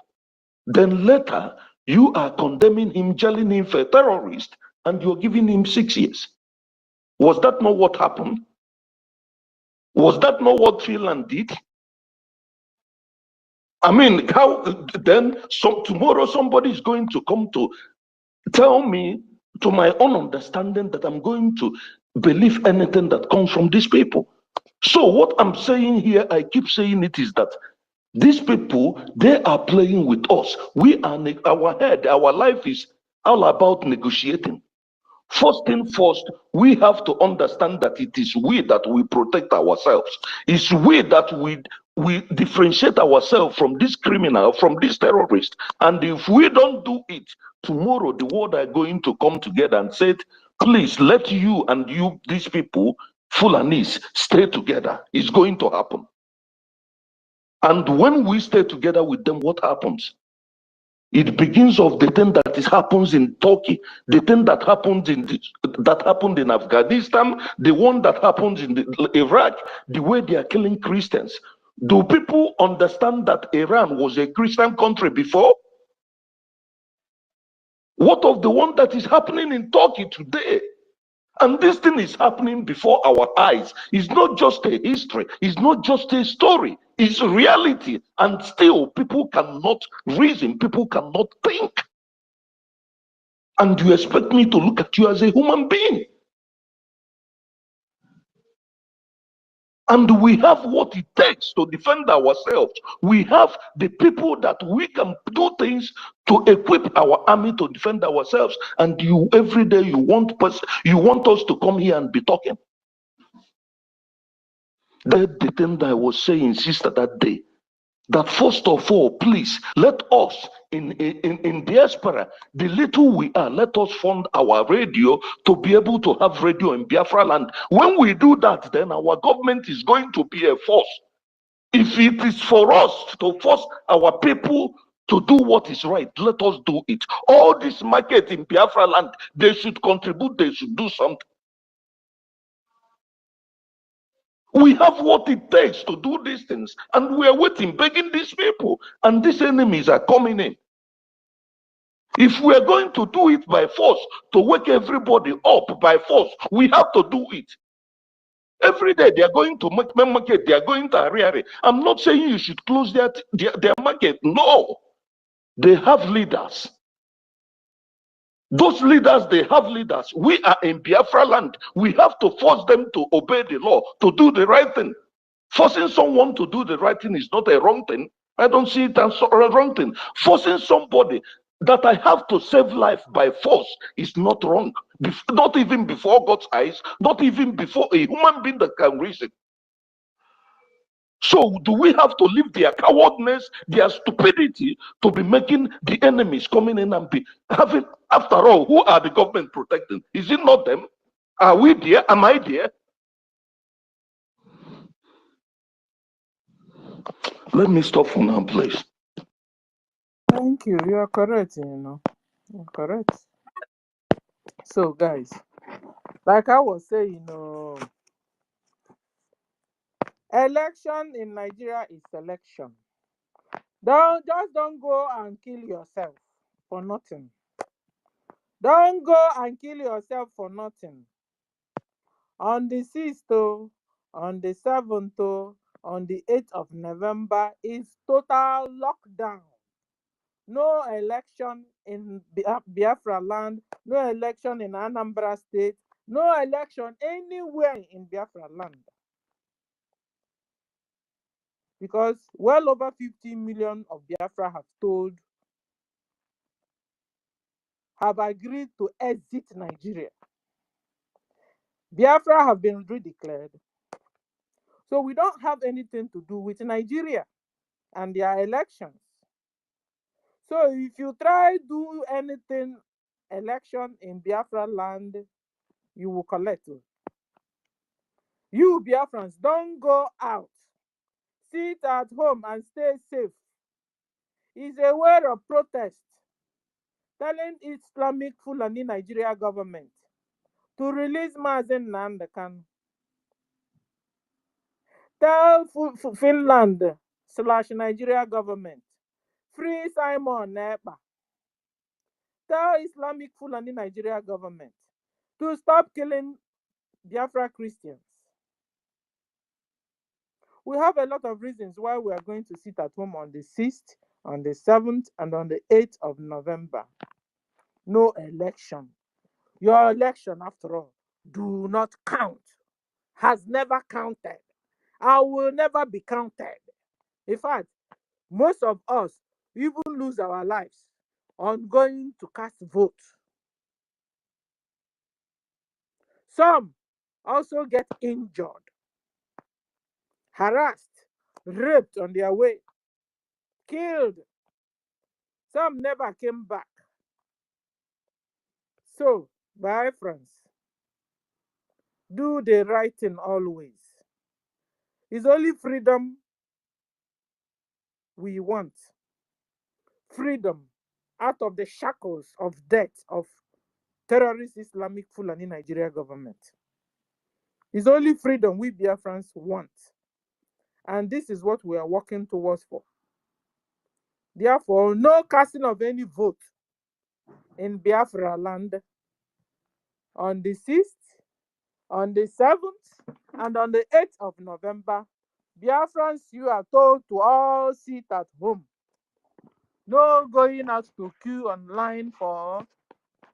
Then later, you are condemning him, jailing him for a terrorist, and you're giving him 6 years. Was that not what happened? Was that not what Finland did? I mean, how then tomorrow somebody is going to come to tell me, to my own understanding, that I'm going to believe anything that comes from these people. So what I'm saying here, I keep saying it, is that these people, they are playing with us. We are, our life is all about negotiating. First thing first, we have to understand that it is we that we protect ourselves. It's we that we differentiate ourselves from this criminal, from this terrorist. And if we don't do it, tomorrow the world are going to come together and say, please let you and these people, Fulanese, stay together. It's going to happen. And when we stay together with them, what happens? It begins of the thing that happens in Turkey, the thing that happened in Afghanistan, the one that happens in Iraq, the way they are killing Christians. Do people understand that Iran was a Christian country before? What of the one that is happening in Turkey today? And this thing is happening before our eyes. It's not just a history. It's not just a story. It's reality. And still, people cannot reason. People cannot think. And you expect me to look at you as a human being. And we have what it takes to defend ourselves. We have the people that we can do things to equip our army to defend ourselves. And you, every day, you want us to come here and be talking. That's the thing that I was saying, sister, that day. That first of all, please, let us in diaspora, the little we are, let us fund our radio to be able to have radio in Biafra land. When we do that, then our government is going to be a force. If it is for us to force our people to do what is right, let us do it. All this market in Biafra land, they should contribute, they should do something. We have what it takes to do these things, and we are waiting, begging these people, and these enemies are coming in. If we are going to do it by force, to wake everybody up by force, we have to do it. Every day they are going to make market, they are going to Ariari. I'm not saying you should close their market. No, they have leaders. Those leaders, they have leaders. We are in Biafra land. We have to force them to obey the law, to do the right thing. Forcing someone to do the right thing is not a wrong thing. I don't see it as a wrong thing. Forcing somebody that I have to save life by force is not wrong. Not even before God's eyes, not even before a human being that can reason. So do we have to leave their cowardness, their stupidity, to be making the enemies coming in and be having, after all, who are the government protecting? Is it not them? Are we there? Am I there? Let me stop for now, please. Thank you. You are correct, You're correct. So, guys, like I was saying, election in Nigeria is selection. Don't go and kill yourself for nothing. Don't go and kill yourself for nothing. On the 6th, on the 7th, on the 8th of November is total lockdown. No election in Biafra land, no election in Anambra State, no election anywhere in Biafra land. Because well over 50 million of Biafra have agreed to exit Nigeria. Biafra have been redeclared. So we don't have anything to do with Nigeria and their elections. So if you try do anything election in Biafra land, you will collect it. You Biafrans, don't go out. Sit at home and stay safe. It's a way of protest telling Islamic Fulani Nigeria government to release Mazen Nandekan. Tell Finland/Nigeria government, free Simon Nepa. Tell Islamic Fulani Nigeria government to stop killing Biafra Christians. We have a lot of reasons why we are going to sit at home on the 6th, on the 7th, and on the 8th of November. No election. Your election, after all, do not count. Has never counted. And will never be counted. In fact, most of us even lose our lives on going to cast votes. Some also get injured, harassed, raped on their way, killed. Some never came back. So, my friends, do the right thing always. It's only freedom we want. Freedom out of the shackles of death of terrorist Islamic Fulani Nigeria government. It's only freedom we Biafrans want. And this is what we are working towards for. Therefore, no casting of any vote in Biafra land on the 6th, on the 7th, and on the 8th of November. Biafrans, you are told to all sit at home. No going out to queue online for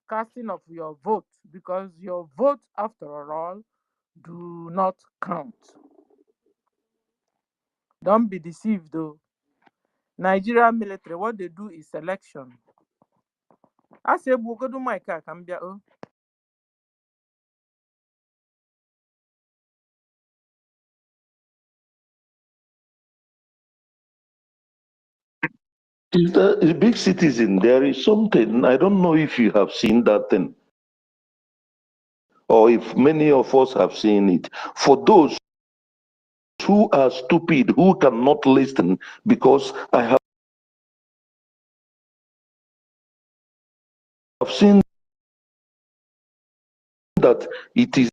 casting of your vote, because your vote, after all, do not count. Don't be deceived, though. Nigerian military, what they do is selection. I say, go do my car, come there. Is that a big citizen? There is something. I don't know if you have seen that thing, or if many of us have seen it. For those who are stupid, who cannot listen, because I have seen that it is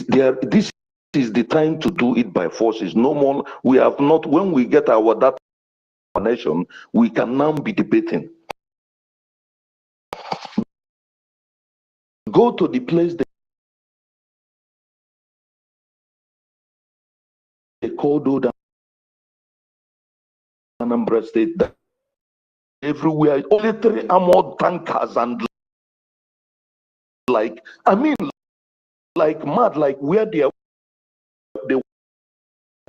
there. This is the time to do it by forces. No more. We have not. When we get our data nation, we can now be debating. Go to the place they call Anambra State. Everywhere, only 3 armored tankers and like, I mean, like mad, like where they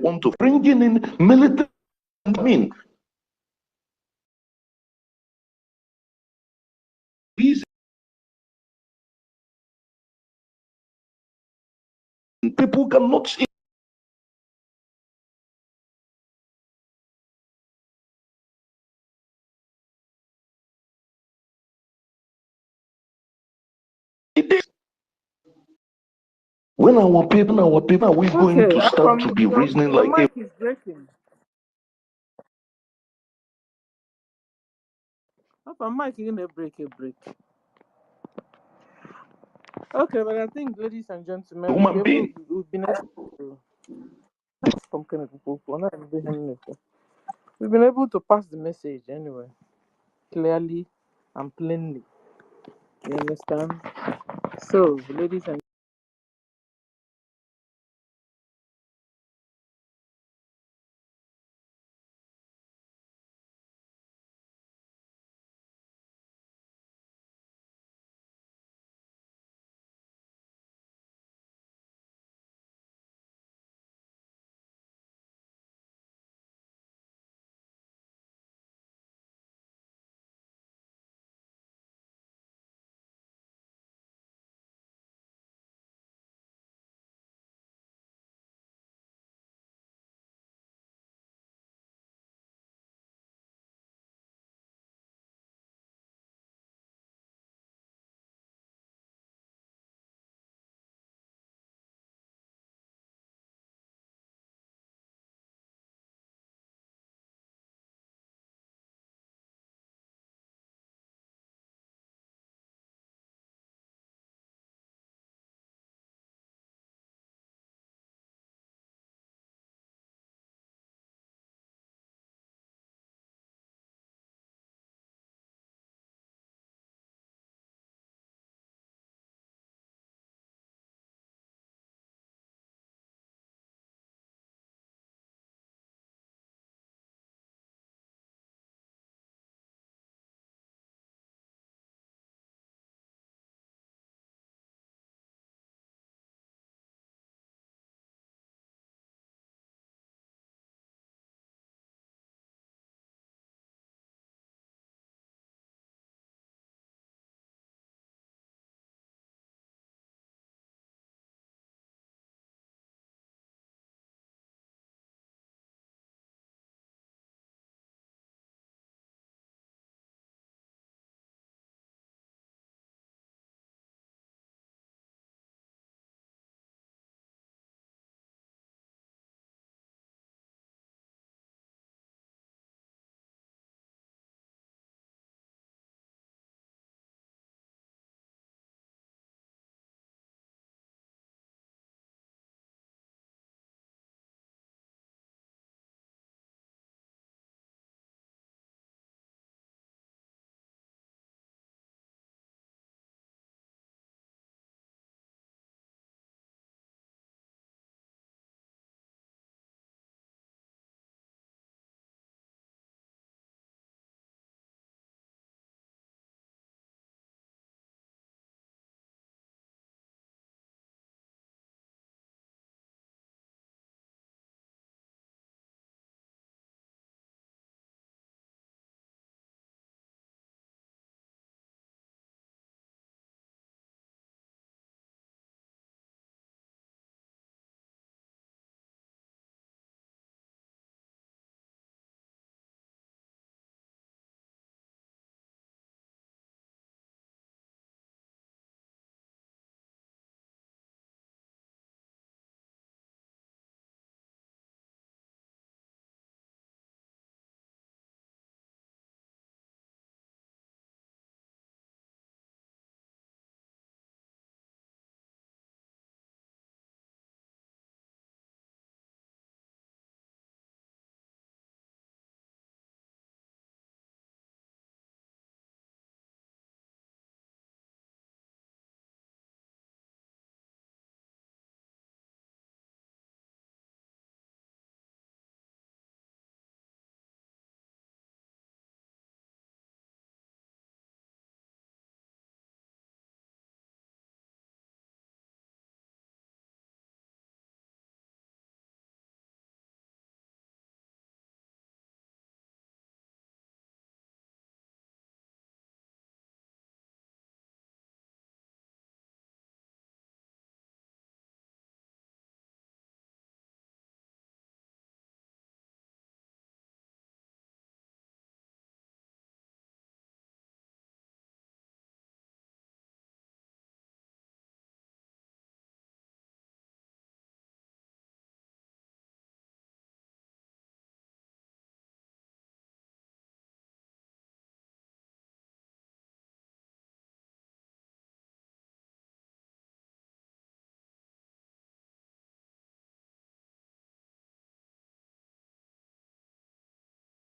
want to bring in military. I mean, these people cannot see it. When our people are we going to start to be reasoning your like, hey, mic is breaking. Mic is gonna break a break. Okay, but I think, ladies and gentlemen, human being? we've been able to we've been able to pass the message anyway, clearly and plainly. You understand? So, ladies and